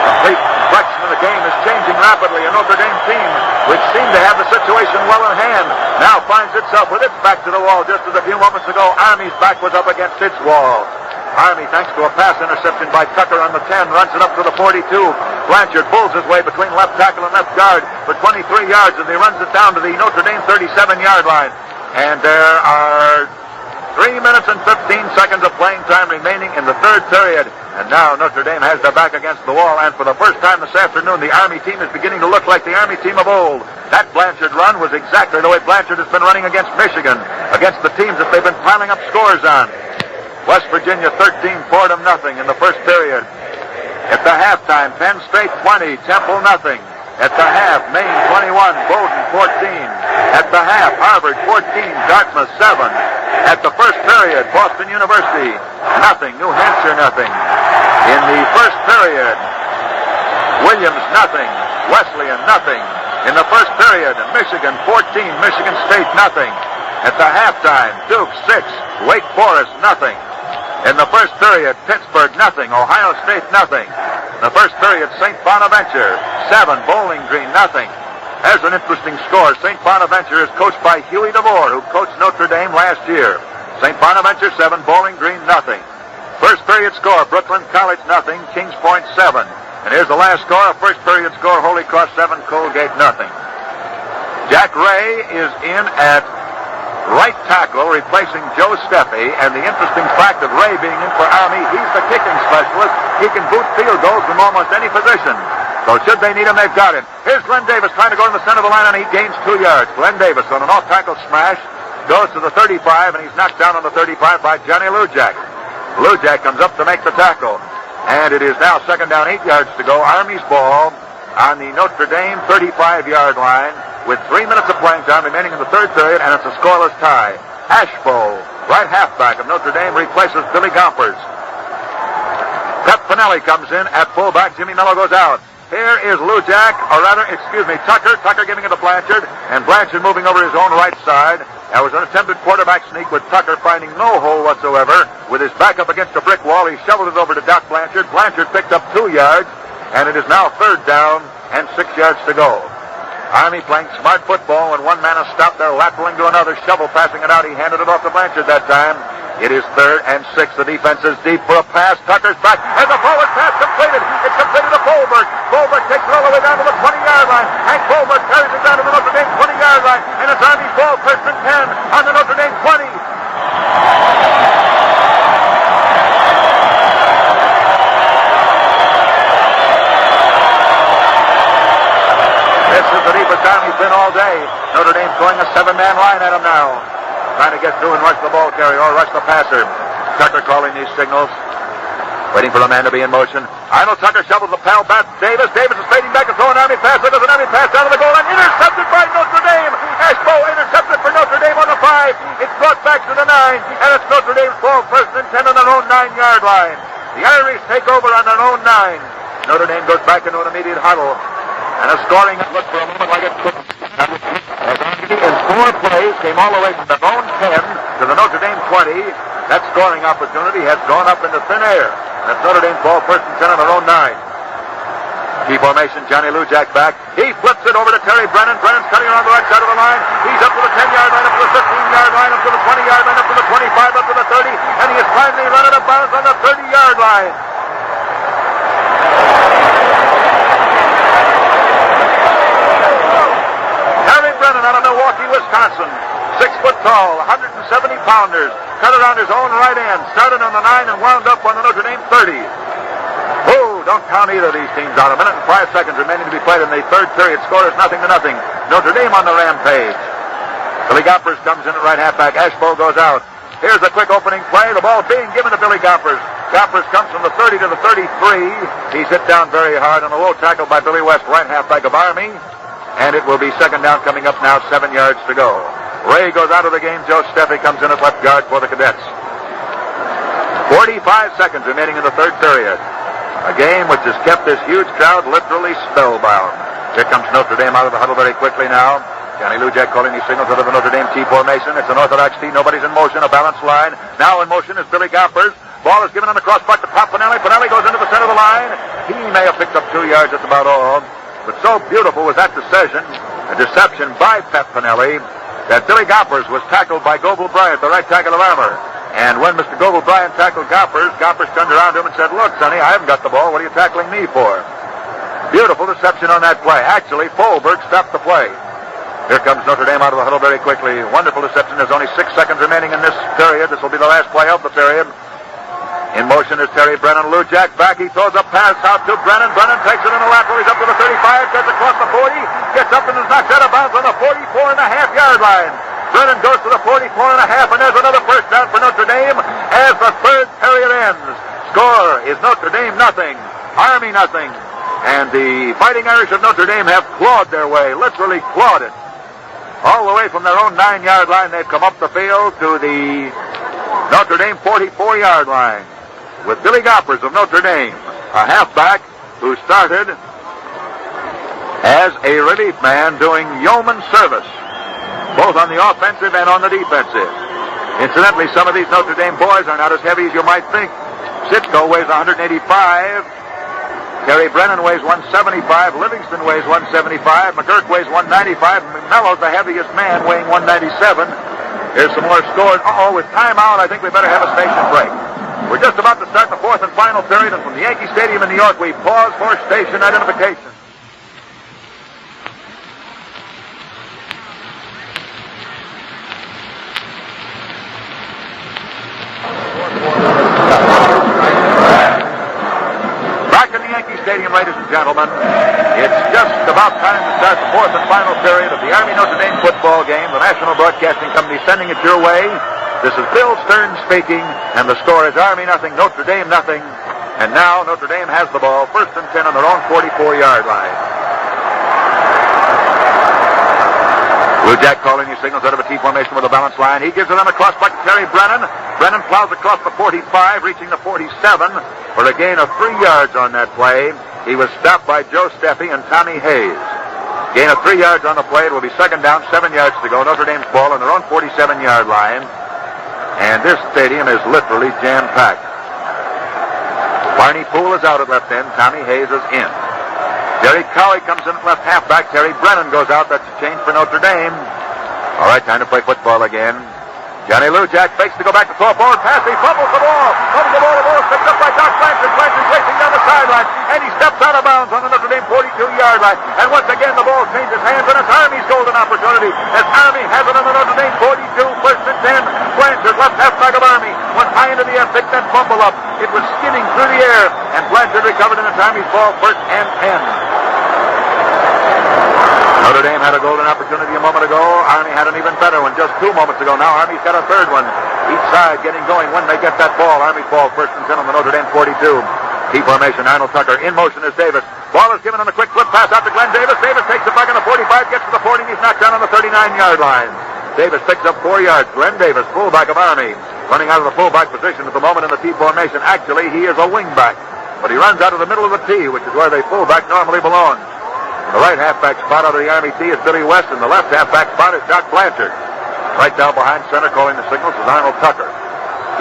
Complete complexion of the game is changing rapidly. A Notre Dame team, which seemed to have the situation well in hand, now finds itself with its back to the wall. Just as a few moments ago, Army's back was up against its wall. Army, thanks to a pass interception by Tucker on the 10, runs it up to the 42. Blanchard pulls his way between left tackle and left guard for 23 yards, and he runs it down to the Notre Dame 37-yard line. And there are 3 minutes and 15 seconds of playing time remaining in the third period. And now Notre Dame has their back against the wall, and for the first time this afternoon, the Army team is beginning to look like the Army team of old. That Blanchard run was exactly the way Blanchard has been running against Michigan, against the teams that they've been piling up scores on. West Virginia 13, Fordham nothing in the first period. At the halftime, Penn State 20, Temple nothing. At the half, Maine 21, Bowdoin 14. At the half, Harvard 14, Dartmouth 7. At the first period, Boston University nothing, New Hampshire nothing. In the first period, Williams nothing, Wesleyan nothing. In the first period, Michigan 14, Michigan State nothing. At the halftime, Duke 6, Wake Forest nothing. In the first period, Pittsburgh nothing, Ohio State nothing. In the first period, St. Bonaventure 7, Bowling Green nothing. There's an interesting score. St. Bonaventure is coached by Huey DeVore, who coached Notre Dame last year. St. Bonaventure 7, Bowling Green nothing. First period score, Brooklyn College nothing, Kings Point 7. And here's the last score, a first period score, Holy Cross 7, Colgate nothing. Jack Ray is in at right tackle, replacing Joe Steffi, and the interesting fact of Ray being in for Army, he's the kicking specialist. He can boot field goals from almost any position. So should they need him, they've got him. Here's Glenn Davis trying to go in the center of the line, and he gains 2 yards. Glenn Davis on an off-tackle smash goes to the 35, and he's knocked down on the 35 by Johnny Lujak. Lujak comes up to make the tackle, and it is now second down, 8 yards to go. Army's ball on the Notre Dame 35-yard line, with 3 minutes of playing time remaining in the third period, and it's a scoreless tie. Ashbo, right halfback of Notre Dame, replaces Billy Gompers. Pep Finelli comes in at fullback. Jimmy Mello goes out. Here is Tucker. Tucker giving it to Blanchard, and Blanchard moving over his own right side. There was an attempted quarterback sneak with Tucker finding no hole whatsoever. With his back up against a brick wall, he shoveled it over to Doc Blanchard. Blanchard picked up 2 yards, and it is now third down and 6 yards to go. Army playing smart football when one man has stopped there, lateraling to another, shovel passing it out. He handed it off to Blanchard that time. It is third and 6. The defense is deep for a pass. Tucker's back, and the forward pass completed. It's completed to Bolberg. Bolberg takes it all the way down to the 20-yard line. Hank Bolberg carries it down to the Notre Dame 20-yard line, and it's Army's ball, first and 10 on the Notre Dame 20. This is the deepest Army's been all day. Notre Dame's going a 7-man line at him now. Trying to get through and rush the ball carrier or rush the passer. Tucker calling these signals. Waiting for the man to be in motion. Arnold Tucker shovels the pal back. Davis is fading back to throw an Army pass. There goes an Army pass down to the goal line. Intercepted by Notre Dame. Ashbo intercepted for Notre Dame on the 5. It's brought back to the 9. And it's Notre Dame's ball, first and 10 on their own 9-yard line. The Irish take over on their own 9. Notre Dame goes back into an immediate huddle. And a scoring looked for a moment like it could. In 4 plays, came all the way from their own 10 to the Notre Dame 20. That scoring opportunity has gone up into thin air. That's Notre Dame's ball, first and 10 on their own 9. Key formation, Johnny Lujak back. He flips it over to Terry Brennan. Brennan's cutting around the right side of the line. He's up to the 10-yard line, up to the 15-yard line, up to the 20-yard line, up to the 25, up to the 30, and he is finally run out of bounds on the 30-yard line. Out of Milwaukee, Wisconsin, 6 foot tall, 170 pounders, cut around his own right end, started on the 9 and wound up on the Notre Dame 30. Oh, don't count either of these teams out. A minute and 5 seconds remaining to be played in the third period. Score is 0-0. Notre Dame on the rampage. Billy Gompers comes in at right halfback. Ashbo goes out. Here's a quick opening play. The ball being given to Billy Gompers. Gompers comes from the 30 to the 33. He's hit down very hard on a low tackle by Billy West, right halfback of Army. And it will be second down coming up now, 7 yards to go. Ray goes out of the game. Joe Steffi comes in at left guard for the Cadets. 45 seconds remaining in the third period. A game which has kept this huge crowd literally spellbound. Here comes Notre Dame out of the huddle very quickly now. Johnny Lujack calling these signals out of the Notre Dame T formation. It's an orthodox T. Nobody's in motion. A balanced line. Now in motion is Billy Gompers. Ball is given on the crossbuck to Pop Pinelli. Pinelli goes into the center of the line. He may have picked up 2 yards. That's about all. But so beautiful was that deception by Pep Pinelli, that Billy Gompers was tackled by Goebel Bryant, the right tackle of Armour. And when Mr. Goebel Bryant tackled Gompers turned around to him and said, "Look, sonny, I haven't got the ball. What are you tackling me for?" Beautiful deception on that play. Actually, Folberg stopped the play. Here comes Notre Dame out of the huddle very quickly. Wonderful deception. There's only 6 seconds remaining in this period. This will be the last play of the period. In motion is Terry Brennan. Lujack back. He throws a pass out to Brennan. Brennan takes it in the lateral. He's up to the 35. Gets across the 40. Gets up and is knocked out of bounds on the 44.5-yard line. Brennan goes to the 44.5, and there's another first down for Notre Dame as the third period ends. Score is Notre Dame nothing, Army nothing. And the Fighting Irish of Notre Dame have clawed their way, literally clawed it. All the way from their own 9-yard line, they've come up the field to the Notre Dame 44-yard line with Billy Gompers of Notre Dame, a halfback who started as a relief man doing yeoman service, both on the offensive and on the defensive. Incidentally, some of these Notre Dame boys are not as heavy as you might think. Sitko weighs 185. Terry Brennan weighs 175. Livingston weighs 175. McGurk weighs 195. McMello's the heaviest man, weighing 197. Here's some more scores. With timeout, I think we better have a station break. We're just about to start the fourth and final period, and from the Yankee Stadium in New York, we pause for station identification. Stadium, ladies and gentlemen. It's just about time to start the fourth and final period of the Army Notre Dame football game. The National Broadcasting Company sending it your way. This is Bill Stern speaking, and the score is Army nothing, Notre Dame nothing. And now Notre Dame has the ball, 1st and 10 on their own 44-yard line. Lujack calling his signals out of a T formation with a balanced line. He gives it on the crossbuck to Terry Brennan. Brennan plows across the 45, reaching the 47 for a gain of 3 yards on that play. He was stopped by Joe Steffi and Tommy Hayes. Gain of 3 yards on the play. It will be second down, 7 yards to go. Notre Dame's ball on their own 47-yard line. And this stadium is literally jam-packed. Barney Poole is out at left end. Tommy Hayes is in. Jerry Cowie comes in at left halfback. Terry Brennan goes out. That's a change for Notre Dame. All right, time to play football again. Johnny Lujack fakes to go back to throw a forward pass. He fumbles the ball. The ball is picked up by Doc Blanchard. Blanchard racing down the sideline, and he steps out of bounds on the Notre Dame 42-yard line. And once again, the ball changes hands, and it's Army's golden opportunity as Army has it on the Notre Dame 42, 1st and 10. Blanchard, left halfback of Army, went high into the air, picked that fumble up. It was skidding through the air, and Blanchard recovered, and it's Army's ball, 1st and 10. Notre Dame had a golden opportunity a moment ago. Army had an even better one just 2 moments ago. Now Army's got a third one. Each side getting going when they get that ball. Army's ball, 1st and 10 on the Notre Dame 42. T formation, Arnold Tucker. In motion is Davis. Ball is given on the quick flip pass out to Glenn Davis. Davis takes it back on the 45, gets to the 40, and he's knocked down on the 39-yard line. Davis picks up 4 yards. Glenn Davis, fullback of Army, running out of the fullback position at the moment in the T formation. Actually, he is a wingback, but he runs out of the middle of the T, which is where the fullback normally belongs. The right halfback spot out of the Army T is Billy West, and the left halfback spot is Doc Blanchard. Right down behind center, calling the signals, is Arnold Tucker.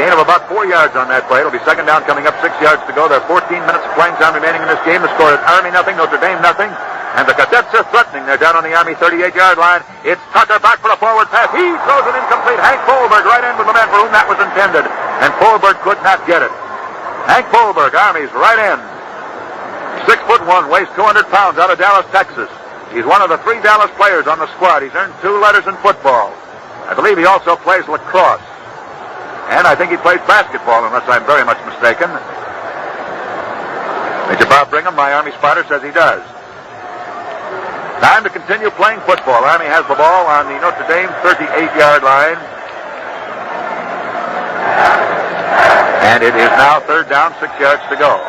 Gain of about 4 yards on that play. It'll be second down coming up, 6 yards to go. There are 14 minutes of playing time remaining in this game. The score is Army nothing, Notre Dame nothing. And the Cadets are threatening. They're down on the Army 38-yard line. It's Tucker back for a forward pass. He throws it incomplete. Hank Folberg right in with the man for whom that was intended. And Folberg could not get it. Hank Folberg, Army's right end. 6'1", weighs 200 pounds, out of Dallas, Texas. He's one of the 3 Dallas players on the squad. He's earned 2 letters in football. I believe he also plays lacrosse. And I think he plays basketball, unless I'm very much mistaken. Major Bob Brigham, my Army spotter, says he does. Time to continue playing football. Army has the ball on the Notre Dame 38-yard line. And it is now third down, 6 yards to go.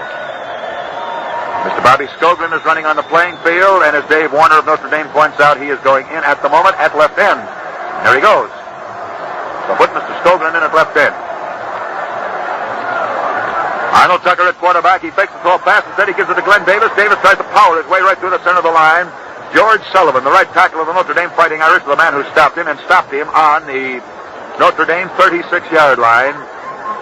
Mr. Bobby Skoglin is running on the playing field, and as Dave Warner of Notre Dame points out, he is going in at the moment at left end. There he goes. So put Mr. Skoglin in at left end. Arnold Tucker at quarterback. He fakes the throw pass. Instead, he gives it to Glenn Davis. Davis tries to power his way right through the center of the line. George Sullivan, the right tackle of the Notre Dame Fighting Irish, the man who stopped him, and stopped him on the Notre Dame 36-yard line.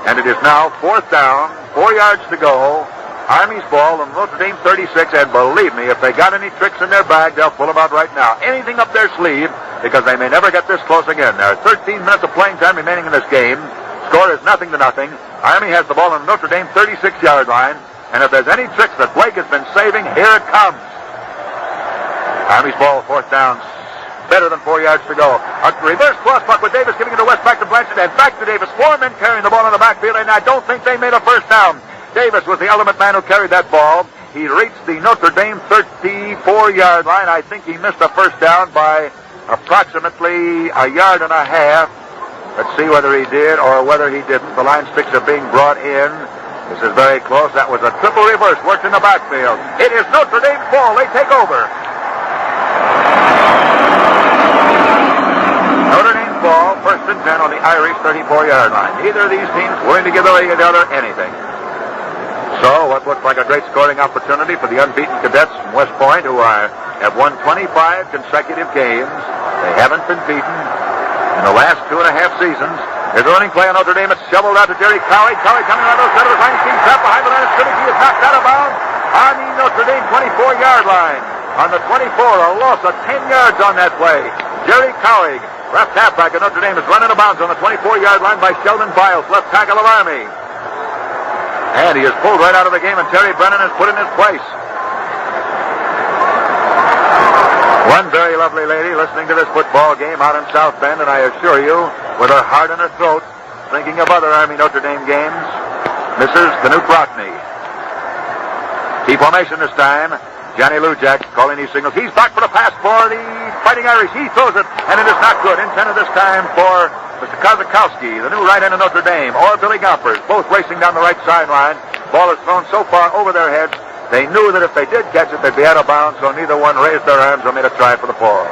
And it is now 4th down, 4 yards to go. Army's ball on Notre Dame 36, and believe me, if they got any tricks in their bag, they'll pull them out right now. Anything up their sleeve, because they may never get this close again. There are 13 minutes of playing time remaining in this game. Score is 0-0. Army has the ball on the Notre Dame 36-yard line, and if there's any tricks that Blake has been saving, here it comes. Army's ball, 4th down, better than 4 yards to go. A reverse cross puck with Davis giving it to West, back to Blanchard, and back to Davis. 4 men carrying the ball in the backfield, and I don't think they made a first down. Davis was the element man who carried that ball. He reached the Notre Dame 34-yard line. I think he missed a first down by approximately a yard and a half. Let's see whether he did or whether he didn't. The line sticks are being brought in. This is very close. That was a triple reverse worked in the backfield. It is Notre Dame's ball. They take over. Notre Dame's ball, 1st and 10 on the Irish 34-yard line. Neither of these teams willing to give the other anything. So, what looked like a great scoring opportunity for the unbeaten cadets from West Point, who have won 25 consecutive games. They haven't been beaten in the last 2.5 seasons. There's a running play on Notre Dame. It's shoveled out to Jerry Cowie. Cowie coming around the center of the line. He's trapped behind the line of scrimmage. He is knocked out of bounds on the Notre Dame 24-yard line. On the 24, a loss of 10 yards on that play. Jerry Cowie, left halfback of Notre Dame, is running out of bounds on the 24-yard line by Sheldon Biles, left tackle of Army. And he is pulled right out of the game, and Terry Brennan is put in his place. One very lovely lady listening to this football game out in South Bend, and I assure you, with her heart in her throat, thinking of other Army Notre Dame games, Mrs. Canute Rockney. Key formation this time. Johnny Lujak calling these signals. He's back for the pass for the Fighting Irish. He throws it, and it is not good. Intended this time for Mr. Kozakowski, the new right end of Notre Dame, or Billy Gompers, both racing down the right sideline. Ball is thrown so far over their heads, they knew that if they did catch it, they'd be out of bounds, so neither one raised their arms or made a try for the ball.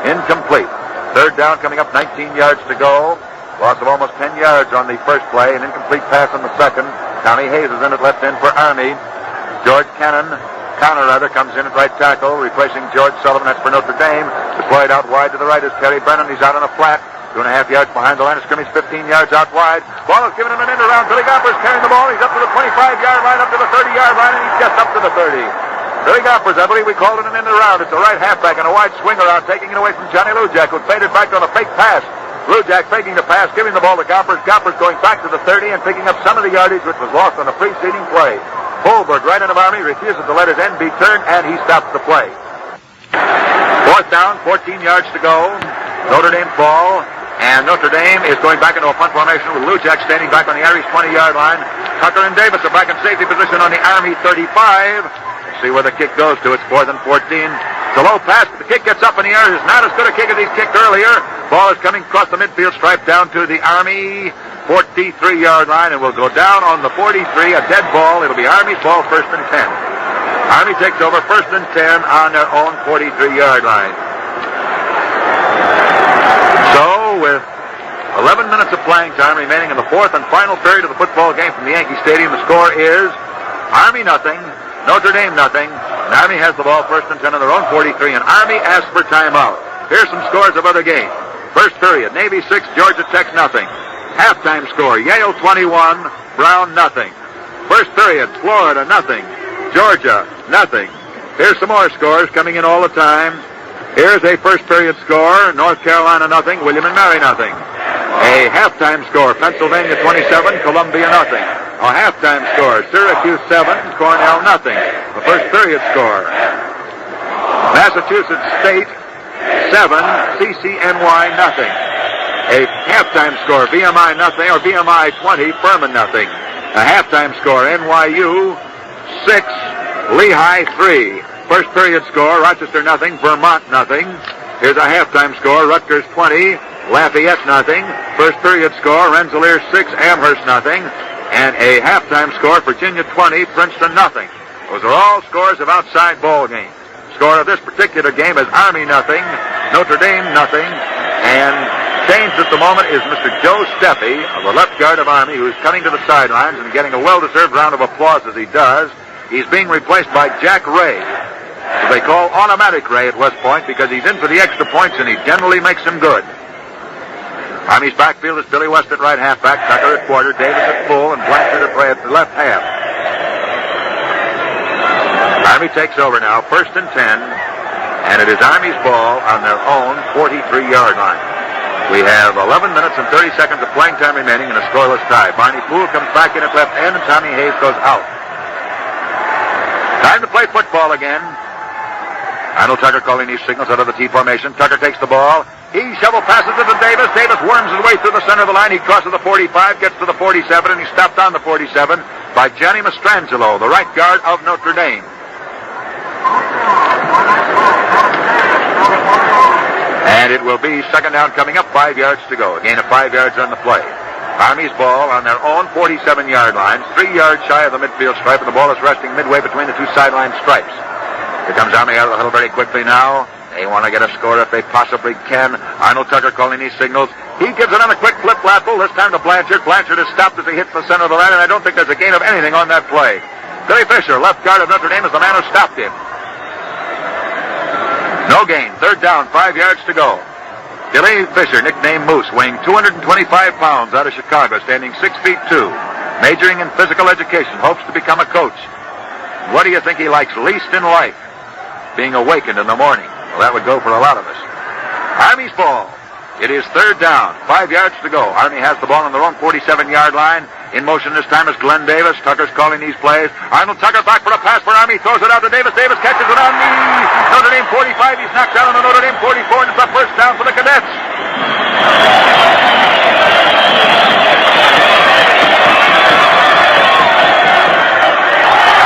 Incomplete. 3rd down coming up, 19 yards to go. Loss of almost 10 yards on the first play, an incomplete pass on the second. Tommy Hayes is in at left end for Army. George Connor comes in at right tackle, replacing George Sullivan. That's for Notre Dame. Deployed out wide to the right is Terry Brennan. He's out on a flat. 2.5 yards behind the line of scrimmage, 15 yards out wide. Ball is given him an end around. Billy Gompers carrying the ball. He's up to the 25-yard line, up to the 30-yard line, and he's just up to the 30. Billy Gompers, I believe we called it an end around. It's a right halfback and a wide swing around, taking it away from Johnny Lujak, who faded back on a fake pass. Lujak faking the pass, giving the ball to Gompers. Gompers going back to the 30 and picking up some of the yardage which was lost on the preceding play. Holberg, right end of Army, refuses to let his end be turned, and he stops the play. 4th down, 14 yards to go. Notre Dame ball. And Notre Dame is going back into a punt formation with Lujak standing back on the Irish 20-yard line. Tucker and Davis are back in safety position on the Army 35. Let's see where the kick goes to. It's 4th and 14. It's a low pass, but the kick gets up in the air. It's not as good a kick as he's kicked earlier. Ball is coming across the midfield stripe down to the Army 43-yard line, and will go down on the 43, a dead ball. It'll be Army's ball, 1st and 10. Army takes over 1st and 10 on their own 43-yard line. So, with 11 minutes of playing time remaining in the 4th and final period of the football game from the Yankee Stadium, the score is Army nothing, Notre Dame nothing, and Army has the ball 1st and 10 on their own 43, and Army asks for timeout. Here's some scores of other games. First period, Navy 6, Georgia Tech nothing. Halftime score, Yale 21, Brown nothing. First period, Florida nothing, Georgia nothing. Here's some more scores coming in all the time. Here's a first period score, North Carolina nothing, William and Mary nothing. A halftime score, Pennsylvania 27, Columbia nothing. A halftime score, Syracuse 7, Cornell nothing. The first period score, Massachusetts State 7, CCNY nothing. A halftime score, VMI nothing, or VMI 20, Furman nothing. A halftime score, NYU 6, Lehigh 3. First period score, Rochester nothing, Vermont nothing. Here's a halftime score, Rutgers 20, Lafayette nothing. First period score, Rensselaer 6, Amherst nothing. And a halftime score, Virginia 20, Princeton nothing. Those are all scores of outside ball games. Score of this particular game is Army nothing, Notre Dame nothing, and changed at the moment is Mr. Joe Steffi of the left guard of Army, who's coming to the sidelines and getting a well-deserved round of applause as he does. He's being replaced by Jack Ray. they call Automatic Ray at West Point because he's in for the extra points and he generally makes them good. Army's backfield is Billy West at right halfback, Tucker at quarter, Davis at full, and Blanchard at the left half. Army takes over now, 1st and 10, and it is Army's ball on their own 43-yard line. We have 11 minutes and 30 seconds of playing time remaining in a scoreless tie. Barney Poole comes back in at left end, and Tommy Hayes goes out. Time to play football again. Arnold Tucker calling these signals out of the T formation. Tucker takes the ball. He shovel passes it to Davis. Davis worms his way through the center of the line. He crosses the 45, gets to the 47, and he's stopped on the 47 by Johnny Mastrangelo, the right guard of Notre Dame. And it will be second down coming up, 5 yards to go. A gain of 5 yards on the play. Army's ball on their own 47-yard line, 3 yards shy of the midfield stripe, and the ball is resting midway between the two sideline stripes. Here comes Army out of the huddle very quickly now. They want to get a score if they possibly can. Arnold Tucker calling these signals. He gives it on a quick flip lateral, this time to Blanchard. Blanchard is stopped as he hits the center of the line, and I don't think there's a gain of anything on that play. Billy Fisher, left guard of Notre Dame, is the man who stopped him. No gain. Third down, 5 yards to go. Billy Fisher, nicknamed Moose, weighing 225 pounds, out of Chicago, standing 6'2", majoring in physical education, hopes to become a coach. What do you think he likes least in life? Being awakened in the morning. Well, that would go for a lot of us. Army's ball. It is third down, 5 yards to go. Army has the ball on their own 47-yard line. In motion this time is Glenn Davis. Tucker's calling these plays. Arnold Tucker back for a pass for Army. Throws it out to Davis. Davis catches it on the Notre Dame 45. He's knocked down on the Notre Dame 44, and it's a first down for the Cadets.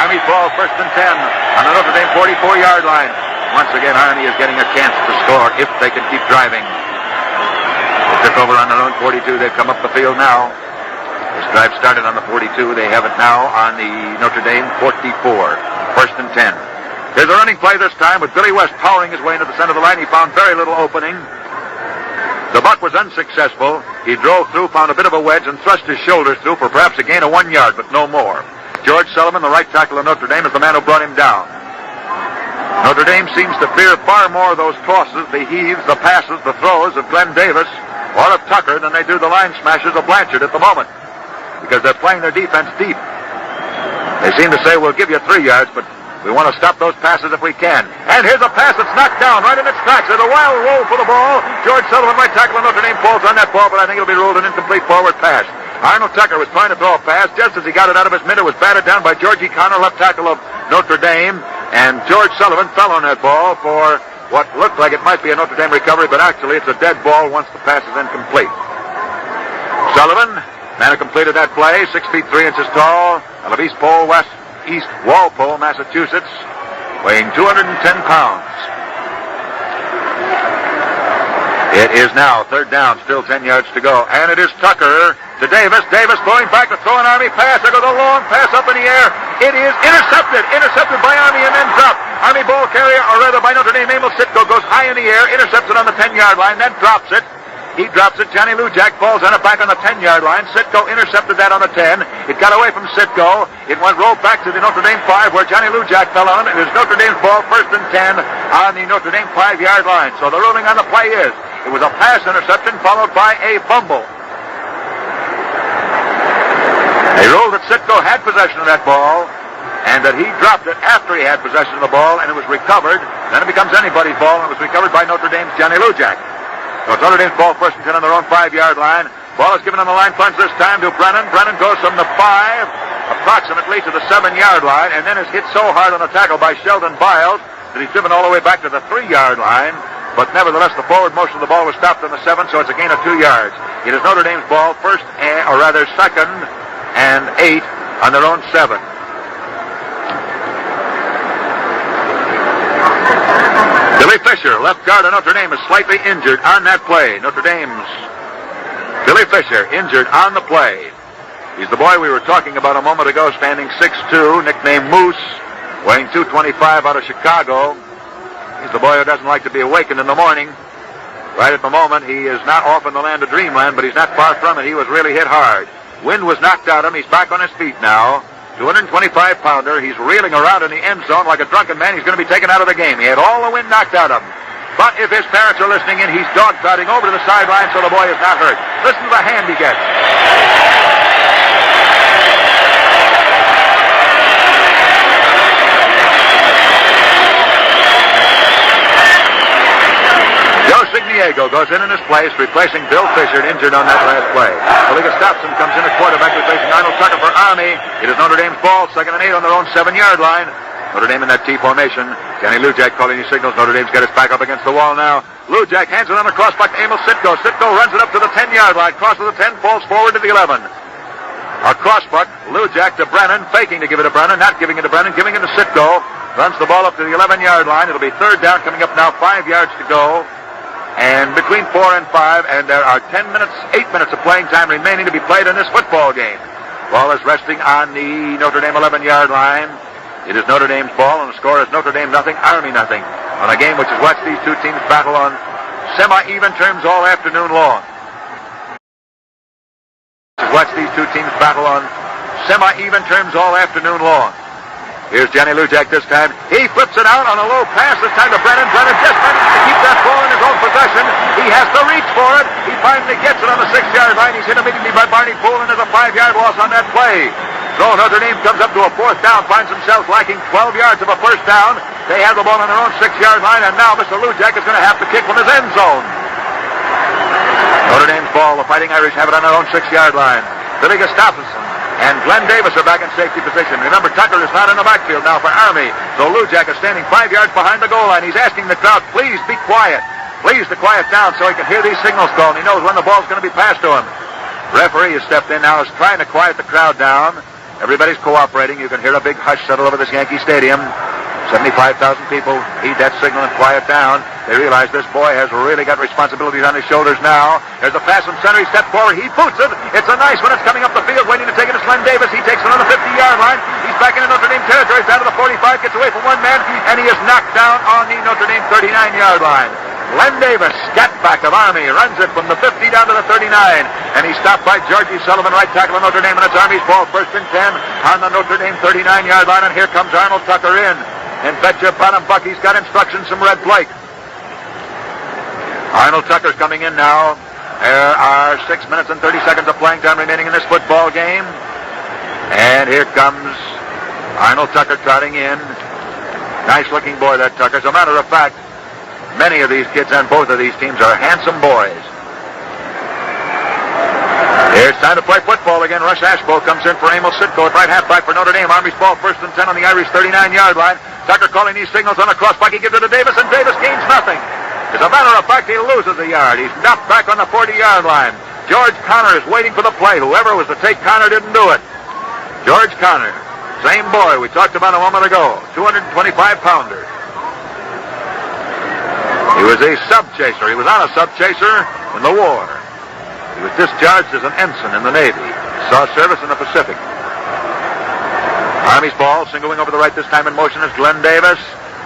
Army's ball, 1st and 10 on the Notre Dame 44-yard line. Once again, Army is getting a chance to score if they can keep driving. They took over on their own 42. They've come up the field now. This drive started on the 42. They have it now on the Notre Dame 44. 1st and 10. There's a running play this time with Billy West powering his way into the center of the line. He found very little opening. The buck was unsuccessful. He drove through, found a bit of a wedge, and thrust his shoulders through for perhaps a gain of 1 yard, but no more. George Sullivan, the right tackle of Notre Dame, is the man who brought him down. Notre Dame seems to fear far more those tosses, the heaves, the passes, the throws of Glenn Davis or of Tucker than they do the line smashers of Blanchard at the moment, because they're playing their defense deep. They seem to say, we'll give you 3 yards, but we want to stop those passes if we can. And here's a pass that's knocked down right in its tracks. There's a wild roll for the ball. George Sullivan, right tackle of Notre Dame, falls on that ball, but I think it'll be ruled an incomplete forward pass. Arnold Tucker was trying to throw a pass. Just as he got it out of his mitt, it was batted down by Georgie Connor, left tackle of Notre Dame. And George Sullivan fell on that ball for what looked like it might be a Notre Dame recovery, but actually it's a dead ball once the pass is incomplete. Sullivan, man who completed that play, 6 feet 3 inches tall, out of East Walpole, Massachusetts, weighing 210 pounds. It is now third down, still 10 yards to go, and it is Tucker to Davis. Davis throwing back to throw an Army pass. There goes a long pass up in the air. It is intercepted by Army and then dropped. Army ball carrier, or rather by Notre Dame, Emil Sitko goes high in the air, intercepts it on the 10-yard line, then drops it. He drops it. Johnny Lujak falls on it back on the 10-yard line. Sitko intercepted that on the 10. It got away from Sitko. It went rolled back to the Notre Dame 5 where Johnny Lujak fell on it. It is Notre Dame's ball, 1st and 10 on the Notre Dame 5-yard line. So the ruling on the play is it was a pass interception followed by a fumble. They ruled that Sitko had possession of that ball and that he dropped it after he had possession of the ball, and it was recovered. Then it becomes anybody's ball, and it was recovered by Notre Dame's Johnny Lujak. So it's Notre Dame's ball, 1st and 10 on their own 5-yard line. Ball is given on the line punch this time to Brennan. Brennan goes from the 5 approximately to the 7-yard line, and then is hit so hard on the tackle by Sheldon Biles that he's driven all the way back to the 3-yard line. But nevertheless, the forward motion of the ball was stopped on the 7, so it's a gain of 2 yards. It is Notre Dame's ball, 2nd and 8 on their own 7. Billy Fisher, left guard of Notre Dame, is slightly injured on that play. Notre Dame's Billy Fisher injured on the play. He's the boy we were talking about a moment ago, standing 6'2", nicknamed Moose, weighing 225 out of Chicago. He's the boy who doesn't like to be awakened in the morning. Right at the moment, he is not off in the land of dreamland, but he's not far from it. He was really hit hard. Wind was knocked out of him. He's back on his feet now. 225-pounder. He's reeling around in the end zone like a drunken man. He's going to be taken out of the game. He had all the wind knocked out of him. But if his parents are listening in, he's dog-trotting over to the sideline so the boy is not hurt. Listen to the hand he gets. Diego goes in his place, replacing Bill Fisher, injured on that last play. Aliga Stopson comes in at quarterback, replacing Arnold Tucker for Army. It is Notre Dame's ball, 2nd and 8 on their own 7-yard line. Notre Dame in that T formation. Johnny Lujak calling his signals. Notre Dame's got his back up against the wall now. Lujak hands it on the crossback to Emil Sitko. Sitko runs it up to the 10-yard line, crosses the 10, falls forward to the 11. A crossbuck, Lujak to Brennan, faking to give it to Brennan, not giving it to Brennan, giving it to Sitko. Runs the ball up to the 11-yard line. It'll be 3rd down, coming up now, 5 yards to go. And between 4 and 5, and there are 8 minutes of playing time remaining to be played in this football game. Ball is resting on the Notre Dame 11-yard line. It is Notre Dame's ball, and the score is Notre Dame nothing, Army nothing. On a game which has watched these two teams battle on semi-even terms all afternoon long. Here's Johnny Lujak this time. He flips it out on a low pass this time to Brennan. Brennan just manages to keep that ball in his own possession. He has to reach for it. He finally gets it on the 6-yard line. He's hit immediately by Barney Poole, and there's a 5-yard loss on that play. So Notre Dame comes up to a 4th down, finds themselves lacking 12 yards of a first down. They have the ball on their own 6-yard line, and now Mr. Lujak is going to have to kick from his end zone. Notre Dame's ball. The Fighting Irish have it on their own 6-yard line. Billy Gustafson and Glenn Davis are back in safety position. Remember, Tucker is not in the backfield now for Army. So Lujak is standing 5 yards behind the goal line. He's asking the crowd, please be quiet. Please to quiet down so he can hear these signals called. He knows when the ball's going to be passed to him. Referee has stepped in now, is trying to quiet the crowd down. Everybody's cooperating. You can hear a big hush settle over this Yankee Stadium. 75,000 people heed that signal and quiet down. They realize this boy has really got responsibilities on his shoulders now. There's a pass from center. He steps forward. He boots it. It's a nice one. It's coming up the field, waiting to take it to Glenn Davis. He takes it on the 50-yard line. He's back into Notre Dame territory. He's down to the 45, gets away from one man, and he is knocked down on the Notre Dame 39-yard line. Glenn Davis, scat back of Army, runs it from the 50 down to the 39, and he's stopped by Georgie Sullivan, right tackle of Notre Dame, and it's Army's ball, 1st and 10 on the Notre Dame 39-yard line, and here comes Arnold Tucker in. And bet your bottom buck he's got instructions from Red Blake. Arnold Tucker's coming in now. There are 6 minutes and 30 seconds of playing time remaining in this football game. And here comes Arnold Tucker trotting in. Nice-looking boy, that Tucker. As a matter of fact, many of these kids on both of these teams are handsome boys. It's time to play football again. Russ Ashbo comes in for Emil Sitko at right halfback for Notre Dame. Army's ball, 1st and 10 on the Irish 39-yard line. Tucker calling these signals on a crossback. He gives it to Davis, and Davis gains nothing. As a matter of fact, he loses a yard. He's knocked back on the 40-yard line. George Connor is waiting for the play. Whoever was to take Connor didn't do it. George Connor, same boy we talked about a moment ago, 225-pounder. He was a sub-chaser. He was on a sub-chaser in the war. He was discharged as an ensign in the Navy. Saw service in the Pacific. Army's ball, singling over the right this time in motion is Glenn Davis.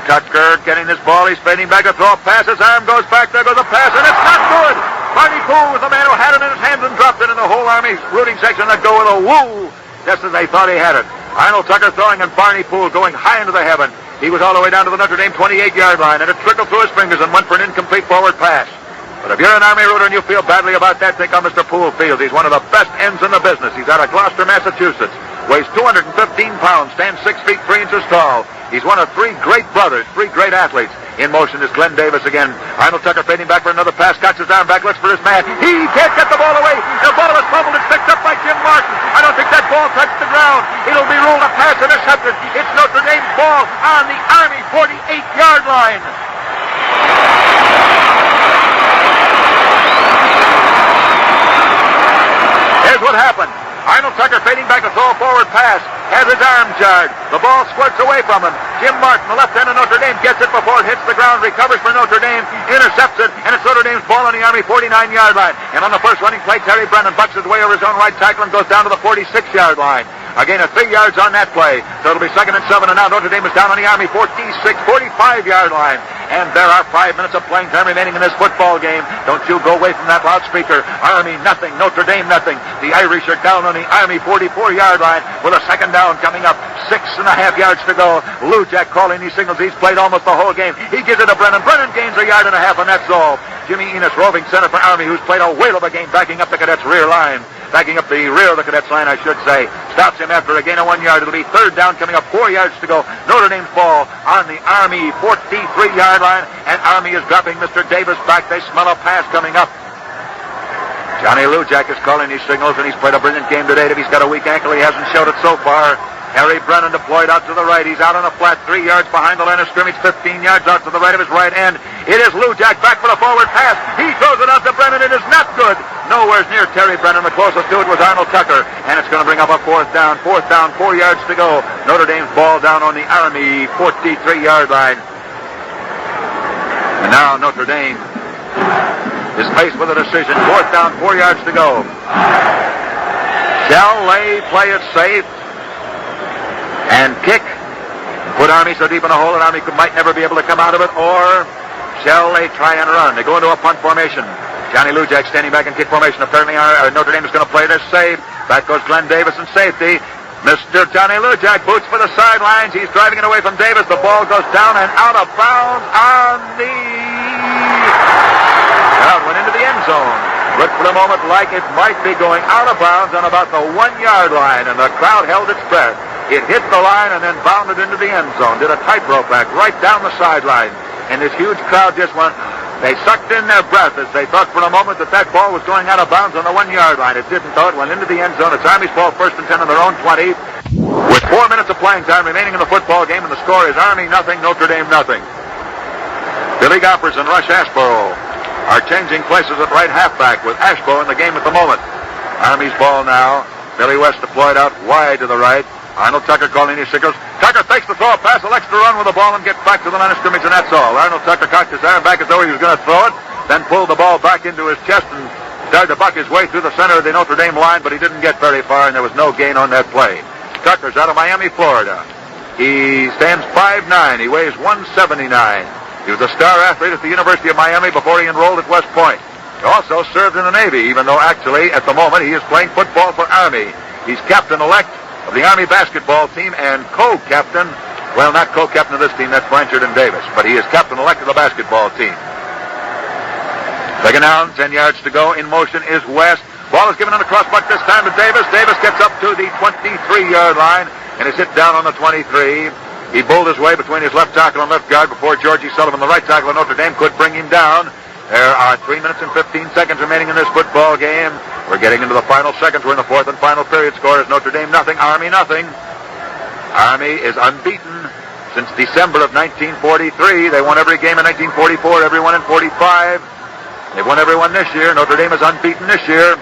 Tucker getting this ball. He's fading back to throw a pass. His arm goes back. There goes a pass, and it's not good. Barney Poole was the man who had it in his hands and dropped it, in the whole Army rooting section let go with a woo, just as they thought he had it. Arnold Tucker throwing, and Barney Poole going high into the heaven. He was all the way down to the Notre Dame 28-yard line, and it trickled through his fingers and went for an incomplete forward pass. But if you're an Army rooter and you feel badly about that, think of Mr. Poole Fields. He's one of the best ends in the business. He's out of Gloucester, Massachusetts. Weighs 215 pounds, stands 6 feet 3 inches tall. He's one of 3 great brothers, 3 great athletes. In motion is Glenn Davis again. Arnold Tucker fading back for another pass, cocks his arm back, looks for his man. He can't get the ball away. The ball is fumbled. It's picked up by Jim Martin. I don't think that ball touched the ground. It'll be ruled a pass intercepted. It's Notre Dame's ball on the Army 48-yard line. Here's what happened. Arnold Tucker fading back to throw a forward pass. Has his arm jarred. The ball squirts away from him. Jim Martin, the left end of Notre Dame, gets it before it hits the ground, recovers for Notre Dame, intercepts it, and it's Notre Dame's ball on the Army 49-yard line. And on the first running play, Terry Brennan bucks his way over his own right tackle and goes down to the 46-yard line. A gain of 3 yards on that play. So it'll be 2nd and 7, and now Notre Dame is down on the Army 45-yard line. And there are 5 minutes of playing time remaining in this football game. Don't you go away from that loudspeaker. Army nothing, Notre Dame nothing. The Irish are down on the Army 44-yard line with a 2nd down coming up. 6.5 yards to go. Lou Jack calling these signals. He's played almost the whole game. He gives it to Brennan. Brennan gains 1.5 yards, and that's all. Jimmy Enos, roving center for Army, who's played a whale of a game backing up the Cadets' rear line. Backing up the rear of the Cadets' line, I should say. Stops him after a gain of 1 yard. It'll be 3rd down coming up, 4 yards to go. Notre Dame's ball on the Army 43-yard line, and Army is dropping Mr. Davis back. They smell a pass coming up. Johnny Lou Jack is calling these signals, and he's played a brilliant game today. If he's got a weak ankle, he hasn't showed it so far. Harry Brennan deployed out to the right. He's out on a flat 3 yards behind the line of scrimmage, 15 yards out to the right of his right end. It is Lou Jack back for the forward pass. He throws it out to Brennan. It is not good. Nowhere near Terry Brennan. The closest to it was Arnold Tucker. And it's going to bring up a 4th down. 4th down, 4 yards to go. Notre Dame's ball down on the Army 43-yard line. And now Notre Dame is faced with a decision. 4th down, 4 yards to go. Shall they play it safe and kick, put Army so deep in a hole that Army might never be able to come out of it, or shall they try and run? They go into a punt formation. Johnny Lou Jack standing back in kick formation. Apparently Notre Dame is going to play this safe. Back goes Glenn Davis in safety. Mr. Johnny Lou Jack boots for the sidelines. He's driving it away from Davis. The ball goes down and out of bounds on the... Well, it went into the end zone. Looked for the moment like it might be going out of bounds on about the 1 yard line, and the crowd held its breath. It hit the line and then bounded into the end zone. Did a tightrope back right down the sideline. And this huge crowd just went... They sucked in their breath as they thought for a moment that ball was going out of bounds on the 1 yard line. It didn't, though. It went into the end zone. It's Army's ball, 1st and 10 on their own 20. With 4 minutes of playing time remaining in the football game, and the score is Army nothing, Notre Dame nothing. Billy Goppers and Rush Ashborough are changing places at right halfback with Ashborough in the game at the moment. Army's ball now. Billy West deployed out wide to the right. Arnold Tucker calling his signals. Tucker fakes the throw, pass, elects to run with the ball and gets back to the line of scrimmage, and that's all. Arnold Tucker cocked his arm back as though he was going to throw it, then pulled the ball back into his chest and started to buck his way through the center of the Notre Dame line, but he didn't get very far, and there was no gain on that play. Tucker's out of Miami, Florida. He stands 5'9". He weighs 179. He was a star athlete at the University of Miami before he enrolled at West Point. He also served in the Navy, even though actually, at the moment, he is playing football for Army. He's captain-elect of the Army basketball team and co-captain, well, not co-captain of this team, that's Blanchard and Davis, but he is captain-elect of the basketball team. 2nd down, 10 yards to go. In motion is West. Ball is given on the crossbuck this time to Davis. Davis gets up to the 23-yard line and is hit down on the 23. He bowled his way between his left tackle and left guard before Georgie Sullivan, the right tackle of Notre Dame, could bring him down. There are 3 minutes and 15 seconds remaining in this football game. We're getting into the final seconds. We're in the 4th and final period. Score is Notre Dame nothing, Army nothing. Army is unbeaten since December of 1943. They won every game in 1944, every one in 45. They've won every one this year. Notre Dame is unbeaten this year.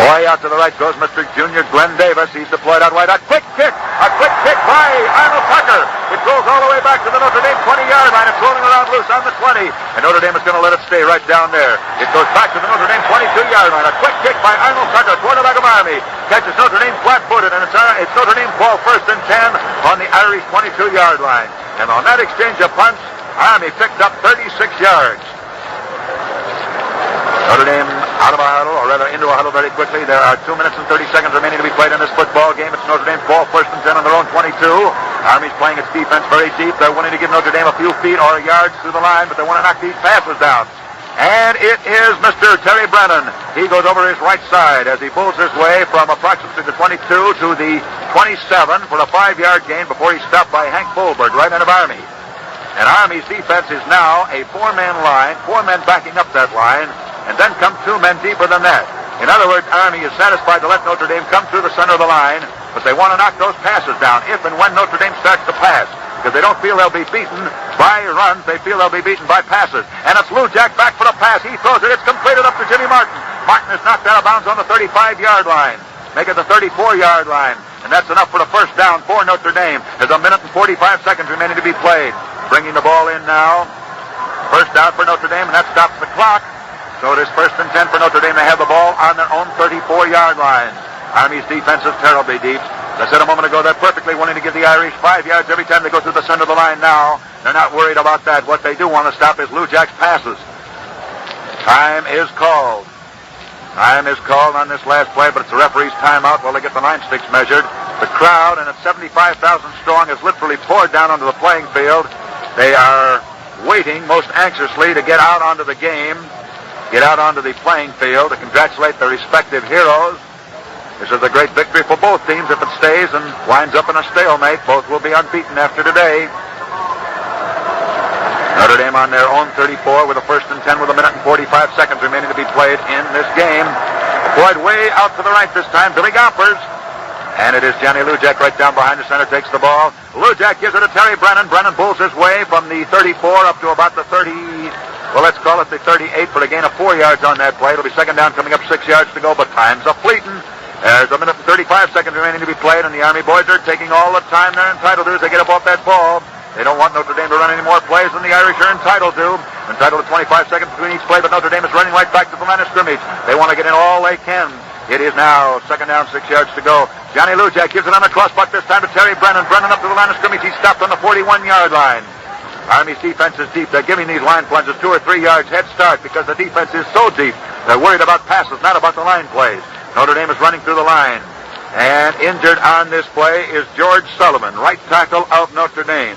Way out to the right goes Mr. Junior Glenn Davis. He's deployed out wide. A quick kick by Arnold Tucker. It goes all the way back to the Notre Dame 20-yard line. It's rolling around loose on the 20. And Notre Dame is going to let it stay right down there. It goes back to the Notre Dame 22-yard line. A quick kick by Arnold Tucker, quarterback of Army. Catches Notre Dame flat-footed, and it's Notre Dame ball 1st and 10 on the Irish 22-yard line. And on that exchange of punts, Army picked up 36 yards. Notre Dame out of a huddle, or rather into a huddle very quickly. There are 2 minutes and 30 seconds remaining to be played in this football game. It's Notre Dame's ball, 1st and 10 on their own 22. Army's playing its defense very deep. They're wanting to give Notre Dame a few feet or yards through the line, but they want to knock these passes down. And it is Mr. Terry Brennan. He goes over his right side as he pulls his way from approximately the 22 to the 27 for a 5-yard gain before he's stopped by Hank Fulberg, right end of Army. And Army's defense is now a 4-man line, 4 men backing up that line, and then come 2 men deeper than that. In other words, Army is satisfied to let Notre Dame come through the center of the line, but they want to knock those passes down if and when Notre Dame starts to pass, because they don't feel they'll be beaten by runs. They feel they'll be beaten by passes. And it's Lou Jack back for the pass. He throws it. It's completed up to Jimmy Martin. Martin is knocked out of bounds on the 35-yard line. Make it the 34-yard line. And that's enough for the 1st down for Notre Dame. There's 1 minute and 45 seconds remaining to be played. Bringing the ball in now. 1st down for Notre Dame, and that stops the clock. So it is 1st and 10 for Notre Dame. They have the ball on their own 34-yard line. Army's defense is terribly deep. As I said a moment ago, they're perfectly willing to give the Irish 5 yards every time they go through the center of the line now. They're not worried about that. What they do want to stop is Lou Jack's passes. Time is called. Time is called on this last play, but it's the referee's timeout while they get the line sticks measured. The crowd, and it's 75,000 strong, is literally poured down onto the playing field. They are waiting most anxiously to get out onto the game, get out onto the playing field to congratulate their respective heroes. This is a great victory for both teams. If it stays and winds up in a stalemate, both will be unbeaten after today. Notre Dame on their own 34 with a 1st and 10 with 1 minute and 45 seconds remaining to be played in this game. Deployed way out to the right this time, Billy Gompers. And it is Johnny Lujak right down behind the center, takes the ball. Lujak gives it to Terry Brennan. Brennan bulls his way from the 34 up to about the 30, well, let's call it the 38 for a gain of 4 yards on that play. It'll be 2nd down, coming up 6 yards to go, but time's a-fleetin'. There's 1 minute and 35 seconds remaining to be played, and the Army boys are taking all the time they're entitled to as they get up off that ball. They don't want Notre Dame to run any more plays than the Irish are entitled to. Entitled to 25 seconds between each play, but Notre Dame is running right back to the line of scrimmage. They want to get in all they can. It is now 2nd down, 6 yards to go. Johnny Lujak gives it on the crossbuck this time to Terry Brennan. Brennan up to the line of scrimmage. He's stopped on the 41-yard line. Army's defense is deep. They're giving these line plunges 2 or 3 yards head start because the defense is so deep. They're worried about passes, not about the line plays. Notre Dame is running through the line. And injured on this play is George Sullivan, right tackle of Notre Dame.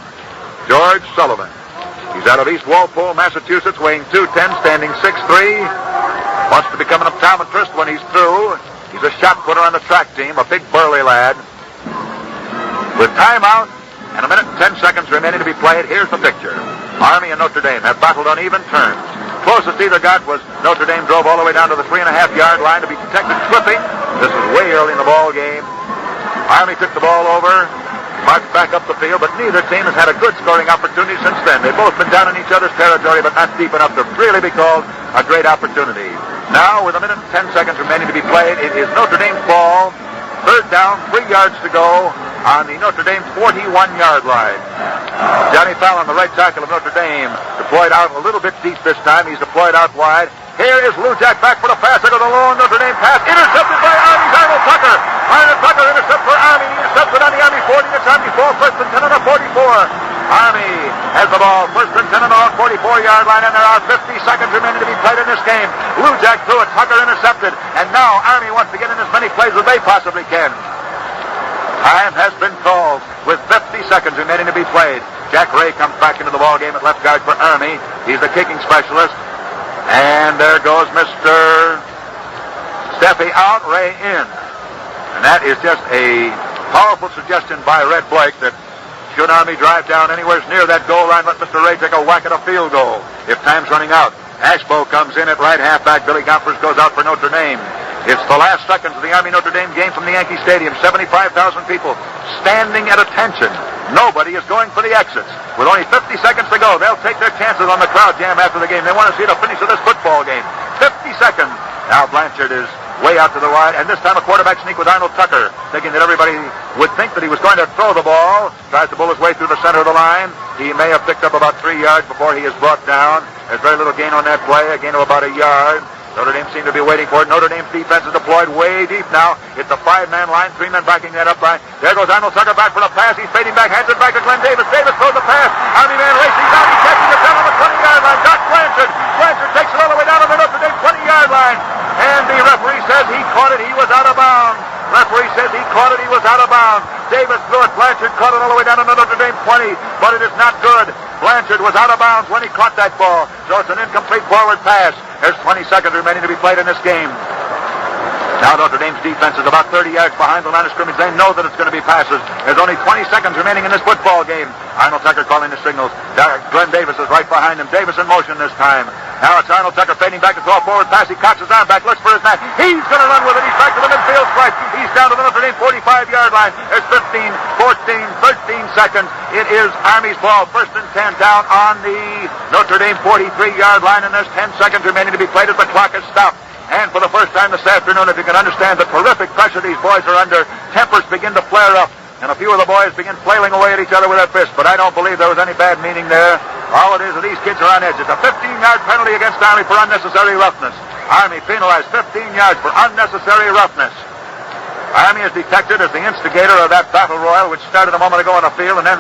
George Sullivan. He's out of East Walpole, Massachusetts, weighing 210, standing 6'3". Wants to become an optometrist when he's through. He's a shot putter on the track team, a big burly lad. With timeout and 1 minute and 10 seconds remaining to be played, here's the picture. Army and Notre Dame have battled on even terms. Closest either got was Notre Dame drove all the way down to the 3.5-yard line to be detected slipping. This is way early in the ball game. Army took the ball over, marched back up the field, but neither team has had a good scoring opportunity since then. They've both been down in each other's territory, but not deep enough to really be called a great opportunity. Now, with 1 minute and 10 seconds remaining to be played, it is Notre Dame's ball. 3rd down, 3 yards to go on the Notre Dame 41-yard line. Johnny Fallon, the right tackle of Notre Dame, deployed out a little bit deep this time. He's deployed out wide. Here is Lujak back for the pass. There goes a long Notre Dame pass. Intercepted by Army's Arnold Tucker. Arnold Tucker intercepts for Army. He intercepts it on the Army 40. It's Army ball, 1st and 10 on the 44. Army has the ball, 1st and 10 on the 44-yard line, and there are 50 seconds remaining to be played in this game. Lujak threw it. Tucker intercepted. And now Army wants to get in as many plays as they possibly can. Time has been called with 50 seconds remaining to be played. Jack Ray comes back into the ball game at left guard for Army. He's the kicking specialist. And there goes Mr. Steffi out, Ray in. And that is just a powerful suggestion by Red Blake that should Army drive down anywhere near that goal line, let Mr. Ray take a whack at a field goal if time's running out. Ashbo comes in at right halfback. Billy Gompers goes out for Notre Dame. It's the last seconds of the Army-Notre Dame game from the Yankee Stadium. 75,000 people standing at attention. Nobody is going for the exits. With only 50 seconds to go, they'll take their chances on the crowd jam after the game. They want to see the finish of this football game. 50 seconds. Now Blanchard is way out to the right, and this time a quarterback sneak with Arnold Tucker, thinking that everybody would think that he was going to throw the ball. Tries to bull his way through the center of the line. He may have picked up about 3 yards before he is brought down. There's very little gain on that play, a gain of about 1 yard. Notre Dame seem to be waiting for it. Notre Dame's defense is deployed way deep now. It's a 5-man line, 3 men backing that up line. There goes Arnold Tucker back for the pass. He's fading back, hands it back to Glenn Davis. Davis throws the pass. Army man racing down. He catches it down on the 20-yard line. Doc Blanchard. Blanchard takes it all the way down on the Notre Dame 20-yard line. And the referee says he caught it. He was out of bounds. Referee says he caught it. He was out of bounds. Davis threw it. Blanchard caught it all the way down on the Notre Dame 20. But it is not good. Blanchard was out of bounds when he caught that ball. So it's an incomplete forward pass. There's 20 seconds remaining to be played in this game. Now Notre Dame's defense is about 30 yards behind the line of scrimmage. They know that it's going to be passes. There's only 20 seconds remaining in this football game. Arnold Tucker calling the signals. Glenn Davis is right behind him. Davis in motion this time. Now it's Arnold Tucker fading back to throw a forward pass. He cocks his arm back, looks for his man. He's going to run with it. He's back to the midfield stripe. He's down to the Notre Dame 45-yard line. There's 15, 14, 13 seconds. It is Army's ball. 1st and 10 down on the Notre Dame 43-yard line, and there's 10 seconds remaining to be played as the clock is stopped. And for the first time this afternoon, if you can understand the terrific pressure these boys are under, tempers begin to flare up. And a few of the boys begin flailing away at each other with their fists. But I don't believe there was any bad meaning there. All it is that these kids are on edge. It's a 15-yard penalty against Army for unnecessary roughness. Army penalized 15 yards for unnecessary roughness. Army is detected as the instigator of that battle royal which started a moment ago on the field, and then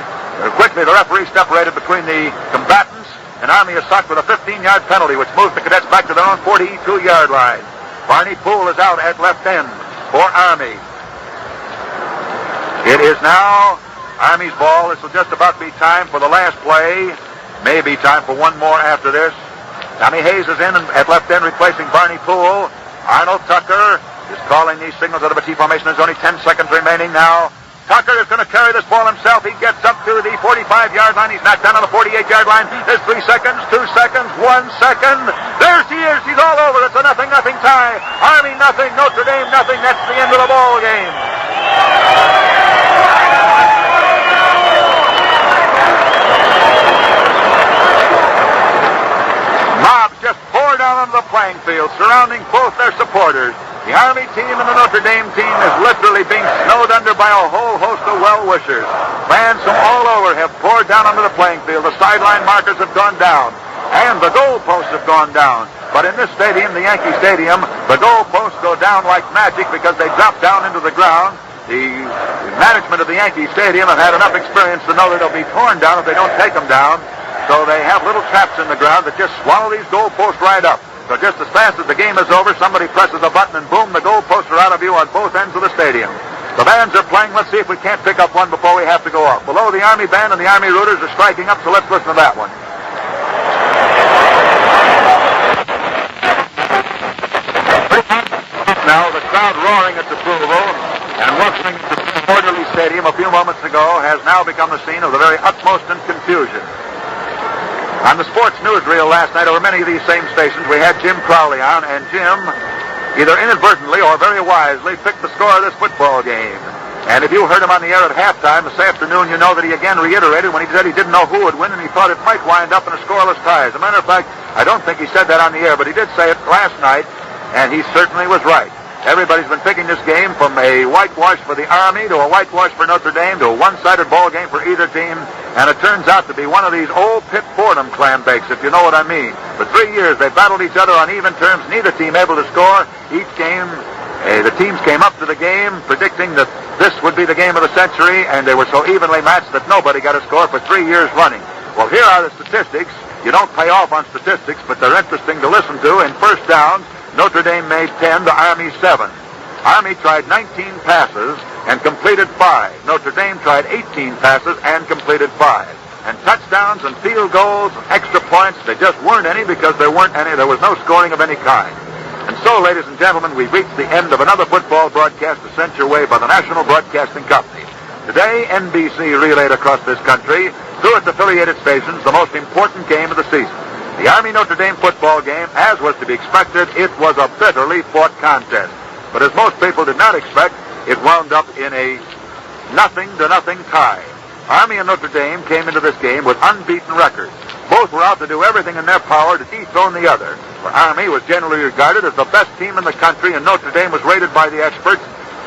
quickly the referee separated between the combatants, and Army is socked with a 15-yard penalty which moves the cadets back to their own 42-yard line. Barney Poole is out at left end for Army. It is now Army's ball. This will just about be time for the last play. Maybe time for one more after this. Tommy Hayes is in at left end replacing Barney Poole. Arnold Tucker is calling these signals out of a T formation. There's only 10 seconds remaining now. Tucker is going to carry this ball himself. He gets up to the 45-yard line. He's knocked down on the 48-yard line. There's 3 seconds, 2 seconds, 1 second. There she is. She's all over. It's a 0-0 tie. Army nothing, Notre Dame nothing. That's the end of the ball game. Mobs just pour down onto the playing field, surrounding both their supporters. The Army team and the Notre Dame team is literally being snowed under by a whole host of well-wishers. Fans from all over have poured down onto the playing field. The sideline markers have gone down, and the goalposts have gone down. But in this stadium, the Yankee Stadium, the goalposts go down like magic because they drop down into the ground. The management of the Yankee Stadium have had enough experience to know that they'll be torn down if they don't take them down. So they have little traps in the ground that just swallow these goalposts right up. So just as fast as the game is over, somebody presses a button and boom, the goalposts are out of view on both ends of the stadium. The bands are playing. Let's see if we can't pick up one before we have to go off. Below, the Army band and the Army Rooters are striking up, so let's listen to that one. Now, the crowd roaring its approval and welcoming to the orderly stadium a few moments ago has now become the scene of the very utmost in confusion. On the sports newsreel last night over many of these same stations, we had Jim Crowley on, and Jim, either inadvertently or very wisely, picked the score of this football game. And if you heard him on the air at halftime this afternoon, you know that he again reiterated when he said he didn't know who would win, and he thought it might wind up in a scoreless tie. As a matter of fact, I don't think he said that on the air, but he did say it last night, and he certainly was right. Everybody's been picking this game from a whitewash for the Army to a whitewash for Notre Dame to a one-sided ball game for either team, and it turns out to be one of these old Pitt Fordham clam bakes, if you know what I mean. For 3 years, they battled each other on even terms, neither team able to score. Each game, the teams came up to the game predicting that this would be the game of the century, and they were so evenly matched that nobody got a score for 3 years running. Well, here are the statistics. You don't pay off on statistics, but they're interesting to listen to. In first downs, Notre Dame made 10, the Army 7. Army tried 19 passes and completed 5. Notre Dame tried 18 passes and completed 5. And touchdowns and field goals and extra points, there just weren't any because there weren't any. There was no scoring of any kind. And so, ladies and gentlemen, we've reached the end of another football broadcast sent your way by the National Broadcasting Company. Today, NBC relayed across this country, through its affiliated stations, the most important game of the season. The Army-Notre Dame football game, as was to be expected, it was a bitterly fought contest. But as most people did not expect, it wound up in a 0-0 tie. Army and Notre Dame came into this game with unbeaten records. Both were out to do everything in their power to dethrone the other. For Army was generally regarded as the best team in the country, and Notre Dame was rated by the experts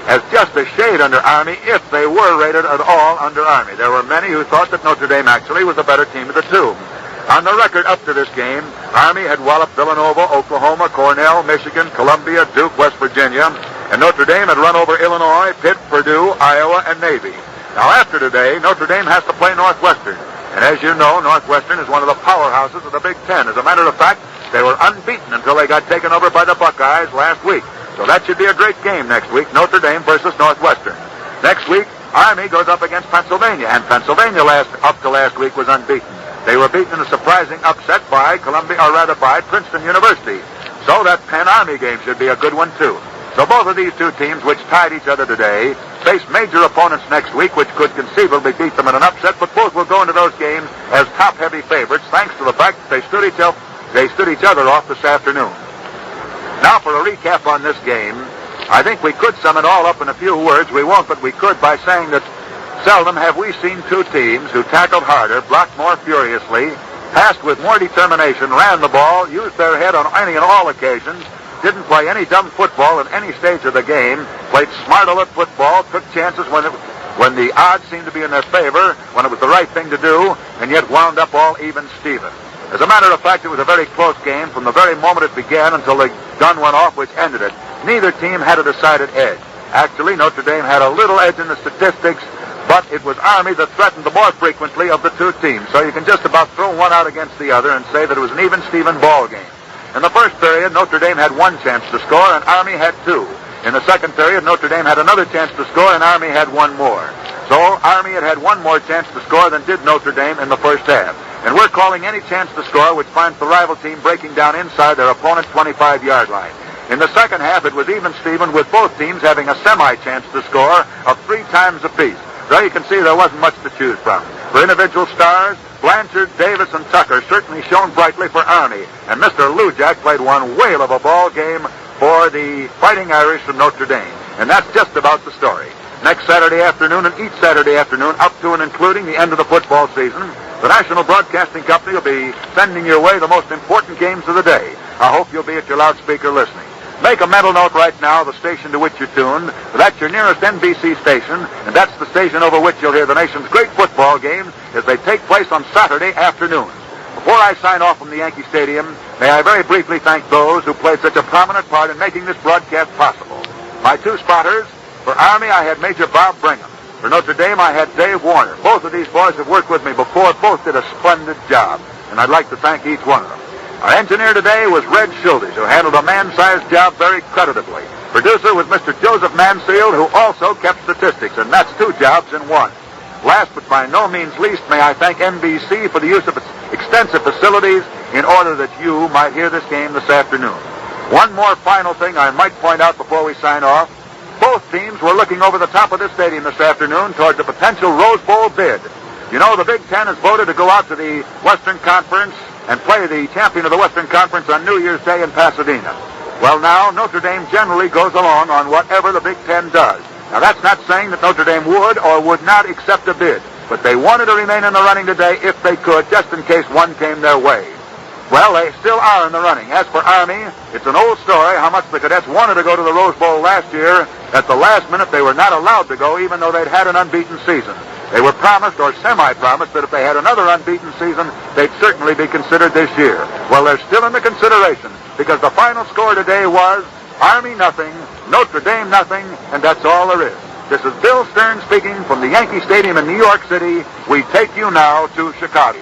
as just a shade under Army, if they were rated at all under Army. There were many who thought that Notre Dame actually was the better team of the two. On the record up to this game, Army had walloped Villanova, Oklahoma, Cornell, Michigan, Columbia, Duke, West Virginia, and Notre Dame had run over Illinois, Pitt, Purdue, Iowa, and Navy. Now, after today, Notre Dame has to play Northwestern. And as you know, Northwestern is one of the powerhouses of the Big Ten. As a matter of fact, they were unbeaten until they got taken over by the Buckeyes last week. So that should be a great game next week, Notre Dame versus Northwestern. Next week, Army goes up against Pennsylvania, and Pennsylvania up to last week was unbeaten. They were beaten in a surprising upset by Princeton University. So that Penn-Army game should be a good one, too. So both of these two teams, which tied each other today, face major opponents next week, which could conceivably beat them in an upset, but both will go into those games as top-heavy favorites, thanks to the fact that they stood each other off this afternoon. Now for a recap on this game, I think we could sum it all up in a few words. We won't, but we could by saying that seldom have we seen two teams who tackled harder, blocked more furiously, passed with more determination, ran the ball, used their head on any and all occasions, didn't play any dumb football at any stage of the game, played smart alert football, took chances when when the odds seemed to be in their favor, when it was the right thing to do, and yet wound up all even Steven. As a matter of fact, it was a very close game from the very moment it began until the gun went off, which ended it. Neither team had a decided edge. Actually, Notre Dame had a little edge in the statistics, but it was Army that threatened the more frequently of the two teams. So you can just about throw one out against the other and say that it was an even Steven ball game. In the first period, Notre Dame had one chance to score, and Army had two. In the second period, Notre Dame had another chance to score, and Army had one more. So Army had one more chance to score than did Notre Dame in the first half. And we're calling any chance to score which finds the rival team breaking down inside their opponent's 25-yard line. In the second half, it was even Steven, with both teams having a semi-chance to score of 3 times apiece. So you can see there wasn't much to choose from. For individual stars, Blanchard, Davis, and Tucker certainly shone brightly for Army. And Mr. Lujak played one whale of a ball game for the Fighting Irish from Notre Dame. And that's just about the story. Next Saturday afternoon and each Saturday afternoon up to and including the end of the football season, the National Broadcasting Company will be sending your way the most important games of the day. I hope you'll be at your loudspeaker listening. Make a mental note right now of the station to which you're tuned. That's your nearest NBC station, and that's the station over which you'll hear the nation's great football games as they take place on Saturday afternoons. Before I sign off from the Yankee Stadium, may I very briefly thank those who played such a prominent part in making this broadcast possible. My 2 spotters. For Army, I had Major Bob Brigham. For Notre Dame, I had Dave Warner. Both of these boys have worked with me before. Both did a splendid job, and I'd like to thank each one of them. Our engineer today was Red Schultes, who handled a man-sized job very creditably. Producer was Mr. Joseph Mansfield, who also kept statistics, and that's 2 jobs in one. Last but by no means least, may I thank NBC for the use of its extensive facilities in order that you might hear this game this afternoon. One more final thing I might point out before we sign off. Both teams were looking over the top of this stadium this afternoon towards a potential Rose Bowl bid. You know, the Big Ten has voted to go out to the Western Conference and play the champion of the Western Conference on New Year's Day in Pasadena. Well, now, Notre Dame generally goes along on whatever the Big Ten does. Now, that's not saying that Notre Dame would or would not accept a bid, but they wanted to remain in the running today if they could, just in case one came their way. Well, they still are in the running. As for Army, it's an old story how much the cadets wanted to go to the Rose Bowl last year. At the last minute, they were not allowed to go, even though they'd had an unbeaten season. They were promised, or semi-promised, that if they had another unbeaten season, they'd certainly be considered this year. Well, they're still in the consideration, because the final score today was Army nothing, Notre Dame nothing, and that's all there is. This is Bill Stern speaking from the Yankee Stadium in New York City. We take you now to Chicago.